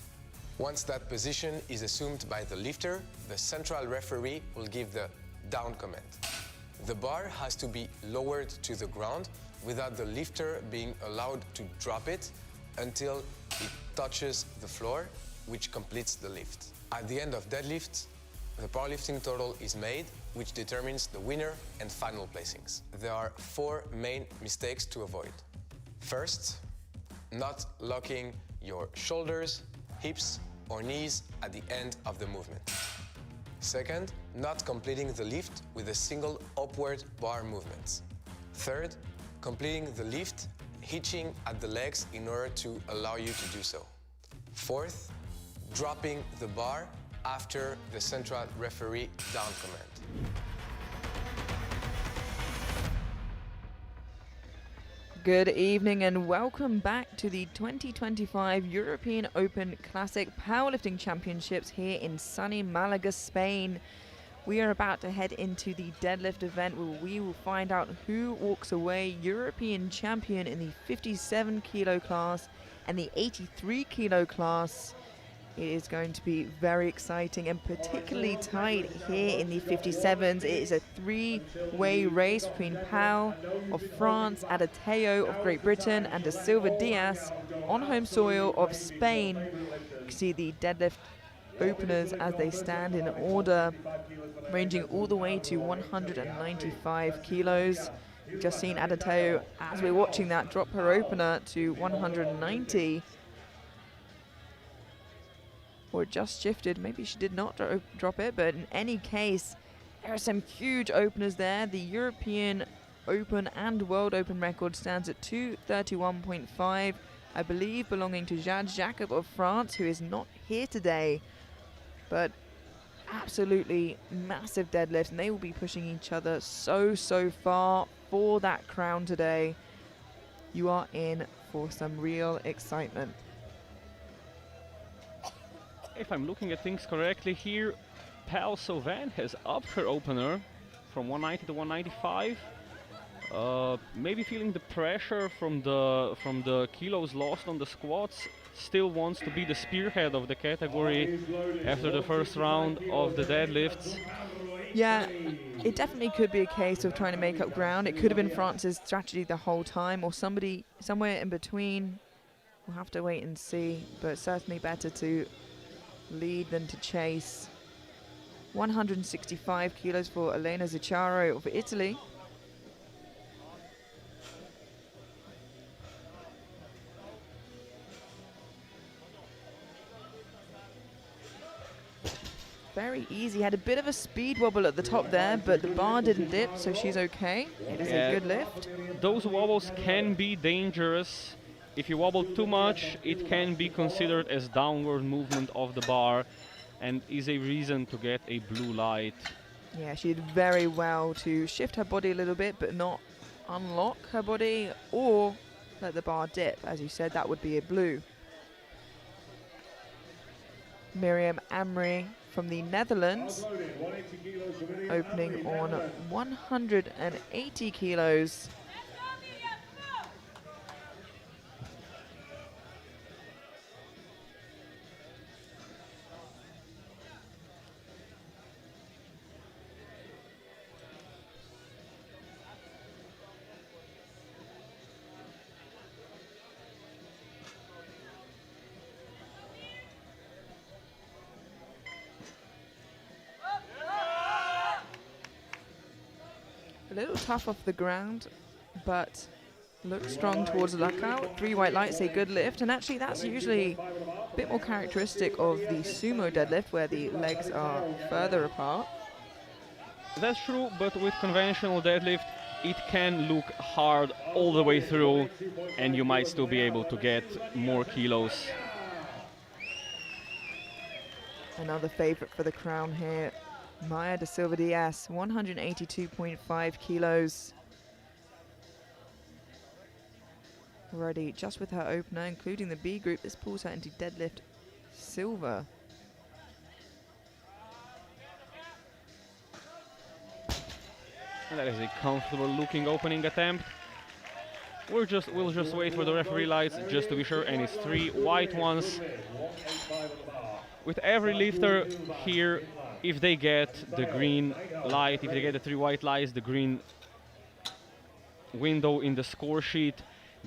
C: Once that position is assumed by the lifter, the central referee will give the down command. The bar has to be lowered to the ground without the lifter being allowed to drop it until it touches the floor, which completes the lift. At the end of deadlift, the powerlifting total is made, which determines the winner and final placings. There are 4 main mistakes to avoid. First, not locking your shoulders, hips, or knees at the end of the movement. Second, not completing the lift with a single upward bar movement. Third, completing the lift hitching at the legs in order to allow you to do so. Fourth, dropping the bar after the central referee down command.
B: Good evening and welcome back to the 2025 European Open Classic Powerlifting Championships here in sunny Malaga, Spain. We are about to head into the deadlift event where we will find out who walks away European champion in the 57 kilo class and the 83 kilo class. It is going to be very exciting and particularly tight here in the 57s. It is a three-way race between Pau of France, Adateo of Great Britain, and Da Silva Diaz on home soil of Spain. You can see the deadlift openers as they stand in order, ranging all the way to 195 kilos. We've just seen Adateo, as we're watching that, drop her opener to 190. Or just shifted. Maybe she did not drop it, but in any case, there are some huge openers there. The European Open and World Open record stands at 231.5, I believe belonging to Jade Jacob of France, who is not here today. But absolutely massive deadlifts, and they will be pushing each other so far for that crown today. You are in for some real excitement.
E: If I'm looking at things correctly here, Pal Sylvain has upped her opener from 190 to 195. Maybe feeling the pressure from the kilos lost on the squats. Still wants to be the spearhead of the category after the first round of the deadlifts.
B: Yeah, it definitely could be a case of trying to make up ground. It could have been France's strategy the whole time, or somebody somewhere in between. We'll have to wait and see, but certainly better to lead than to chase. 165 kilos for Elena Zuccaro of Italy. Very easy. Had a bit of a speed wobble at the top there, but the bar didn't dip, so she's okay. It is a good lift.
E: Those wobbles can be dangerous. If you wobble too much, it can be considered as downward movement of the bar and is a reason to get a blue light.
B: Yeah, she did very well to shift her body a little bit, but not unlock her body or let the bar dip. As you said, that would be a blue. Miriam Amri from the Netherlands, opening on 180 kilos. A little tough off the ground, but looks strong towards the lookout. 3 white lights, a good lift, and actually that's usually a bit more characteristic of the sumo deadlift, where the legs are further apart.
E: That's true, but with conventional deadlift, it can look hard all the way through, and you might still be able to get more kilos.
B: Another favorite for the crown here, Maya Da Silva Diaz, 182.5 kilos. Already just with her opener, including the B group, this pulls her into deadlift silver.
E: And that is a comfortable looking opening attempt. We'll just wait for the referee lights just to be sure, and it's 3 white ones. With every lifter here, if they get the green light, if they get the 3 white lights, the green window in the score sheet,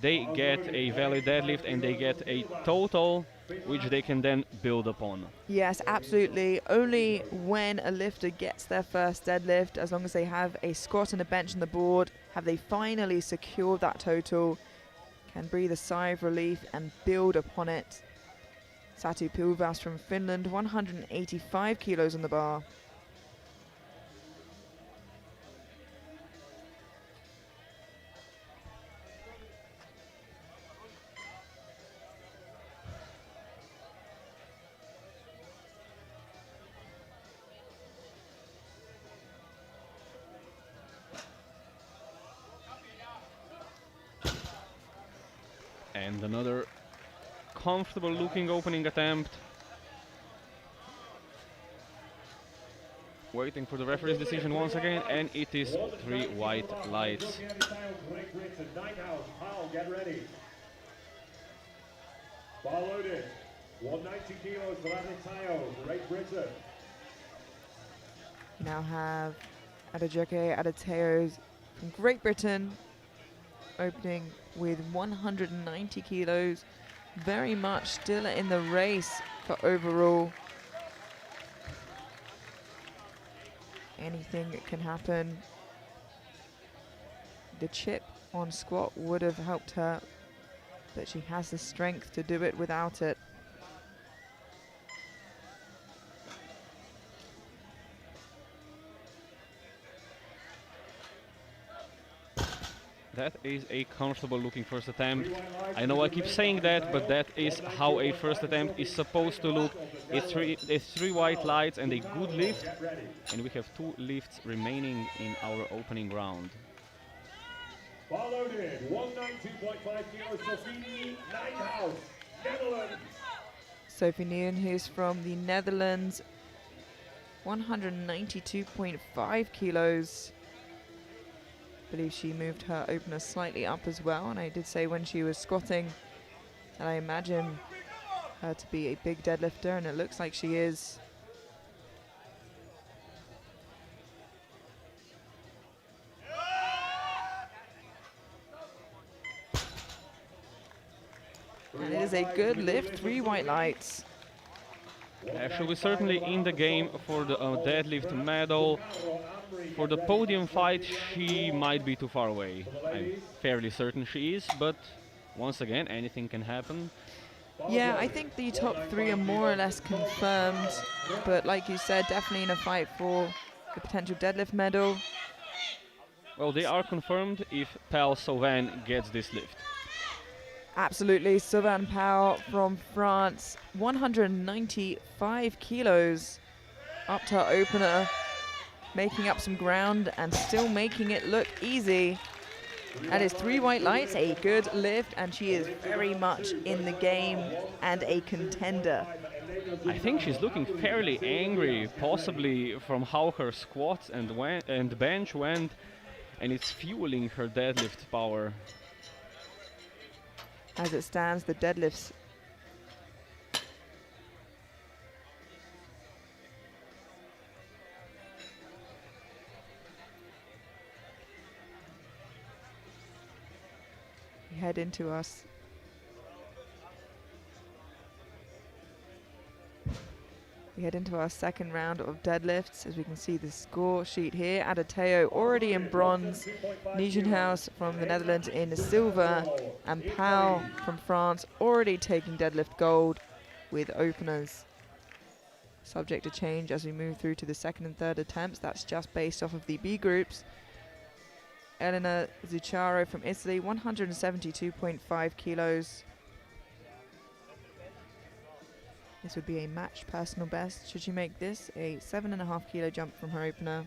E: they get a valid deadlift and they get a total which they can then build upon.
B: Yes, absolutely. Only when a lifter gets their first deadlift, as long as they have a squat and a bench on the board, have they finally secured that total, can breathe a sigh of relief and build upon it. Satu Pilvas from Finland, 185 kilos on the bar.
E: And another comfortable looking opening attempt. Waiting for the referee's decision once again, and it is 3 white lights.
F: Get ready. Bar loaded. 190 kilos for Adebayo, Great Britain.
B: We now have Adejoke Adeteos from Great Britain opening with 190 kilos. Very much still in the race for overall. Anything can happen. The chip on squat would have helped her, but she has the strength to do it without it.
E: That is a comfortable looking first attempt. I know I keep saying that, but that is how a first attempt is supposed to look. It's three white lights and a good lift, and we have 2 lifts remaining in our opening round.
F: Bar loaded, 190.5 kilos, Sophie Nijhouse, Netherlands.
B: Sophie Nguyen, who's from the Netherlands, 192.5 kilos. I believe she moved her opener slightly up as well, and I did say when she was squatting that I imagine her to be a big deadlifter, and it looks like she is. And it is a good lift, 3 white lights.
E: She'll be certainly in the game for the deadlift medal. For the podium fight, she might be too far away. I'm fairly certain she is, but once again, anything can happen.
B: Yeah, I think the top 3 are more or less confirmed, but like you said, definitely in a fight for the potential deadlift medal.
E: Well, they are confirmed if Pal Sauvain gets this lift.
B: Absolutely, Sauvain Pau from France, 195 kilos up to her opener, making up some ground and still making it look easy. That is 3 white lights, a good lift, and she is very much in the game and a contender.
E: I think she's looking fairly angry, possibly from how her squats and bench went, and it's fueling her deadlift power.
B: As it stands, the deadlifts head into us. We head into our second round of deadlifts. As we can see the score sheet here, Adateo already in bronze, Nijenhuis from the Netherlands in silver, and Pau from France already taking deadlift gold with openers. Subject to change as we move through to the second and third attempts. That's just based off of the B groups. Elena Zuccaro from Italy, 172.5 kilos. This would be a match personal best. Should she make this a 7.5 kilo jump from her opener?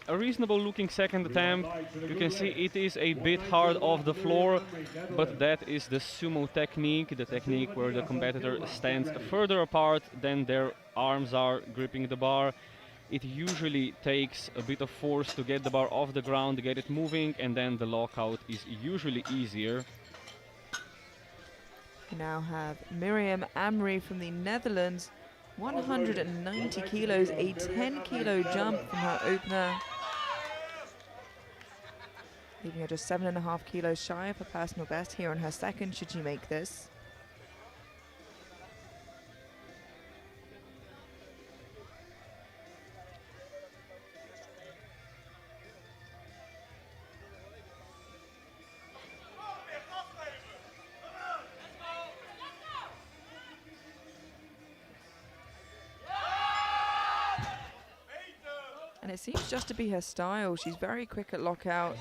E: A reasonable looking second attempt. You can see it is a bit hard off the floor, but that is the sumo technique, the technique where the competitor stands further apart than their arms are gripping the bar. It usually takes a bit of force to get the bar off the ground, to get it moving, and then the lockout is usually easier.
B: We now have Miriam Amri from the Netherlands, 190 kilos, a 10 kilo jump from her opener, leaving her just 7.5 kilos shy of her personal best here on her second, should she make this. And it seems just to be her style. She's very quick at lockout.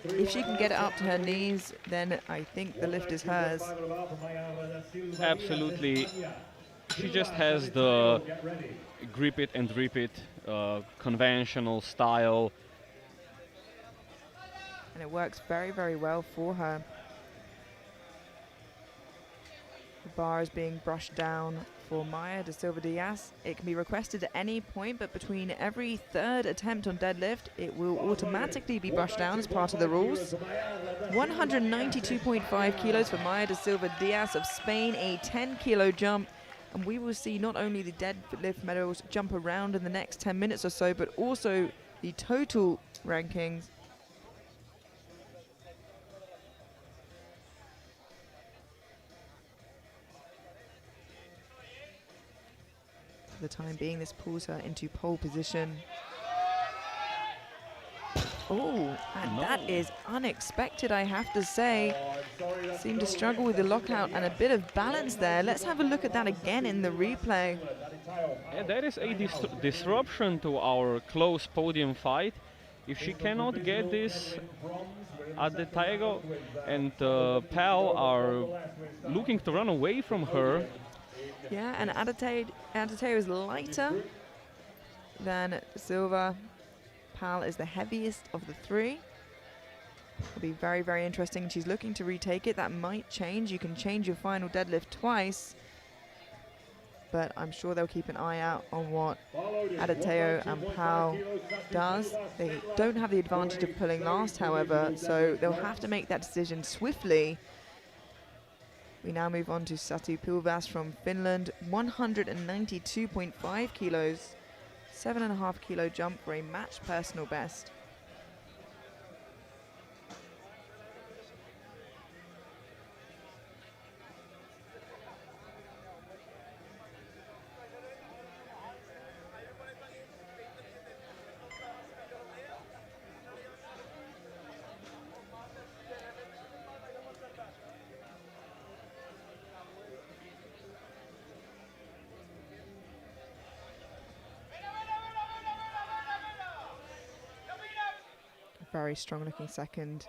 B: If she can get it up to her knees, then I think the lift is hers.
E: Absolutely. She just has the grip it and rip it conventional style.
B: And it works very, very well for her. The bar is being brushed down for Maya da Silva Diaz. It can be requested at any point, but between every third attempt on deadlift, it will automatically be brushed down as part of the rules. 192.5 kilos for Maya da Silva Diaz of Spain, a 10-kilo jump. And we will see not only the deadlift medals jump around in the next 10 minutes or so, but also the total rankings. For the time being, this pulls her into pole position. Oh, and that is unexpected, I have to say. Seemed to struggle with the lockout and a bit of balance there. Let's have a look at that again in the replay.
E: Yeah, that is a disruption to our close podium fight. If she cannot get this, Adetayo and Pal are looking to run away from her.
B: Yeah, and Adetayo is lighter than Silva. Pal is the heaviest of the three. It'll be very, very interesting. She's looking to retake it. That might change. You can change your final deadlift twice. But I'm sure they'll keep an eye out on what Adetayo and Pal does. They don't have the advantage of pulling last, however, so they'll have to make that decision swiftly. We now move on to Satu Pilvas from Finland, 192.5 kilos, 7.5 kilo jump for a match personal best. Very strong looking second.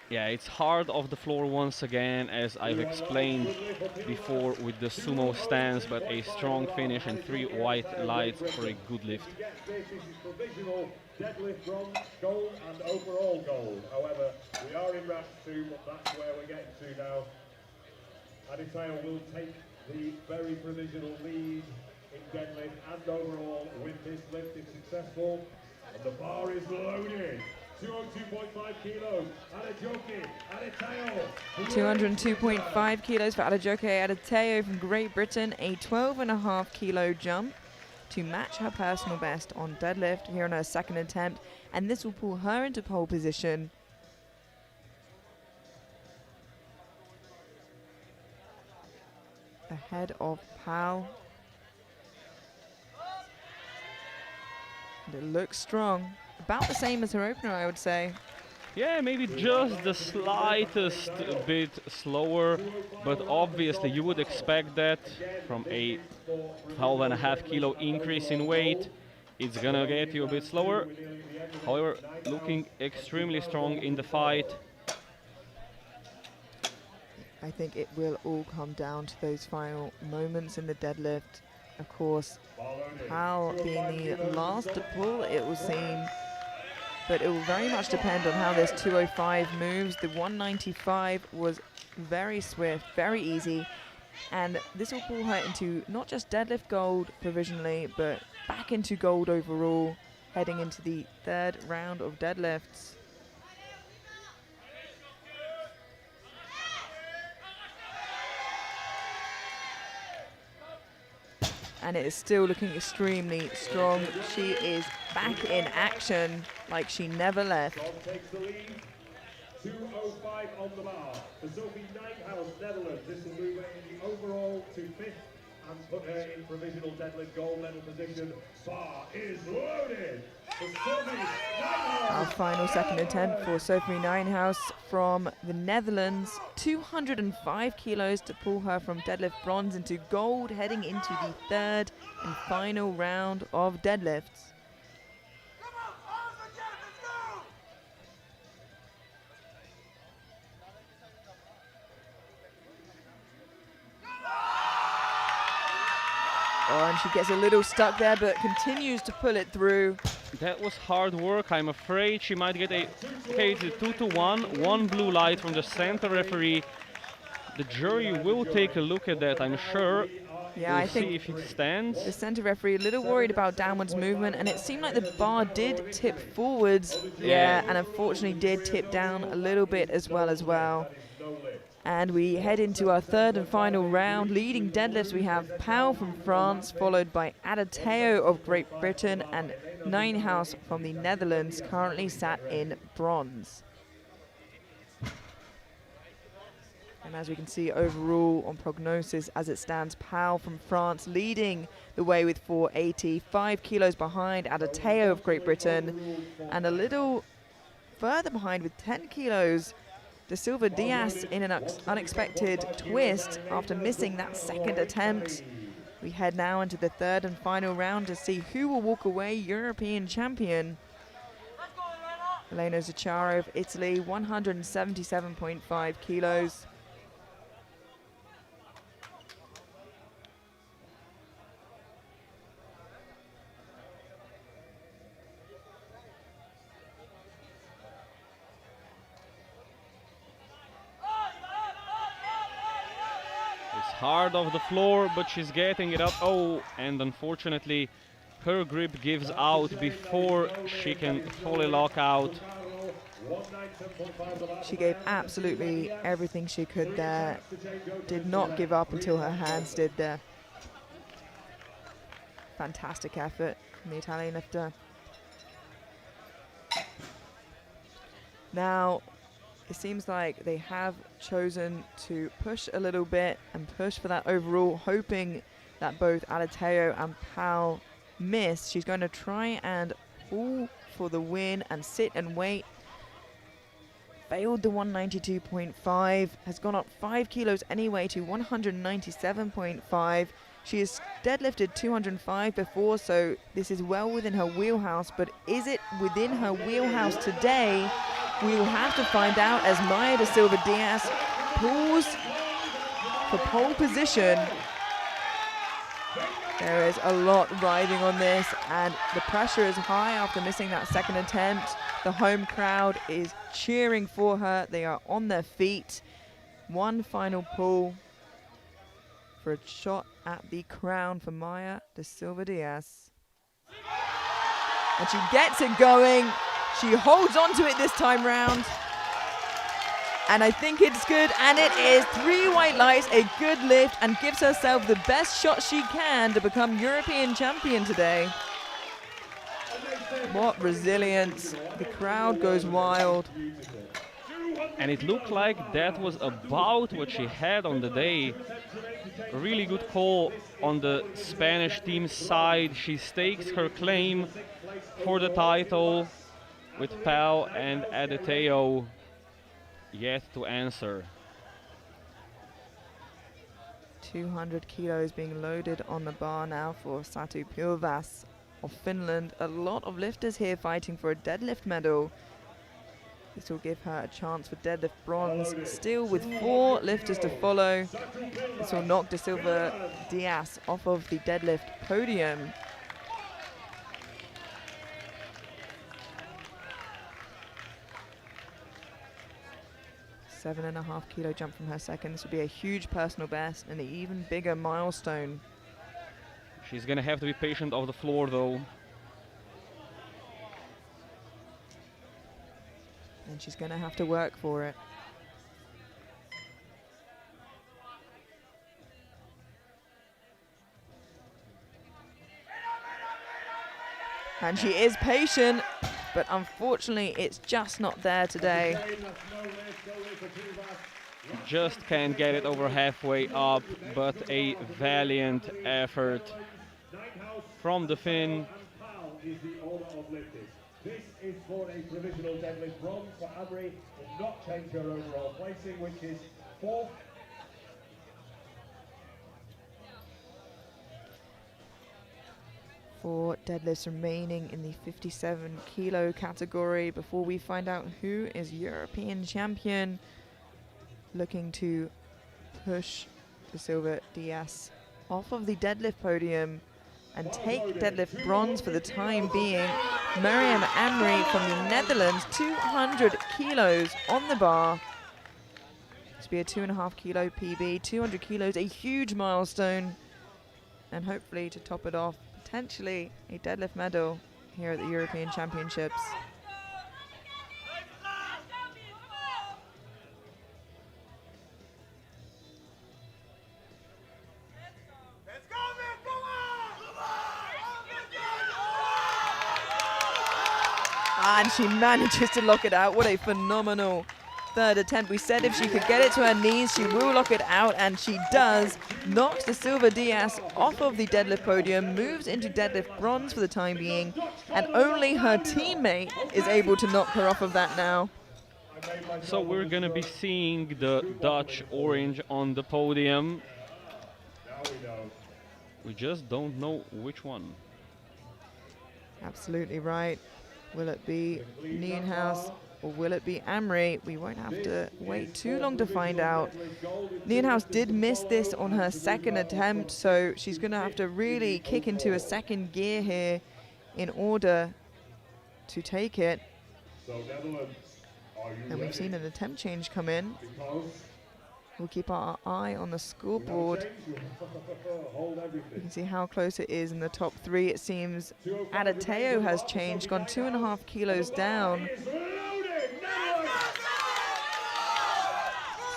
E: Yeah, it's hard off the floor once again, as I've explained before with the sumo stance, but a strong finish and 3 white lights for a good lift.
F: This is provisional deadlift bronze, gold and overall gold. However, we are in round 2, but that's where we're getting to now. Adetayo will take the very provisional lead in deadlift and overall with this lift if successful. And the bar is loaded. 202.5 kilos. Adetayo.
B: 202.5 kilos for Adetayo from Great Britain. A 12.5 kilo jump to match her personal best on deadlift here on her second attempt. And this will pull her into pole position. Ahead of Pal. And it looks strong. About the same as her opener, I would say.
E: Yeah, maybe just the slightest bit slower, but obviously you would expect that from a 12.5 kilo increase in weight. It's gonna get you a bit slower. However, looking extremely strong in the fight.
B: I think it will all come down to those final moments in the deadlift. Of course, Pal being the last to pull, it will seem. But it will very much depend on how this 205 moves. The 195 was very swift, very easy. And this will pull her into not just deadlift gold provisionally, but back into gold overall, heading into the third round of deadlifts. And it is still looking extremely strong. She is back in action like she never left.
F: Takes the lead. 205 on the bar. For Sophie Nijhouse, Netherlands. This will move her in the overall to 5th and put her in provisional deadlift gold medal position. Bar is loaded. For Sophie Nijhouse.
B: Our final second attempt for Sophie Nijhouse from the Netherlands. 205 kilos to pull her from deadlift bronze into gold, heading into the third and final round of deadlifts. Oh, and she gets a little stuck there, but continues to pull it through.
E: That was hard work. I'm afraid she might get a... Okay, it's a 2-1. 1 blue light from the center referee. The jury will take a look at that, I'm sure.
B: Yeah,
E: We'll
B: I think
E: see if it stands.
B: the center referee a little worried about downwards movement, and it seemed like the bar did tip forwards. Yeah, and unfortunately did tip down a little bit as well. And we head into our third and final round. Leading deadlifts, we have Pau from France, followed by Adateo of Great Britain, and Nijenhuis from the Netherlands, currently sat in bronze. And as we can see overall on prognosis as it stands, Pau from France leading the way with 480, 5 kilos behind Adateo of Great Britain, and a little further behind with 10 kilos, Da Silva Diaz in an unexpected twist after missing that second attempt. We head now into the third and final round to see who will walk away European champion. Elena Zuccaro of Italy, 177.5 kilos.
E: Hard off the floor, but she's getting it up. Oh, and unfortunately her grip gives out before she can fully lock out.
B: She gave absolutely everything she could there. Did not give up until her hands did there. Fantastic effort from the Italian lifter. Now, it seems like they have chosen to push a little bit and push for that overall, hoping that both Adateo and Pau miss. She's going to try and pull for the win and sit and wait. Failed the 192.5, has gone up 5 kilos anyway to 197.5. She has deadlifted 205 before, so this is well within her wheelhouse, but is it within her wheelhouse today? We will have to find out as Maya Da Silva Diaz pulls for pole position. There is a lot riding on this, and the pressure is high after missing that second attempt. The home crowd is cheering for her. They are on their feet. One final pull for a shot at the crown for Maya Da Silva Diaz. And she gets it going. She holds on to it this time round. And I think it's good, and it is 3 white lights, a good lift, and gives herself the best shot she can to become European champion today. What resilience. The crowd goes wild.
E: And it looked like that was about what she had on the day. A really good call on the Spanish team's side. She stakes her claim for the title, with Pau and Adateo yet to answer.
B: 200 kilos being loaded on the bar now for Satu Pylväs of Finland. A lot of lifters here fighting for a deadlift medal. This will give her a chance for deadlift bronze. Still with 4 lifters to follow. This will knock Da Silva Diaz off of the deadlift podium. $7.5 kilo jump from her second. This would be a huge personal best and an even bigger milestone.
E: She's gonna have to be patient off the floor though.
B: And she's gonna have to work for it. And she is patient, but unfortunately it's just not there today.
E: Just can't get it over halfway up, but a valiant effort from the Finn.
F: This is for a provisional deadlift bronze for Amri. Will not change her overall placing, which is 4th.
B: Four deadlifts remaining in the 57 kilo category before we find out who is European champion. Looking to push Da Silva Diaz off of the deadlift podium and take deadlift bronze for the time being. Miriam Amri from the Netherlands, 200 kilos on the bar. This will be a 2.5 kilo PB, 200 kilos, a huge milestone. And hopefully to top it off, potentially a deadlift medal here at the European Championships. And she manages to lock it out. What a phenomenal third attempt. We said if she could get it to her knees, she will lock it out, and she does. Knocks the Silva Diaz off of the deadlift podium, moves into deadlift bronze for the time being, and only her teammate is able to knock her off of that now.
E: So we're going to be seeing the Dutch orange on the podium. We just don't know which one.
B: Absolutely right. Will it be Nienhuis or will it be Amri? We won't have to wait too long to find out. Nienhuis did miss this on her second attempt, so she's going to have to really kick into a second gear here in order to take it. And we've seen an attempt change come in. We'll keep our eye on the scoreboard. You can see how close it is in the top three. It seems Adateo has changed, gone 2.5 kilos down.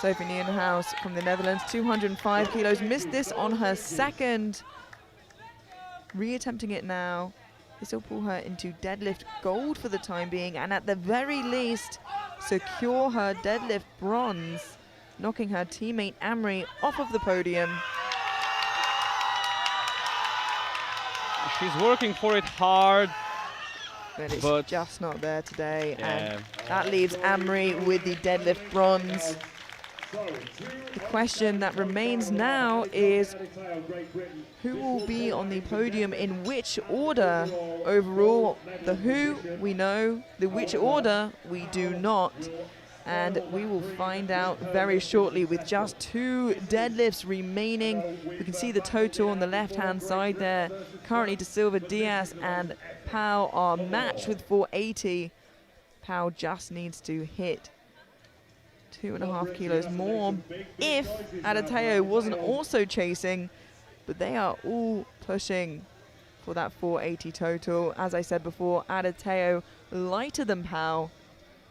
B: Sophie Nienhuis from the Netherlands, 205 kilos, missed this on her second. Reattempting it now. This will pull her into deadlift gold for the time being, and at the very least, secure her deadlift bronze, knocking her teammate Amri off of the podium.
E: She's working for it hard,
B: but it's just not there today. Yeah. And that leaves Amri with the deadlift bronze. The question that remains now is who will be on the podium in which order overall. The who we know, the which order we do not. And we will find out very shortly with just 2 deadlifts remaining. We can see the total on the left-hand side there. Currently, De Silva, Diaz, and Pau are matched with 480. Pau just needs to hit 2.5 kilos more if Adateo wasn't also chasing, but they are all pushing for that 480 total. As I said before, Adateo lighter than Pau.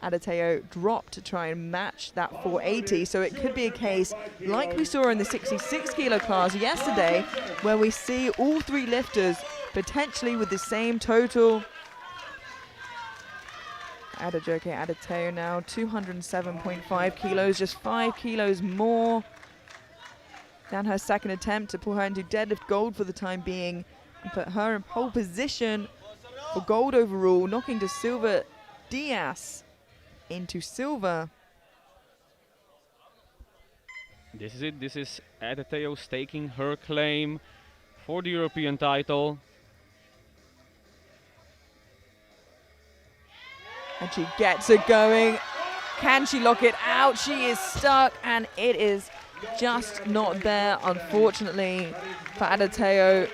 B: Adateo dropped to try and match that 480, so it could be a case like we saw in the 66 kilo class yesterday, where we see all 3 lifters potentially with the same total. Adateo now 207.5 kilos, just 5 kilos more than her second attempt to pull her into deadlift gold for the time being and put her in pole position for gold overall, knocking De Silva Diaz into silver.
E: This is it. This is Adateo staking her claim for the European title.
B: And she gets it going. Can she lock it out? She is stuck, and it is just not there, unfortunately, for Adateo.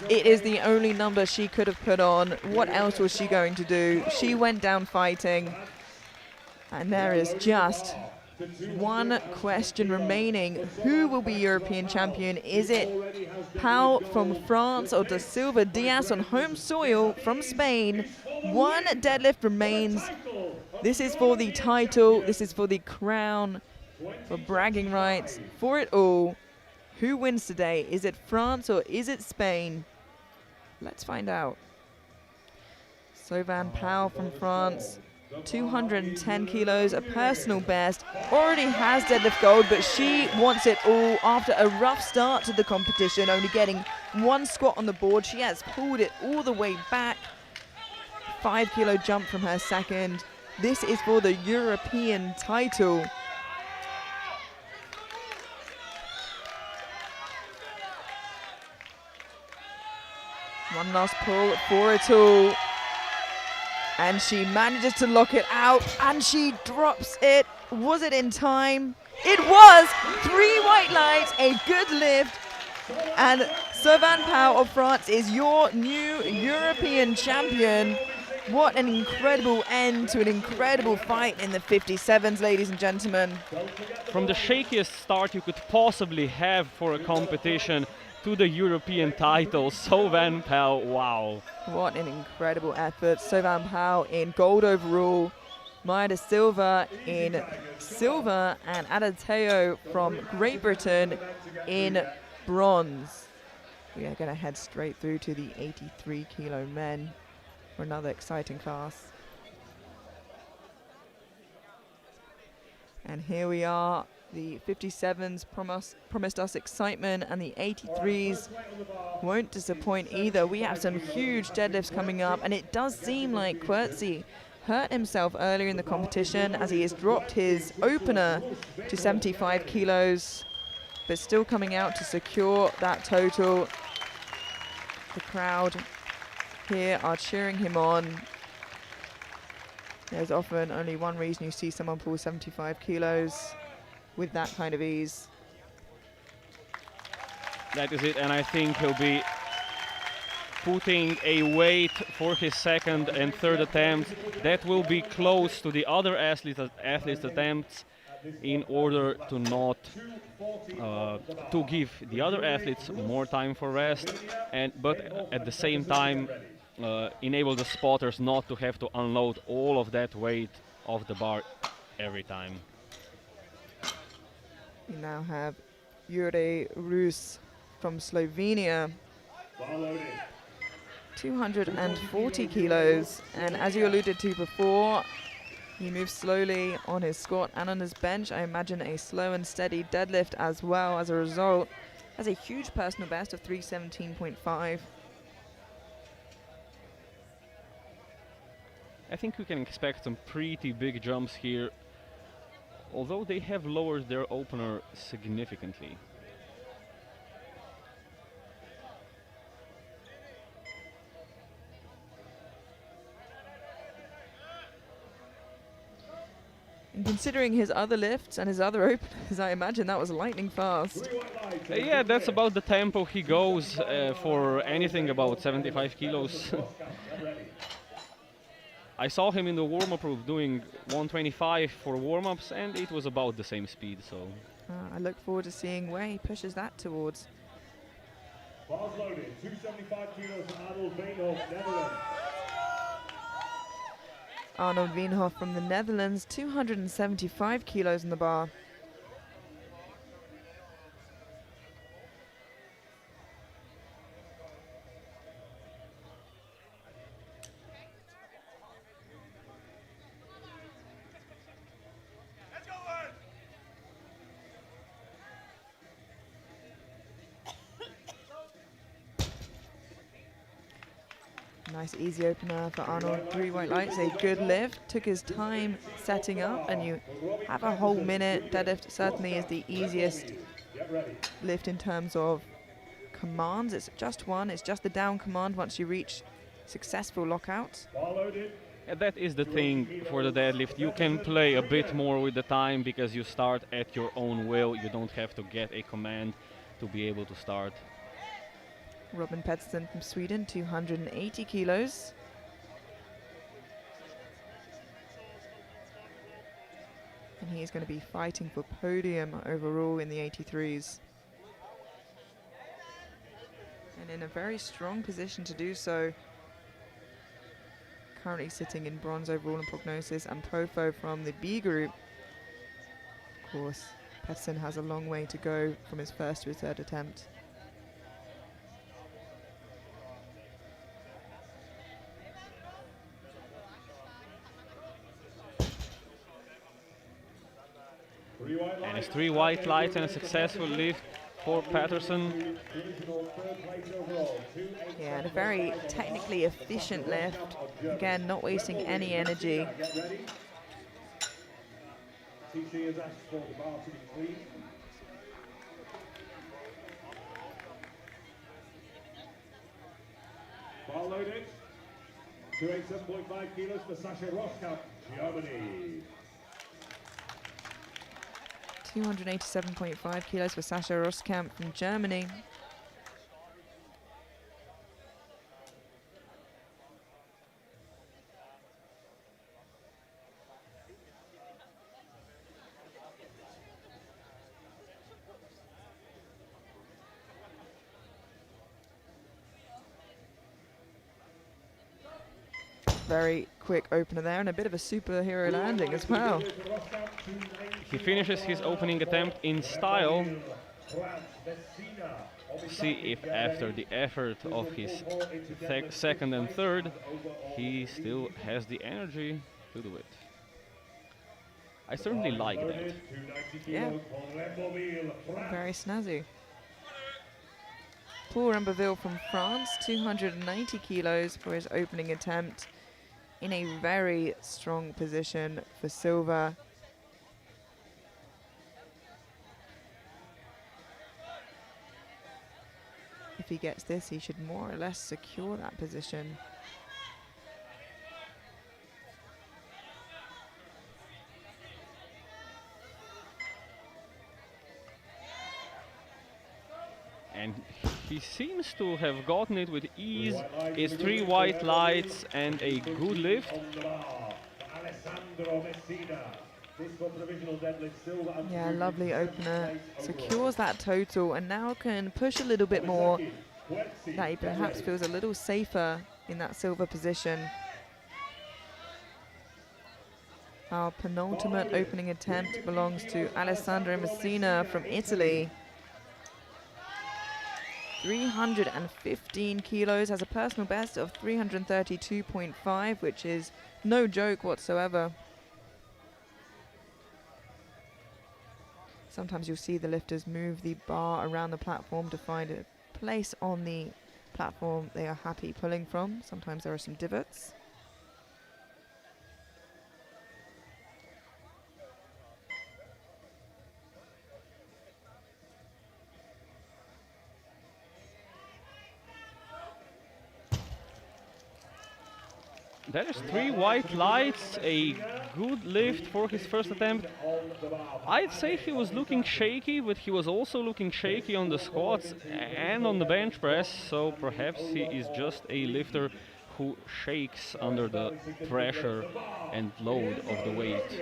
B: It is the only number she could have put on. What else was she going to do? She went down fighting. And there is just one question remaining. Who will be European champion? Is it Pau from France or De Silva Diaz on home soil from Spain? One deadlift remains. This is for the title. This is for the crown, for bragging rights, for it all. Who wins today? Is it France or is it Spain? Let's find out. Sauvane Pau from France. 210 kilos, a personal best, already has deadlift gold, but she wants it all after a rough start to the competition, only getting 1 squat on the board. She has pulled it all the way back. 5 kilo jump from her second. This is for the European title. One last pull for it all. And she manages to lock it out, and she drops it. Was it in time? It was! 3 white lights, a good lift. And Sauvane Pau of France is your new European champion. What an incredible end to an incredible fight in the 57s, ladies and gentlemen.
E: From the shakiest start you could possibly have for a competition to the European title, Sovan Pal, wow.
B: What an incredible effort. Sovan Pal in gold overall, Maya de Silva in silver, and Adateo from Great Britain in bronze. We are going to head straight through to the 83 kilo men for another exciting class. And here we are. The 57s promised us excitement, and the 83s won't disappoint either. We have some huge deadlifts coming up, and it does seem like Quertsy hurt himself earlier in the competition as he has dropped his opener to 75 kilos, but still coming out to secure that total. The crowd here are cheering him on. There's often only one reason you see someone pull 75 kilos with that kind of ease.
E: That is it, and I think he'll be putting a weight for his second and third attempts that will be close to the other athletes' attempts, in order to not to give the other athletes more time for rest, but at the same time enable the spotters not to have to unload all of that weight off the bar every time.
B: We now have Jure Rus from Slovenia, 240 kilos, and as you alluded to before, he moves slowly on his squat and on his bench. I imagine a slow and steady deadlift as well. As a result, has a huge personal best of 317.5.
E: I think we can expect some pretty big jumps here, although they have lowered their opener significantly.
B: And considering his other lifts and his other openers, I imagine that was lightning fast.
E: Yeah, that's about the tempo he goes for anything about 75 kilos. I saw him in the warm-up room doing 125 for warm-ups, and it was about the same speed, so...
B: I look forward to seeing where he pushes that towards.
F: Bars loaded, 275 kilos from Arnold Veenhoff, Netherlands.
B: Arnold Veenhoff from the Netherlands, 275 kilos in the bar. Nice easy opener for Arnold. 3 white lights, a good lift. Took his time setting up, and you have a whole minute. Deadlift certainly is the easiest lift in terms of commands. It's just one, it's just the down command once you reach successful lockout.
E: And that is the thing for the deadlift. You can play a bit more with the time because you start at your own will. You don't have to get a command to be able to start.
B: Robin Pettersson from Sweden, 280 kilos. And he's going to be fighting for podium overall in the 83s. And in a very strong position to do so. Currently sitting in bronze overall in prognosis, and Profo from the B group. Of course, Pettersson has a long way to go from his first to his third attempt.
E: And it's 3 white lights and a successful lift for Pettersson.
B: Yeah, and a very technically efficient lift. Again, not wasting any energy.
F: Bar loaded. 287.5 kilos for Sascha Rosskamp, Germany.
B: 287.5 kilos for Sascha Rosskamp from Germany. Very quick opener there and a bit of a superhero landing as well.
E: He finishes his opening attempt in style. See if after the effort of his second and third, he still has the energy to do it. I certainly like that.
B: Yeah, very snazzy. Paul Rambeville from France, 290 kilos for his opening attempt, in a very strong position for silver. If he gets this, he should more or less secure that position.
E: And he seems to have gotten it with ease. It's 3 white lights and a good lift.
B: Yeah, lovely opener. Secures that total and now can push a little bit more. That he perhaps feels a little safer in that silver position. Our penultimate opening attempt belongs to Alessandro Messina from Italy. 315 kilos, has a personal best of 332.5, which is no joke whatsoever. Sometimes you'll see the lifters move the bar around the platform to find a place on the platform they are happy pulling from. Sometimes there are some divots.
E: That is 3 white lights, a good lift for his first attempt. I'd say he was looking shaky, but he was also looking shaky on the squats and on the bench press, so perhaps he is just a lifter who shakes under the pressure and load of the weight.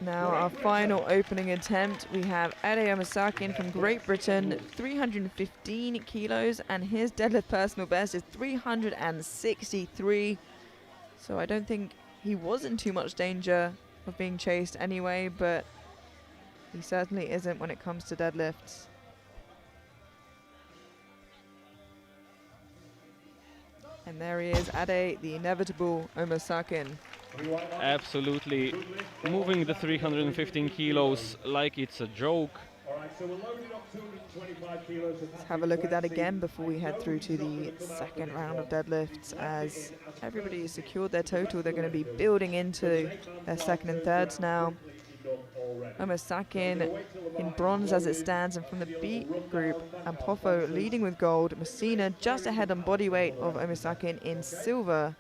B: Now our final opening attempt, we have Ade Omisakin from Great Britain, 315 kilos, and his deadlift personal best is 363. So I don't think he was in too much danger of being chased anyway, but he certainly isn't when it comes to deadlifts. And there he is, Ade, the inevitable Omisakin.
E: Absolutely moving the 315 kilos like it's a joke.
B: Let's have a look at that again before we head through to the second round of deadlifts. As everybody has secured their total, they're going to be building into their second and thirds now. Omisakin in bronze as it stands, and from the B group, Ampofo leading with gold. Messina just ahead on body weight of Omisakin in silver.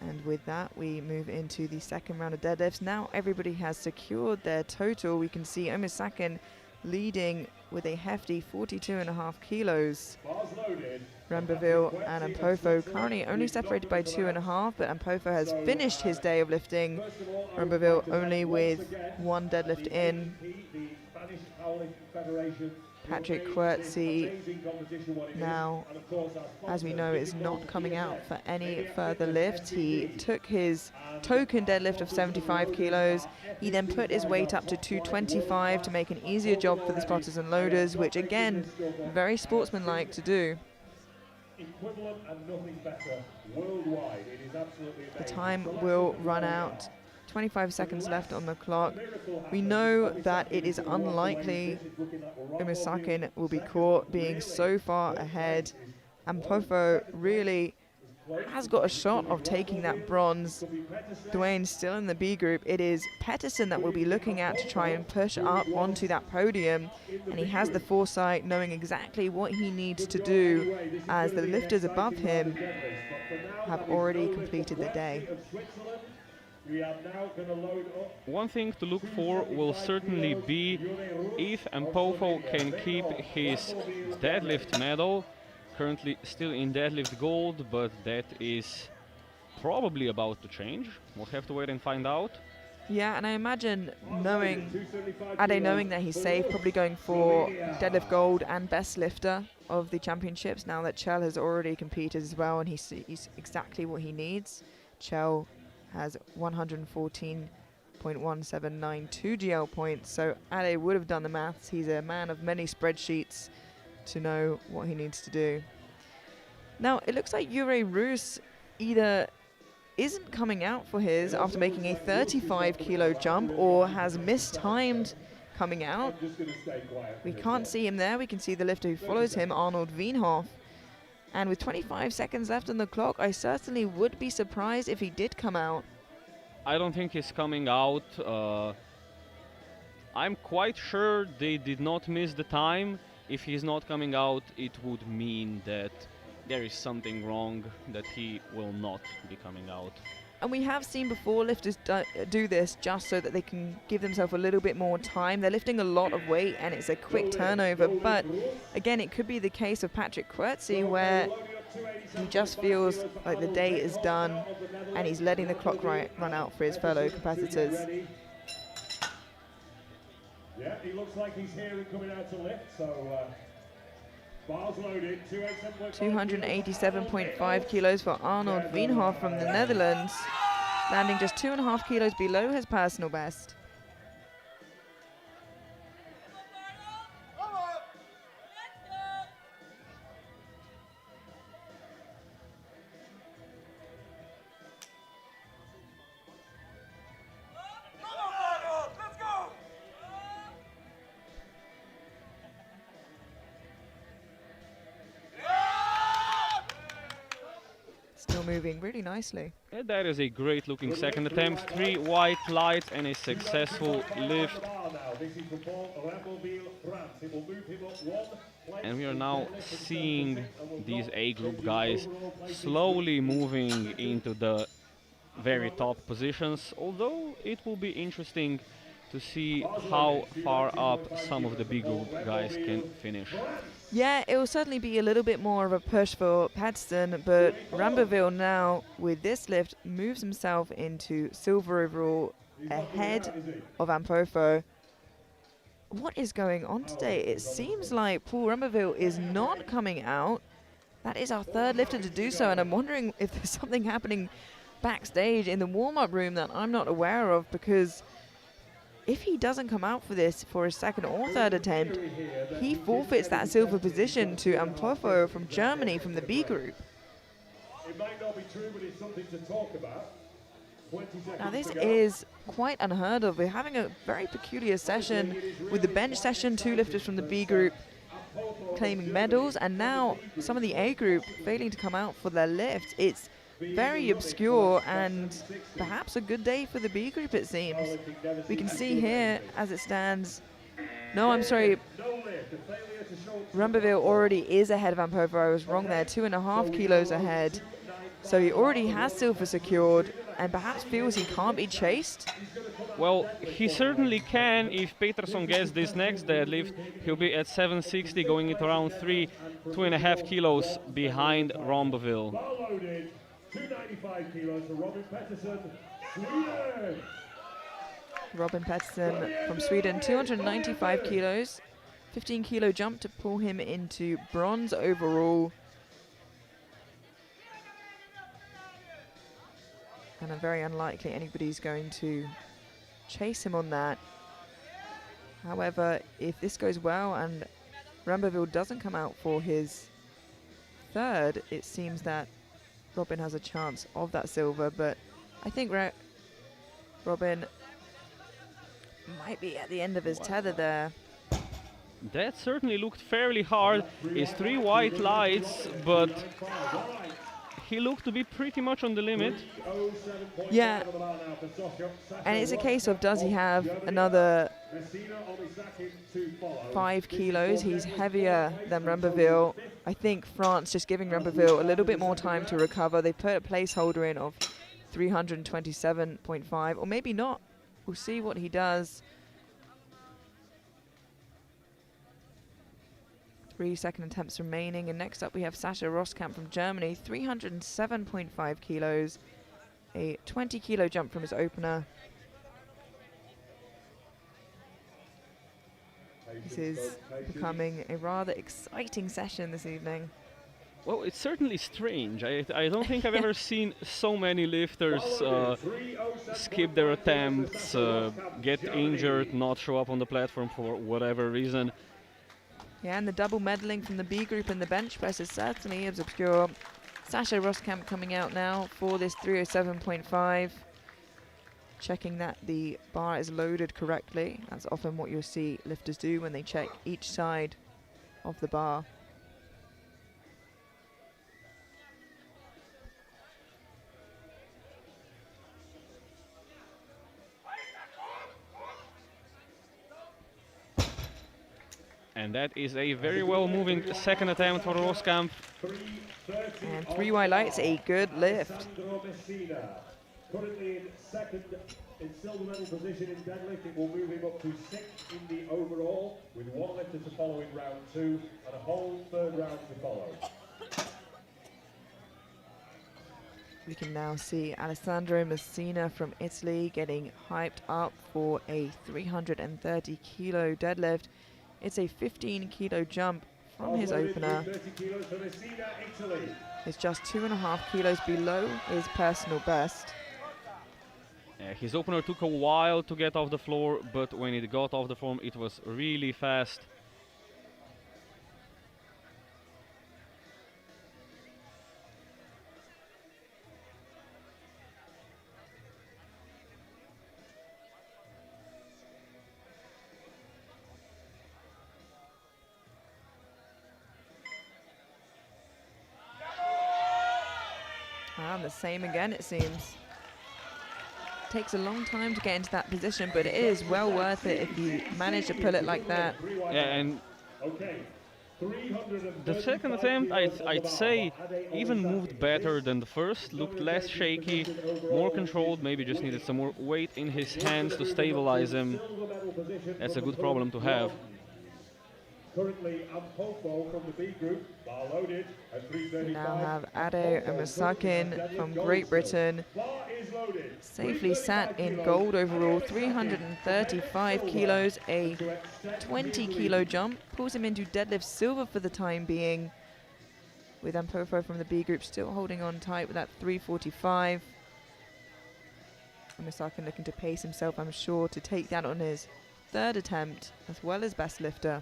B: And with that, we move into the second round of deadlifts. Now everybody has secured their total. We can see Omisakin leading with a hefty 42.5 kilos. Rambeville and Ampofo currently only separated by 2.5, but Ampofo has finished his day of lifting. Rambeville only with 1 deadlift in. Patrick Quertsy now, as we know, is not coming out for any further lifts. He took his token deadlift of 75 kilos. He then put his weight up to 225 to make an easier job for the spotters and loaders, which again, very sportsmanlike to do. The time will run out. 25 seconds left on the clock. We know that it is unlikely Omisakin will be caught being so far ahead. Ampofo really has got a shot of taking that bronze. Dwayne's still in the B group. It is Pettersson that we'll be looking at to try and push up onto that podium. And he has the foresight, knowing exactly what he needs to do, as the lifters above him have already completed the day.
E: One thing to look for will certainly be if Ampofo can keep his deadlift medal. Currently still in deadlift gold, but that is probably about to change. We'll have to wait and find out.
B: Yeah, and I imagine Ade knowing that he's safe, probably going for deadlift gold and best lifter of the championships now that Chell has already competed as well, and he sees exactly what he needs. Chell has 114.1792 GL points, so Ade would have done the maths. He's a man of many spreadsheets to know what he needs to do. Now, it looks like Yuri Roos either isn't coming out for his after making a 35 kilo jump or has mistimed coming out. We can't see him there. We can see the lifter who follows him, Arnold Wienhoff. And with 25 seconds left on the clock, I certainly would be surprised if he did come out.
E: I don't think he's coming out. I'm quite sure they did not miss the time. If he's not coming out, it would mean that there is something wrong, that he will not be coming out.
B: And we have seen before lifters do this just so that they can give themselves a little bit more time. They're lifting a lot of weight and it's a quick turnover, but again, it could be the case of Patrick Quertsy where he just feels like the day is done and he's letting the clock run out for his fellow competitors.
F: Yeah, he looks like he's here and coming out to lift, so bars loaded,
B: 287.5 kilos for Arnold Wienhoff from the Netherlands, landing just 2.5 kilos below his personal best. Still moving really nicely.
E: Yeah, that is a great looking second attempt. 3 white lights and a successful lift. And we are now seeing these A group guys slowly moving into the very top positions, although it will be interesting to see how far up some of the B group guys can finish.
B: Yeah, it will certainly be a little bit more of a push for Patterson, but Ramberville now, with this lift, moves himself into silver overall ahead of Ampofo. What is going on today? It seems like Paul Ramberville is not coming out. That is our third lifter to do so, and I'm wondering if there's something happening backstage in the warm-up room that I'm not aware of, because if he doesn't come out for this for his second or third attempt, he forfeits that silver position to Ampofo from Germany from the B group.
F: It might not be true, but it's something to talk about.
B: Now this is quite unheard of. We're having a very peculiar session with the bench session, 2 lifters from the B group claiming medals, and now some of the A group failing to come out for their lift. It's very obscure and perhaps a good day for the B group, it seems. We can see here as it stands. No, I'm sorry. Ramberville already is ahead of Ampofo. I was wrong there, 2.5 kilos ahead. So he already has silver secured and perhaps feels he can't be chased.
E: Well, he certainly can. If Peterson gets this next deadlift, he'll be at 760 going into round 3, 2.5 kilos behind Ramberville.
F: 295 kilos for Robin Pettersson, Sweden.
B: Robin Pettersson from Sweden, 295 kilos, 15 kilo jump to pull him into bronze overall. And very unlikely anybody's going to chase him on that. However, if this goes well and Ramberville doesn't come out for his third, it seems that Robin has a chance of that silver, but I think Robin might be at the end of his tether there.
E: That certainly looked fairly hard. It's 3 white lights, but he looked to be pretty much on the limit.
B: Yeah, and it's a case of, does he have another 5 kilos? He's heavier than Ramberville. I think France just giving Ramberville a little bit more time to recover. They put a placeholder in of 327.5, or maybe not. We'll see what he does. 3 second attempts remaining, and next up we have Sascha Roskamp from Germany, 307.5 kilos, a 20 kilo jump from his opener. This is becoming a rather exciting session this evening.
E: Well, it's certainly strange. I don't think I've ever seen so many lifters skip their attempts, get injured, not show up on the platform for whatever reason.
B: Yeah, and the double medaling from the B group in the bench press is certainly obscure. Sasha Roskamp coming out now for this 307.5. Checking that the bar is loaded correctly. That's often what you'll see lifters do when they check each side of the bar.
E: And that is a very well moving second attempt for Roskamp.
B: And 3 white lights, a good lift.
F: Currently in second in silver medal position in deadlift. It will move him up to 6th in the overall, with 1 lifter to follow in round 2 and a whole 3rd round to follow.
B: We can now see Alessandro Messina from Italy getting hyped up for a 330 kilo deadlift. It's a 15 kilo jump from his opener. It's just 2.5 kilos below his personal best.
E: His opener took a while to get off the floor, but when it got off the floor, it was really fast.
B: And the same again, it seems. Takes a long time to get into that position, but it is well worth it if you manage to pull it like that.
E: Yeah, and the second attempt, I'd say, even moved better than the first. Looked less shaky, more controlled, maybe just needed some more weight in his hands to stabilize him. That's a good problem to have.
F: Currently, Ampopo from the B group, bar loaded at 335.
B: We now have Ado Amasakin from Great Britain, safely sat in gold overall, 335 kilos, a 20 kilo jump, pulls him into deadlift silver for the time being, with Ampopo from the B group still holding on tight with that 345. Amasakin looking to pace himself, I'm sure, to take that on his 3rd attempt, as well as best lifter.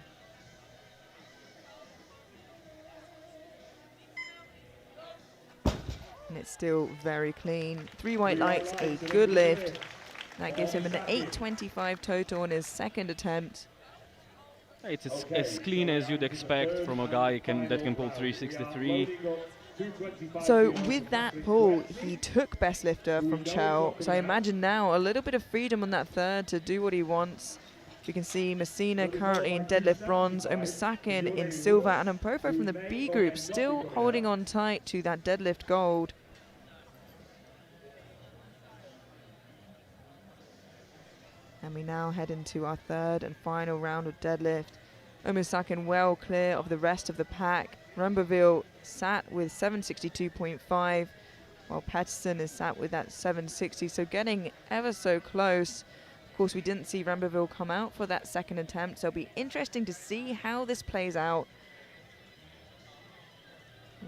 B: And it's still very clean. 3 white lights, a good lift. That gives him an 825 total on his 2nd attempt.
E: It's as clean as you'd expect from a guy that can pull 363.
B: So with that pull, he took best lifter from Chell. So I imagine now a little bit of freedom on that 3rd to do what he wants. You can see Messina currently in deadlift bronze, Omisakin in silver, and Ampopo from the B group still holding on tight to that deadlift gold. And we now head into our 3rd and final round of deadlift. Omisakin well clear of the rest of the pack. Rumberville sat with 762.5, while Patterson is sat with that 760, so getting ever so close. Of course, we didn't see Rumberville come out for that 2nd attempt, so it'll be interesting to see how this plays out.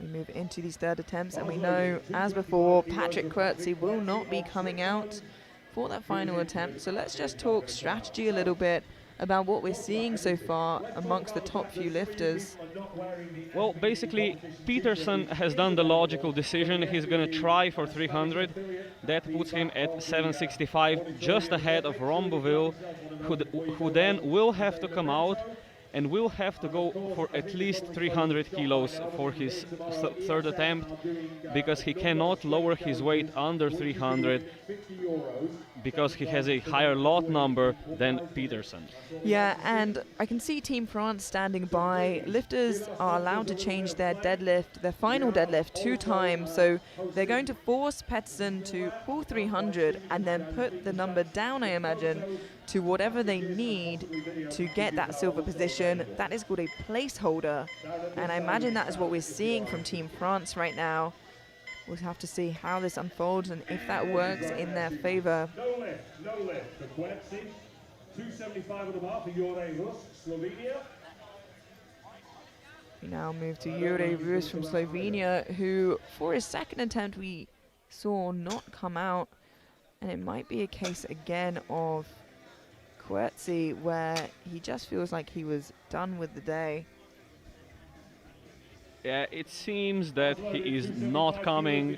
B: We move into these 3rd attempts, and we know, as before, Patrick Quertsy will not be coming out for that final attempt. So let's just talk strategy a little bit about what we're seeing so far amongst the top few lifters.
E: Well, basically, Peterson has done the logical decision. He's going to try for 300. That puts him at 765, just ahead of Romboville, who then will have to come out and will have to go for at least 300 kilos for his 3rd attempt, because he cannot lower his weight under 300 because he has a higher lot number than Peterson.
B: Yeah, and I can see Team France standing by. Lifters are allowed to change their deadlift, their final deadlift, 2 times, so they're going to force Peterson to pull 300 and then put the number down, I imagine, to whatever they need to get that silver position. That is called a placeholder, and I imagine that is what we're seeing from Team France right now. We'll have to see how this unfolds and if that works in their favor.
F: No lift for Quertsy. 275 on the bar for Jure Rus, Slovenia.
B: We now move to Jure Rus from Slovenia, who for his second attempt we saw not come out. And it might be a case again of Coetzee, where he just feels like he was done with the day.
E: Yeah, it seems that he is not coming.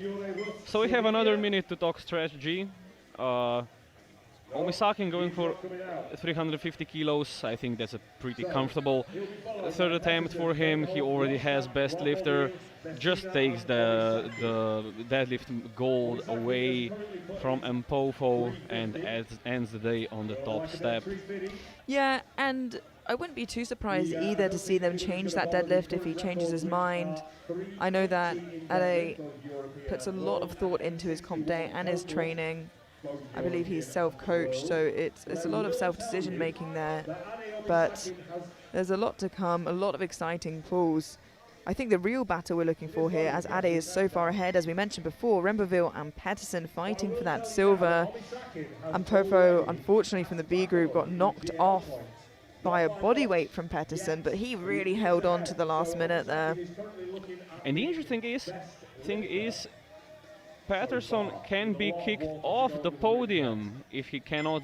E: So we have another minute to talk strategy. Omisakin going for 350 kilos. I think that's a pretty comfortable third attempt for him. He already has best lifter. Just takes the deadlift gold away from Mpofo and ends the day on the top step.
B: Yeah, and I wouldn't be too surprised either to see them change that deadlift if he changes his mind. I know that Ade puts a lot of thought into his comp day and his training. I believe he's self-coached, so it's a lot of self-decision making there. But there's a lot to come, a lot of exciting pulls. I think the real battle we're looking for here, as Ade is so far ahead, as we mentioned before, Remberville and Pettersson fighting for that silver. And Pofo, unfortunately from the B group, got knocked off by a body weight from Pettersson, but he really held on to the last minute there.
E: And the interesting thing is Pettersson can be kicked off the podium if he cannot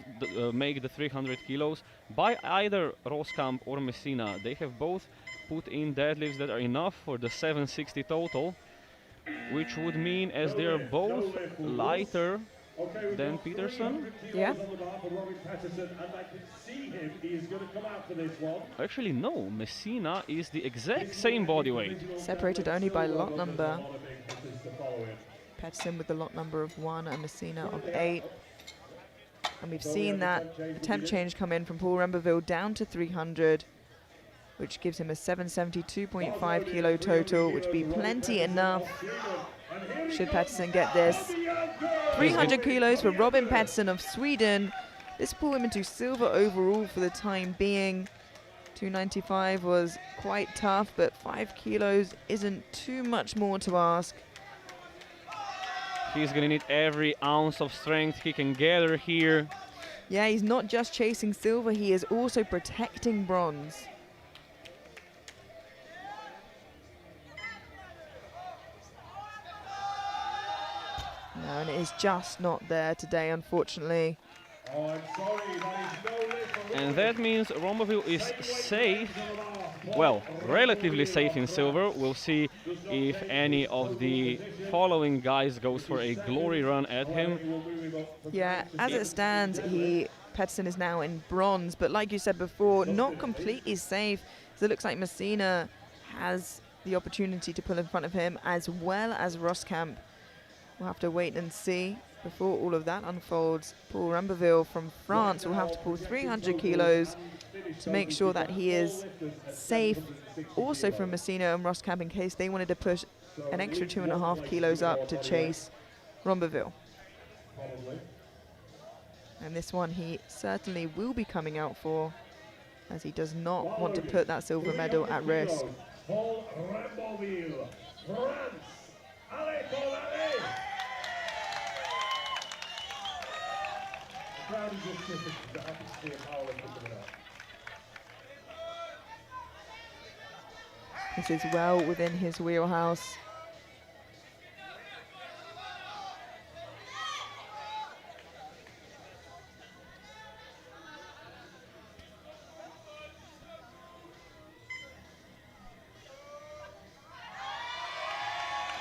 E: make the 300 kilos by either Roskamp or Messina. They have both put in deadlifts that are enough for the 760 total, which would mean, as they are both lighter than Peterson.
B: Yeah.
E: Actually, no. Messina is the exact same body weight.
B: Separated only by lot number. Pettersson with the lot number of 1 and Messina of 8. And we've seen that attempt change come in from Paul Remberville down to 300, which gives him a 772.5 kilo total, which would be plenty enough should Pettersson get this. 300 kilos for Robin Pettersson of Sweden. This pulled him into silver overall for the time being. 295 was quite tough, but 5 kilos isn't too much more to ask.
E: He's going to need every ounce of strength he can gather here.
B: Yeah, he's not just chasing silver, he is also protecting bronze. No, and it is just not there today, unfortunately.
E: And that means Romboville is safe, well, relatively safe in silver. We'll see if any of the following guys goes for a glory run at him.
B: Yeah, as it stands, Pettersson is now in bronze, but like you said before, not completely safe. So it looks like Messina has the opportunity to pull in front of him, as well as Roskamp. We'll have to wait and see before all of that unfolds. Paul Remberville from France will have to pull 300 kilos to make sure that he is safe. Also from Messina and Roskamp in case they wanted to push an extra 2.5 kilos up to chase Remberville. And this one he certainly will be coming out for, as he does not want to put that silver medal at risk.
F: Paul Remberville, France. Allez, Paul, allez! The crowd is just terrific. They're happy to see a powerlifter coming out.
B: This is well within his wheelhouse.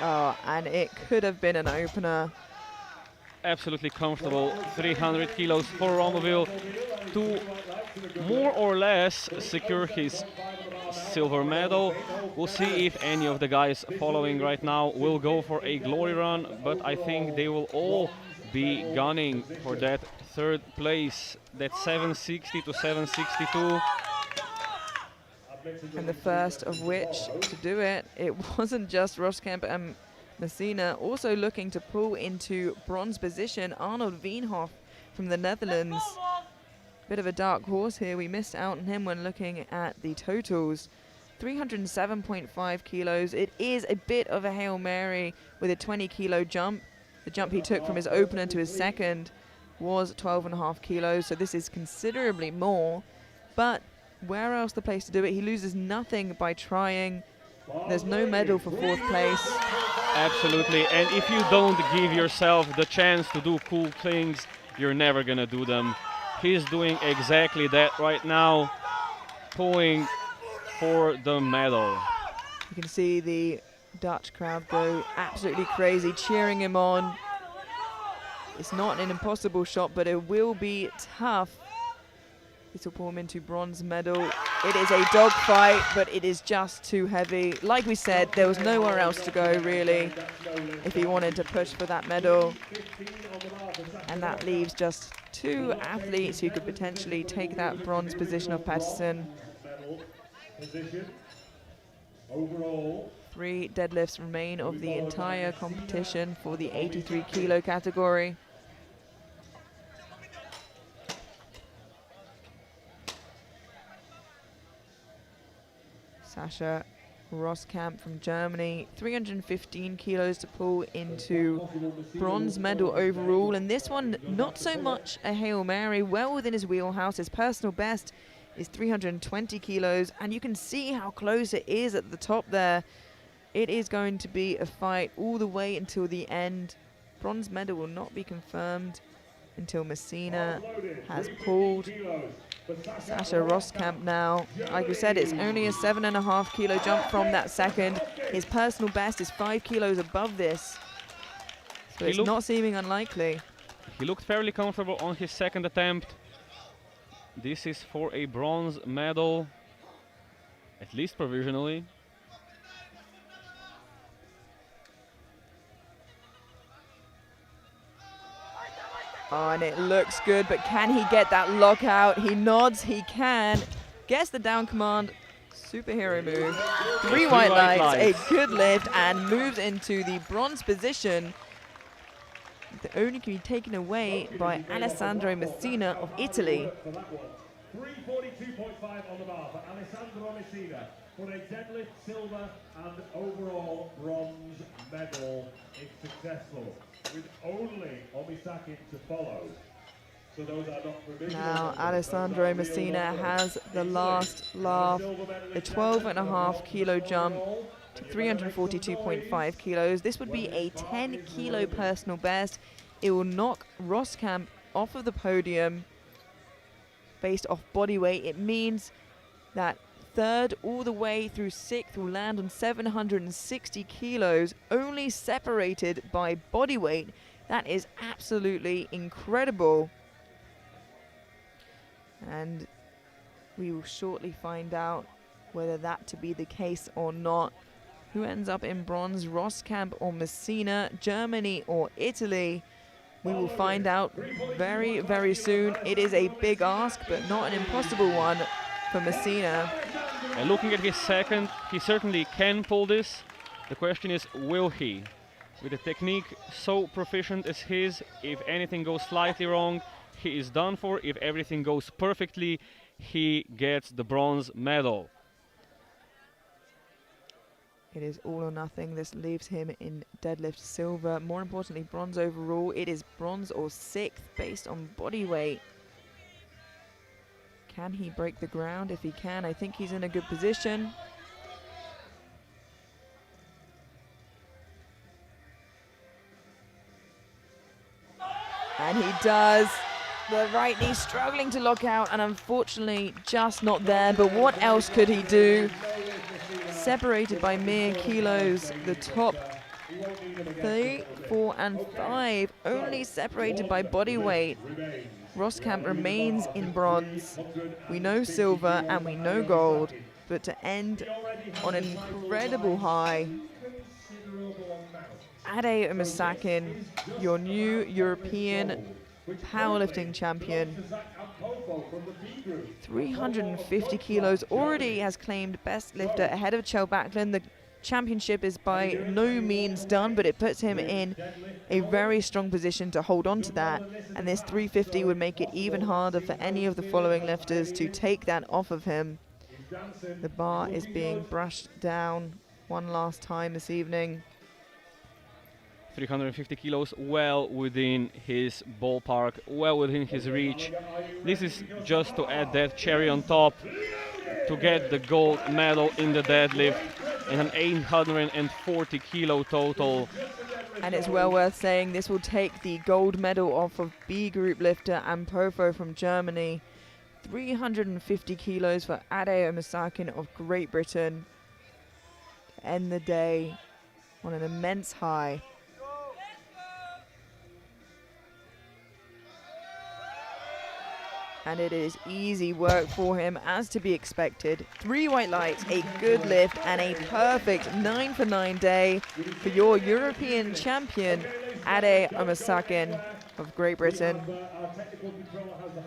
B: Oh, and it could have been an opener.
E: Absolutely comfortable 300 kilos for Romboville to more or less secure his silver medal. We'll see if any of the guys following right now will go for a glory run, but I think they will all be gunning for that third place, that 760 to 762.
B: And the first of which to do it, it wasn't just Roskamp and Messina, also looking to pull into bronze position, Arnold Veenhoff from the Netherlands. Bit of a dark horse here, we missed out on him when looking at the totals. 307.5 kilos, it is a bit of a Hail Mary with a 20 kilo jump. The jump he took from his opener to his second. was 12.5 kilos, so this is considerably more. But where else the place to do it? He loses nothing by trying. There's no medal for 4th place.
E: Absolutely, and if you don't give yourself the chance to do cool things, you're never gonna do them. He's doing exactly that right now, pulling for the medal.
B: You can see the Dutch crowd go absolutely crazy, cheering him on. It's not an impossible shot, but it will be tough. This will pull him into bronze medal. It is a dogfight, but it is just too heavy. Like we said, there was nowhere else to go, really, if he wanted to push for that medal. And that leaves just 2 athletes who could potentially take that bronze position of Patterson. 3 deadlifts remain of the entire competition for the 83 kilo category. Sascha Roskamp from Germany, 315 kilos to pull into bronze medal overall. And this one, not so much a Hail Mary, well within his wheelhouse. His personal best is 320 kilos, and you can see how close it is at the top there. It is going to be a fight all the way until the end. Bronze medal will not be confirmed until Messina has pulled. Sascha Roskamp now, like we said, it's only a 7.5 kilo jump from that second. His personal best is 5 kilos above this, so it's not seeming unlikely.
E: He looked fairly comfortable on his second attempt. This is for a bronze medal, at least provisionally.
B: Oh, and it looks good, but can he get that lockout? He nods, he can. Gets the down command, superhero move. 3 white lights, a good lift, and moves into the bronze position. The only can be taken away by Alessandro Messina of Italy.
F: 342.5 on the bar for Alessandro Messina for a deadlift silver and overall bronze medal if successful, with only Omisaki to follow. So those are not provisional.
B: Now Alessandro Messina has the last laugh, a 12.5 kilo jump to 342.5 kilos. This would be a 10 kilo personal best. It will knock Roskamp off of the podium based off body weight. It means that 3rd all the way through 6th will land on 760 kilos, only separated by body weight. That is absolutely incredible. And we will shortly find out whether that to be the case or not. Who ends up in bronze, Roskamp or Messina, Germany or Italy? We will find out very, very soon. It is a big ask, but not an impossible one for Messina.
E: And looking at his second, he certainly can pull this. The question is, will he? With a technique so proficient as his, if anything goes slightly wrong, he is done for. If everything goes perfectly, he gets the bronze medal.
B: It is all or nothing. This leaves him in deadlift silver. More importantly, bronze overall. It is bronze or 6th based on body weight. Can he break the ground? If he can, I think he's in a good position. And he does. The right knee struggling to lock out, and unfortunately just not there. But what else could he do? Separated by mere kilos, the top 3, 4 and 5 only separated by body weight. Roskamp remains in bronze. We know silver and we know gold, but to end on an incredible high. Ade Umasakin, your new European powerlifting champion. 350 kilos, already has claimed best lifter ahead of Kjell Backlund. The championship is by no means done, but it puts him in a very strong position to hold on to that. And this 350 would make it even harder for any of the following lifters to take that off of him. The bar is being brushed down one last time this evening.
E: 350 kilos, well within his ballpark, well within his reach. This is just to add that cherry on top to get the gold medal in the deadlift and an 840 kilo total.
B: And it's well worth saying this will take the gold medal off of B group lifter Ampofo from Germany. 350 kilos for Ade Omasakin of Great Britain to end the day on an immense high. And it is easy work for him, as to be expected. 3 white lights, a good lift, and a perfect 9 for 9 day for your European champion, Ade Omasakin of Great Britain.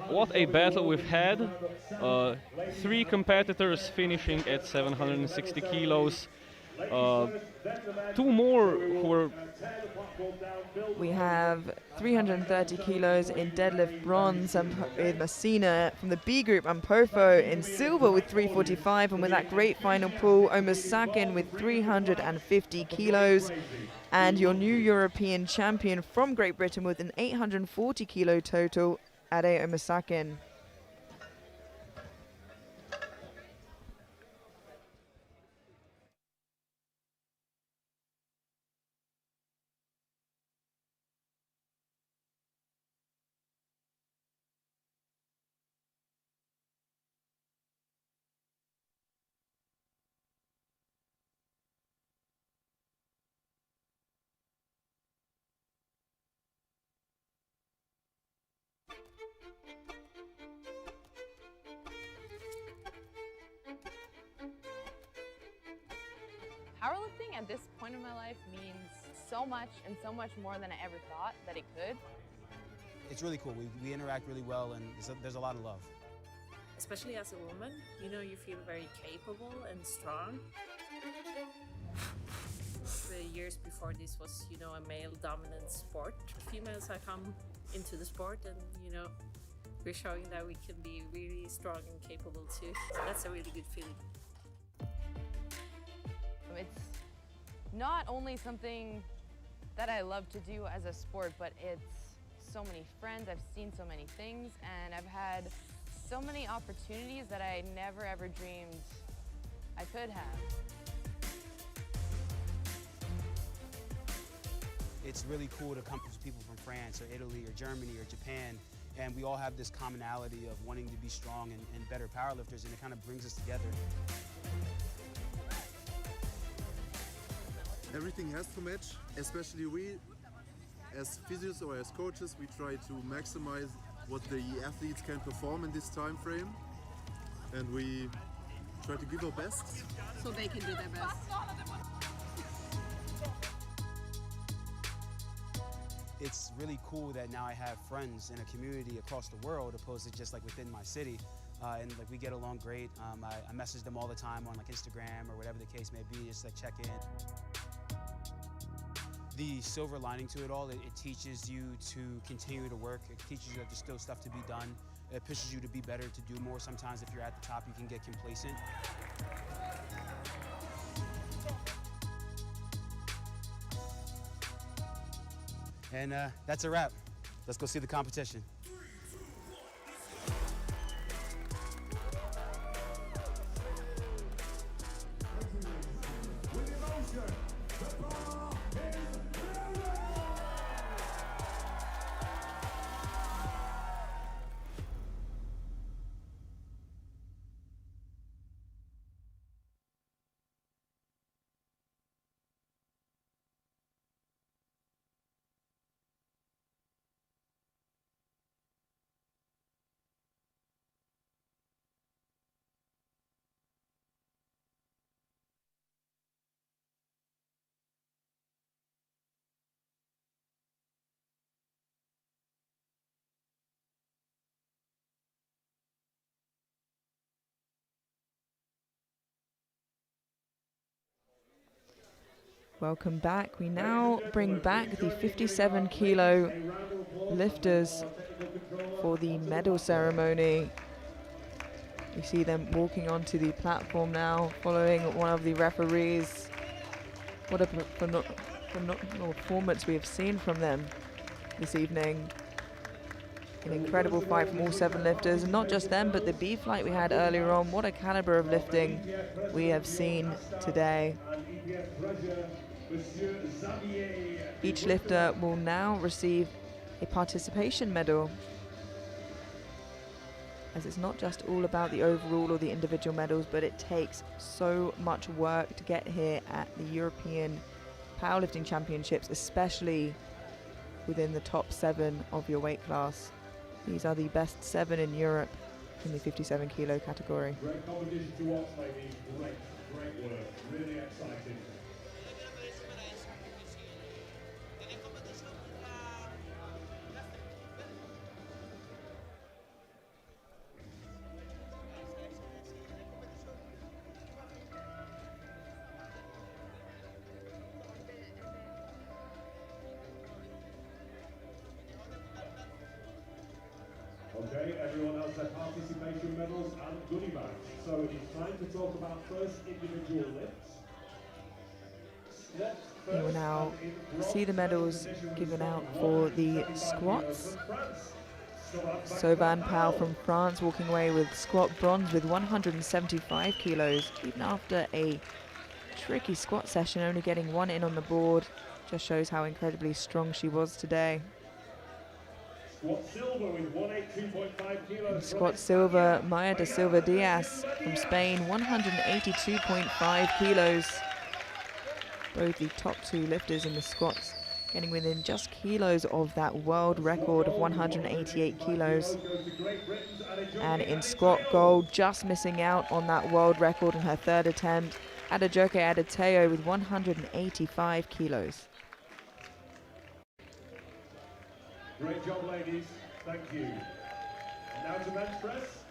E: What a battle we've had. 3 competitors finishing at 760 kilos. 2 more who were...
B: We have 330 kilos in deadlift bronze with Messina from the B group, and Pofo in silver with 345, and with that great final pull, Omasakin with 350 kilos. And your new European champion from Great Britain with an 840 kilo total, Ade Omasakin.
J: Powerlifting at this point in my life means so much and so much more than I ever thought that it could.
K: It's really cool. We interact really well, and there's a lot of love.
L: Especially as a woman, you know, you feel very capable and strong. The years before this was, you know, a male-dominant sport. Females have come into the sport, and, you know, we're showing that we can be really strong and capable too. So that's a really good feeling.
J: It's not only something that I love to do as a sport, but it's so many friends, I've seen so many things, and I've had so many opportunities that I never ever dreamed I could have.
K: It's really cool to come to people from France or Italy or Germany or Japan, and we all have this commonality of wanting to be strong and better powerlifters, and it kind of brings us together.
M: Everything has to match, especially we, as physios or as coaches, we try to maximize what the athletes can perform in this time frame, and we try to give our best.
L: So they can do their best.
K: It's really cool that now I have friends in a community across the world, opposed to just like within my city. And like we get along great. I message them all the time on like Instagram or whatever the case may be, just like check in. The silver lining to it all, it teaches you to continue to work. It teaches you that there's still stuff to be done. It pushes you to be better, to do more. Sometimes if you're at the top, you can get complacent. And that's a wrap. Let's go see the competition.
B: Welcome back. We now bring back the 57 kilo lifters for the medal ceremony. We see them walking onto the platform now, following one of the referees. What a phenomenal performance we have seen from them this evening. An incredible fight from all 7 lifters, and not just them, but the B flight we had earlier on. What a caliber of lifting we have seen today. Each lifter will now receive a participation medal, as it's not just all about the overall or the individual medals, but it takes so much work to get here at the European Powerlifting Championships, especially within the top 7 of your weight class. These are the best 7 in Europe in the 57 kilo category.
F: Great competition to watch, ladies. Great work. Really exciting. Okay, everyone has their participation medals and goodie bags. So it's time to talk about first individual lifts.
B: You will now see the medals given out for the squats. Sovan Pao from France walking away with squat bronze with 175 kilos, even after a tricky squat session, only getting 1 in on the board. Just shows how incredibly strong she was today.
F: Squat silver with 182.5 kilos.
B: In squat silver, Maya da Silva Diaz from Spain, 182.5 kilos. Both the top 2 lifters in the squats getting within just kilos of that world record of 188 kilos. And in squat gold, just missing out on that world record in her 3rd attempt, Adejoke Adeteo with 185 kilos.
F: Great job, ladies. Thank you. And now to bench press.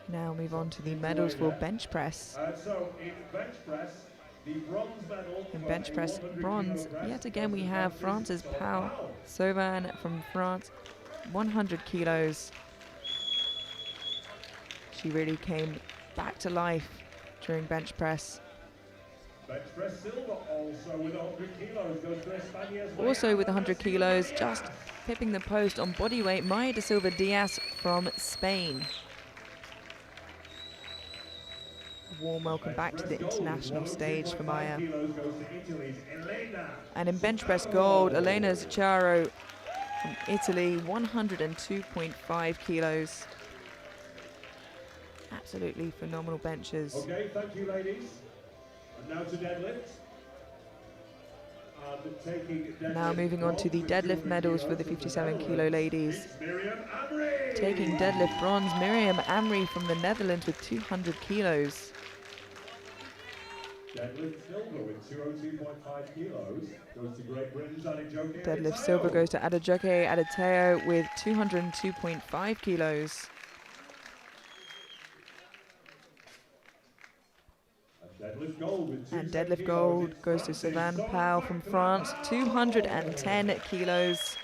B: Now move on to the medals for bench press.
F: So in bench press, the bronze medal.
B: In bench press bronze, yet again we have France's Pao Sovan from France, 100 kilos. She really came back to life during bench press.
F: Bench press silver also with 100 kilos goes to España's
B: Also with 100 kilos, just pipping the post on body weight, Maya da Silva Diaz from Spain. Warm welcome back to the international stage for Maya. And in bench press gold, Elena Zuccaro from Italy, 102.5 kilos. Absolutely phenomenal benches.
F: Okay, thank you, ladies. And now to deadlift.
B: Now moving on to the deadlift medals for the 57 kilo ladies. Taking deadlift bronze, Miriam Amri from the Netherlands with 200 kilos.
F: Deadlift silver with 202.5 kilos goes to Great Britain's Adejoke Adeteo.
B: Deadlift silver goes to Adejoke Adeteo with 202.5 kilos. And deadlift gold goes to Sovan Pao from France, 210 kilos.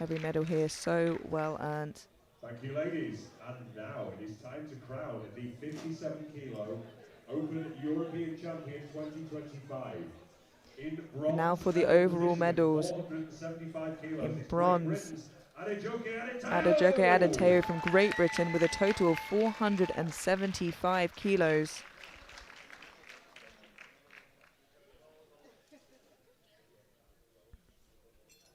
B: Every medal here so well earned.
F: Thank you, ladies. And now it is time to crown the 57 kilo Open European Champion 2025.
B: And now for the overall medals. In bronze, Adejoke Adeteo from Great Britain with a total of 475 kilos.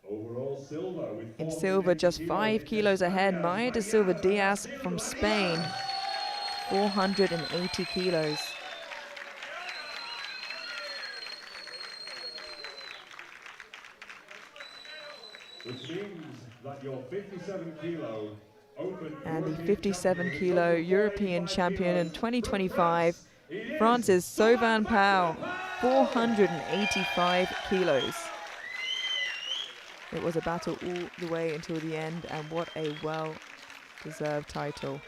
F: Overall silver with
B: in silver, just 5 kilos ahead, Maya da Silva Diaz from Spain, 480 kilos.
F: Which means that your 57 kilo open
B: and the 57 kilo European champion in 2025, France's Sovan Pao, 485 kilos. It was a battle all the way until the end, and what a well-deserved title.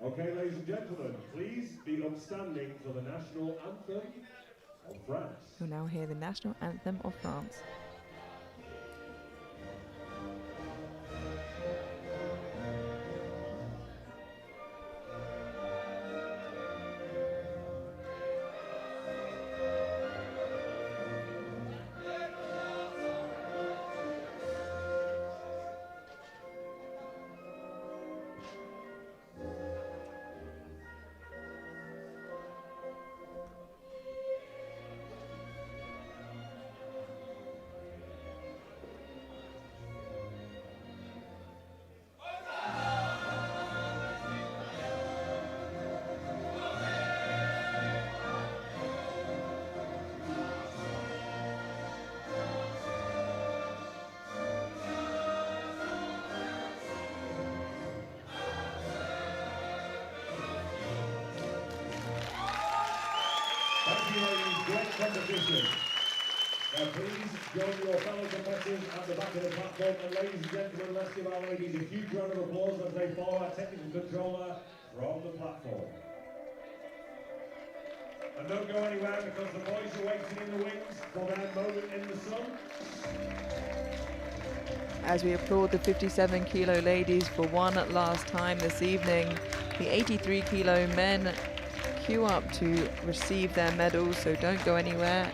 F: Okay, ladies and gentlemen, please be upstanding for the national anthem of France.
B: You'll now hear the national anthem of France.
F: Please join your fellow competitors at the back of the platform. And ladies and gentlemen, let's give our ladies a huge round of applause as they follow our technical controller from the platform. And don't go anywhere because the boys are waiting in the wings for their moment in the sun.
B: As we applaud the 57 kilo ladies for one last time this evening, the 83 kilo men queue up to receive their medals, so don't go anywhere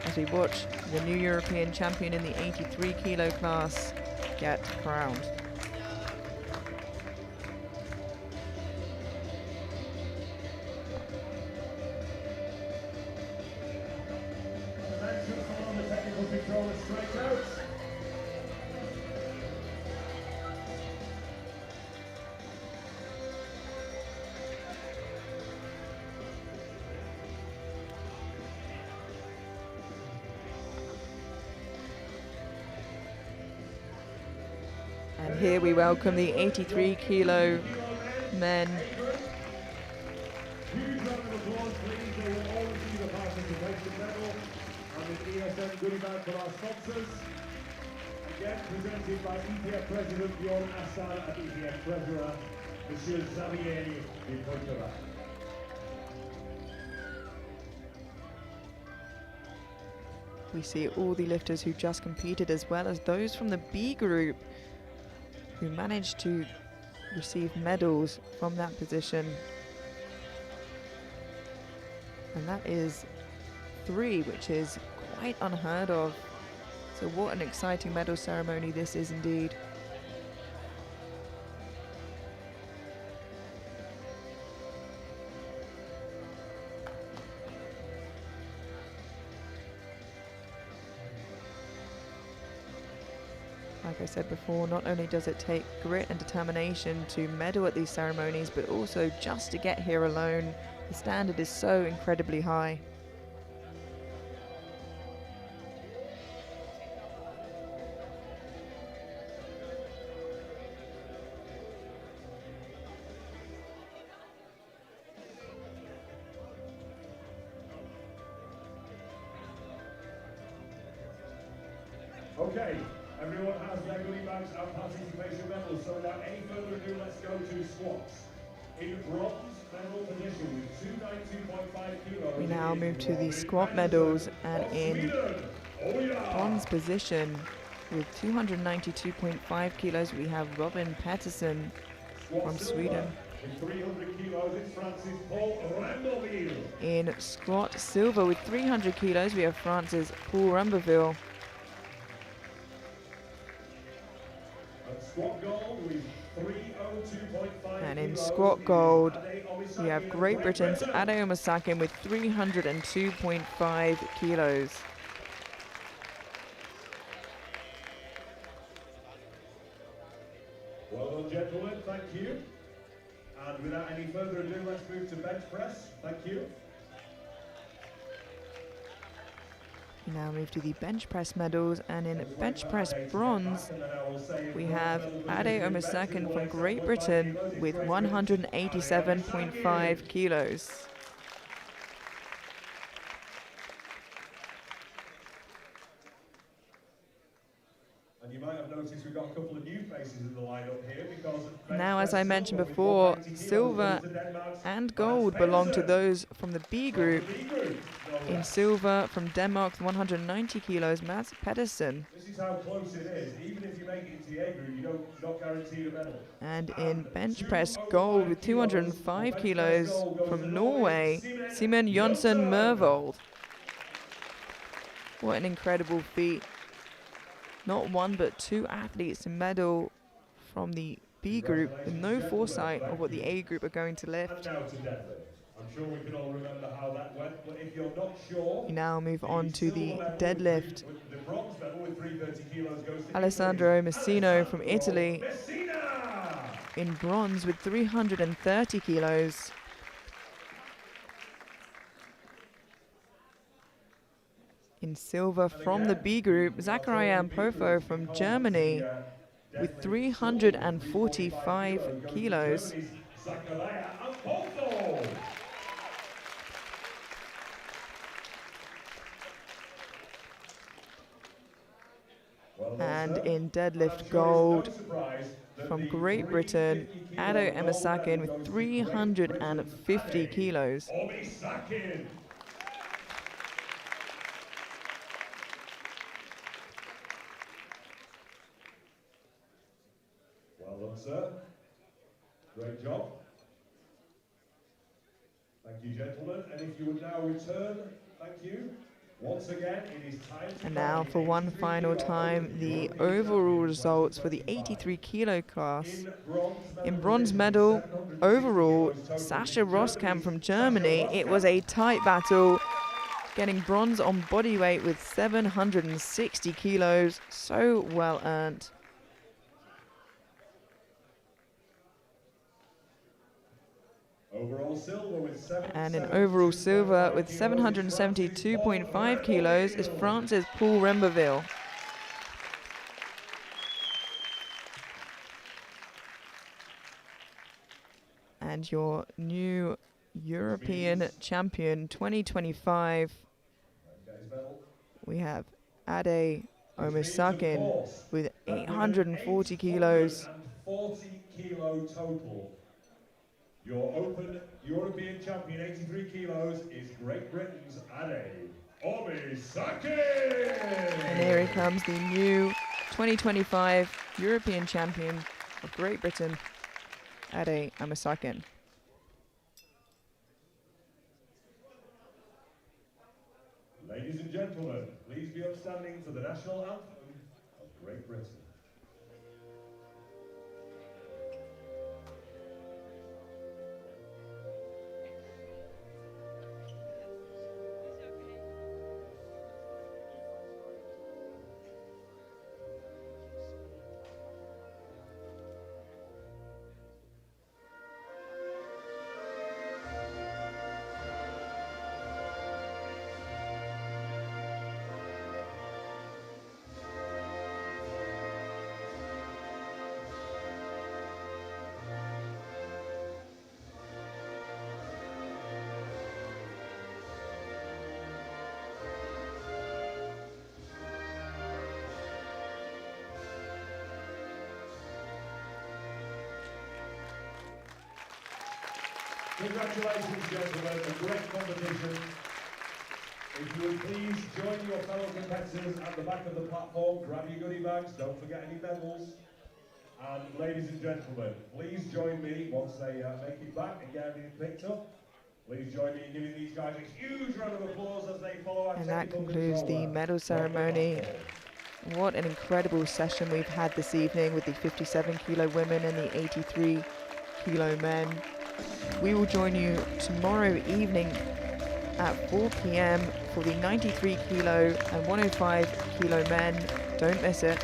B: as we watch the new European champion in the 83 kilo class get crowned. And here we welcome the 83 kilo men.
F: Huge round of applause, please. They will all receive a participation medal and an ESN goodie bag for our sponsors. Again, presented by EPF President Bjorn Assar and EPF Treasurer Monsieur Xavier de Pontevrac.
B: We see all the lifters who just competed, as well as those from the B group who managed to receive medals from that position. And that is 3, which is quite unheard of. So what an exciting medal ceremony this is indeed. Like I said before, not only does it take grit and determination to medal at these ceremonies, but also just to get here alone, the standard is so incredibly high.
F: Okay, everyone has their goodie bags and participation medals, so without any further ado, let's go to squats. In bronze medal position with 292.5 kilos.
B: We now move to the squat medals, and in bronze position with 292.5 kilos we have Robin Pettersson from Sweden.
F: In 300 kilos, it's Francis Paul Ramberville.
B: In squat silver with 300 kilos we have Francis Paul Ramberville.
F: Squat gold with 302.5
B: And in
F: kilos
B: squat gold,
F: Ade
B: we have Great Britain's Ade Omasakin with 302.5 kilos.
F: Well done, gentlemen. Thank you. And without any further ado, let's move to bench press. Thank you.
B: We now move to the bench press medals, and in bench press bronze we have Ade Omasakin from Great Britain with 187.5 kilos.
F: And you might have noticed we've got a couple of new faces in the lineup here because
B: Now, as I mentioned before, silver and gold belong to those from the B group. In silver from Denmark, 190 kilos, Mads Pedersen.
F: This is how close it is. Even if you make it into the A group, you're not guaranteed a medal.
B: And in bench press gold with 205 kilos from Norway, Simen Jonsson Mørvold. What an incredible feat. Not one but 2 athletes to medal from the B group with no foresight of what the A group are going to lift.
F: And now to deadlift. I'm sure we can all remember how that went, but if you're not sure,
B: We now move on to the deadlift.
F: the bronze medal with 330 kilos goes to
B: Alessandro Messino from Italy
F: Messina!
B: in bronze with 330 kilos. In silver from the B group, Zachariah Ampofo from Germany with 345 kilos.
F: Zachariah Ampofo!
B: And in deadlift gold from Great Britain, Ado Emasakin with 350 kilos.
F: Well done, sir. Great job. Thank you, gentlemen. And if you would now return, thank you. Once again, it is time to
B: And now for one final time, the overall results for the 83 kilo class. In bronze medal, overall, Sascha Roskamp from Germany. It was a tight battle, getting bronze on body weight with 760 kilos. So well earned.
F: Overall silver with
B: And in overall silver with 772.5 kilos is France's Paul Remberville. And your new European champion 2025, we have Ade Emasakin with 840 kilos.
F: 40 kilo total. Your Open European champion, 83 kilos, is Great Britain's Ade Emasakin.
B: And here he comes, the new 2025 European champion of Great Britain, Ade Emasakin.
F: Ladies and gentlemen, please be upstanding for the national anthem of Great Britain. Congratulations, gentlemen, a great competition. If you would please join your fellow competitors at the back of the platform, grab your goodie bags, don't forget any medals. And ladies and gentlemen, please join me once they make it back and get everything picked up. Please join me in giving these guys a huge round of applause as they follow our
B: And that
F: technical
B: concludes the
F: controller.
B: medal ceremony. What an incredible session we've had this evening with the 57 kilo women and the 83 kilo men. We will join you tomorrow evening at 4 p.m. for the 93 kilo and 105 kilo men. Don't miss it.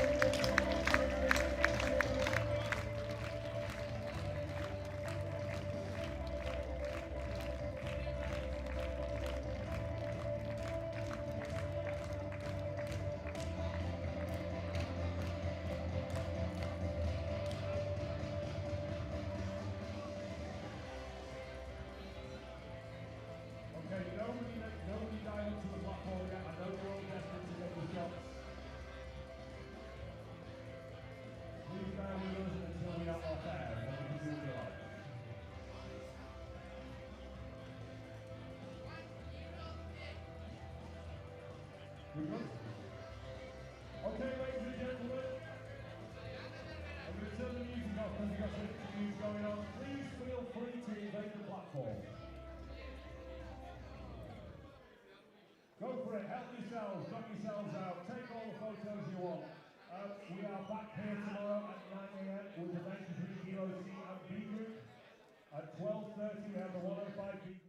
F: Nobody dive into the platform yet. I know you're all desperate to get your shots. Please bear with us until we are off air, and then we can do what we like. We good? Okay, ladies and gentlemen. I'm going to turn the music off because we've got some interviews going on. Please feel free to invade the platform. Go for it, help yourselves, knock yourselves out, take all the photos you want. We are back here tomorrow at 9 a.m. with the 93 kilo C and B group. At 12:30 we have the 105 B group.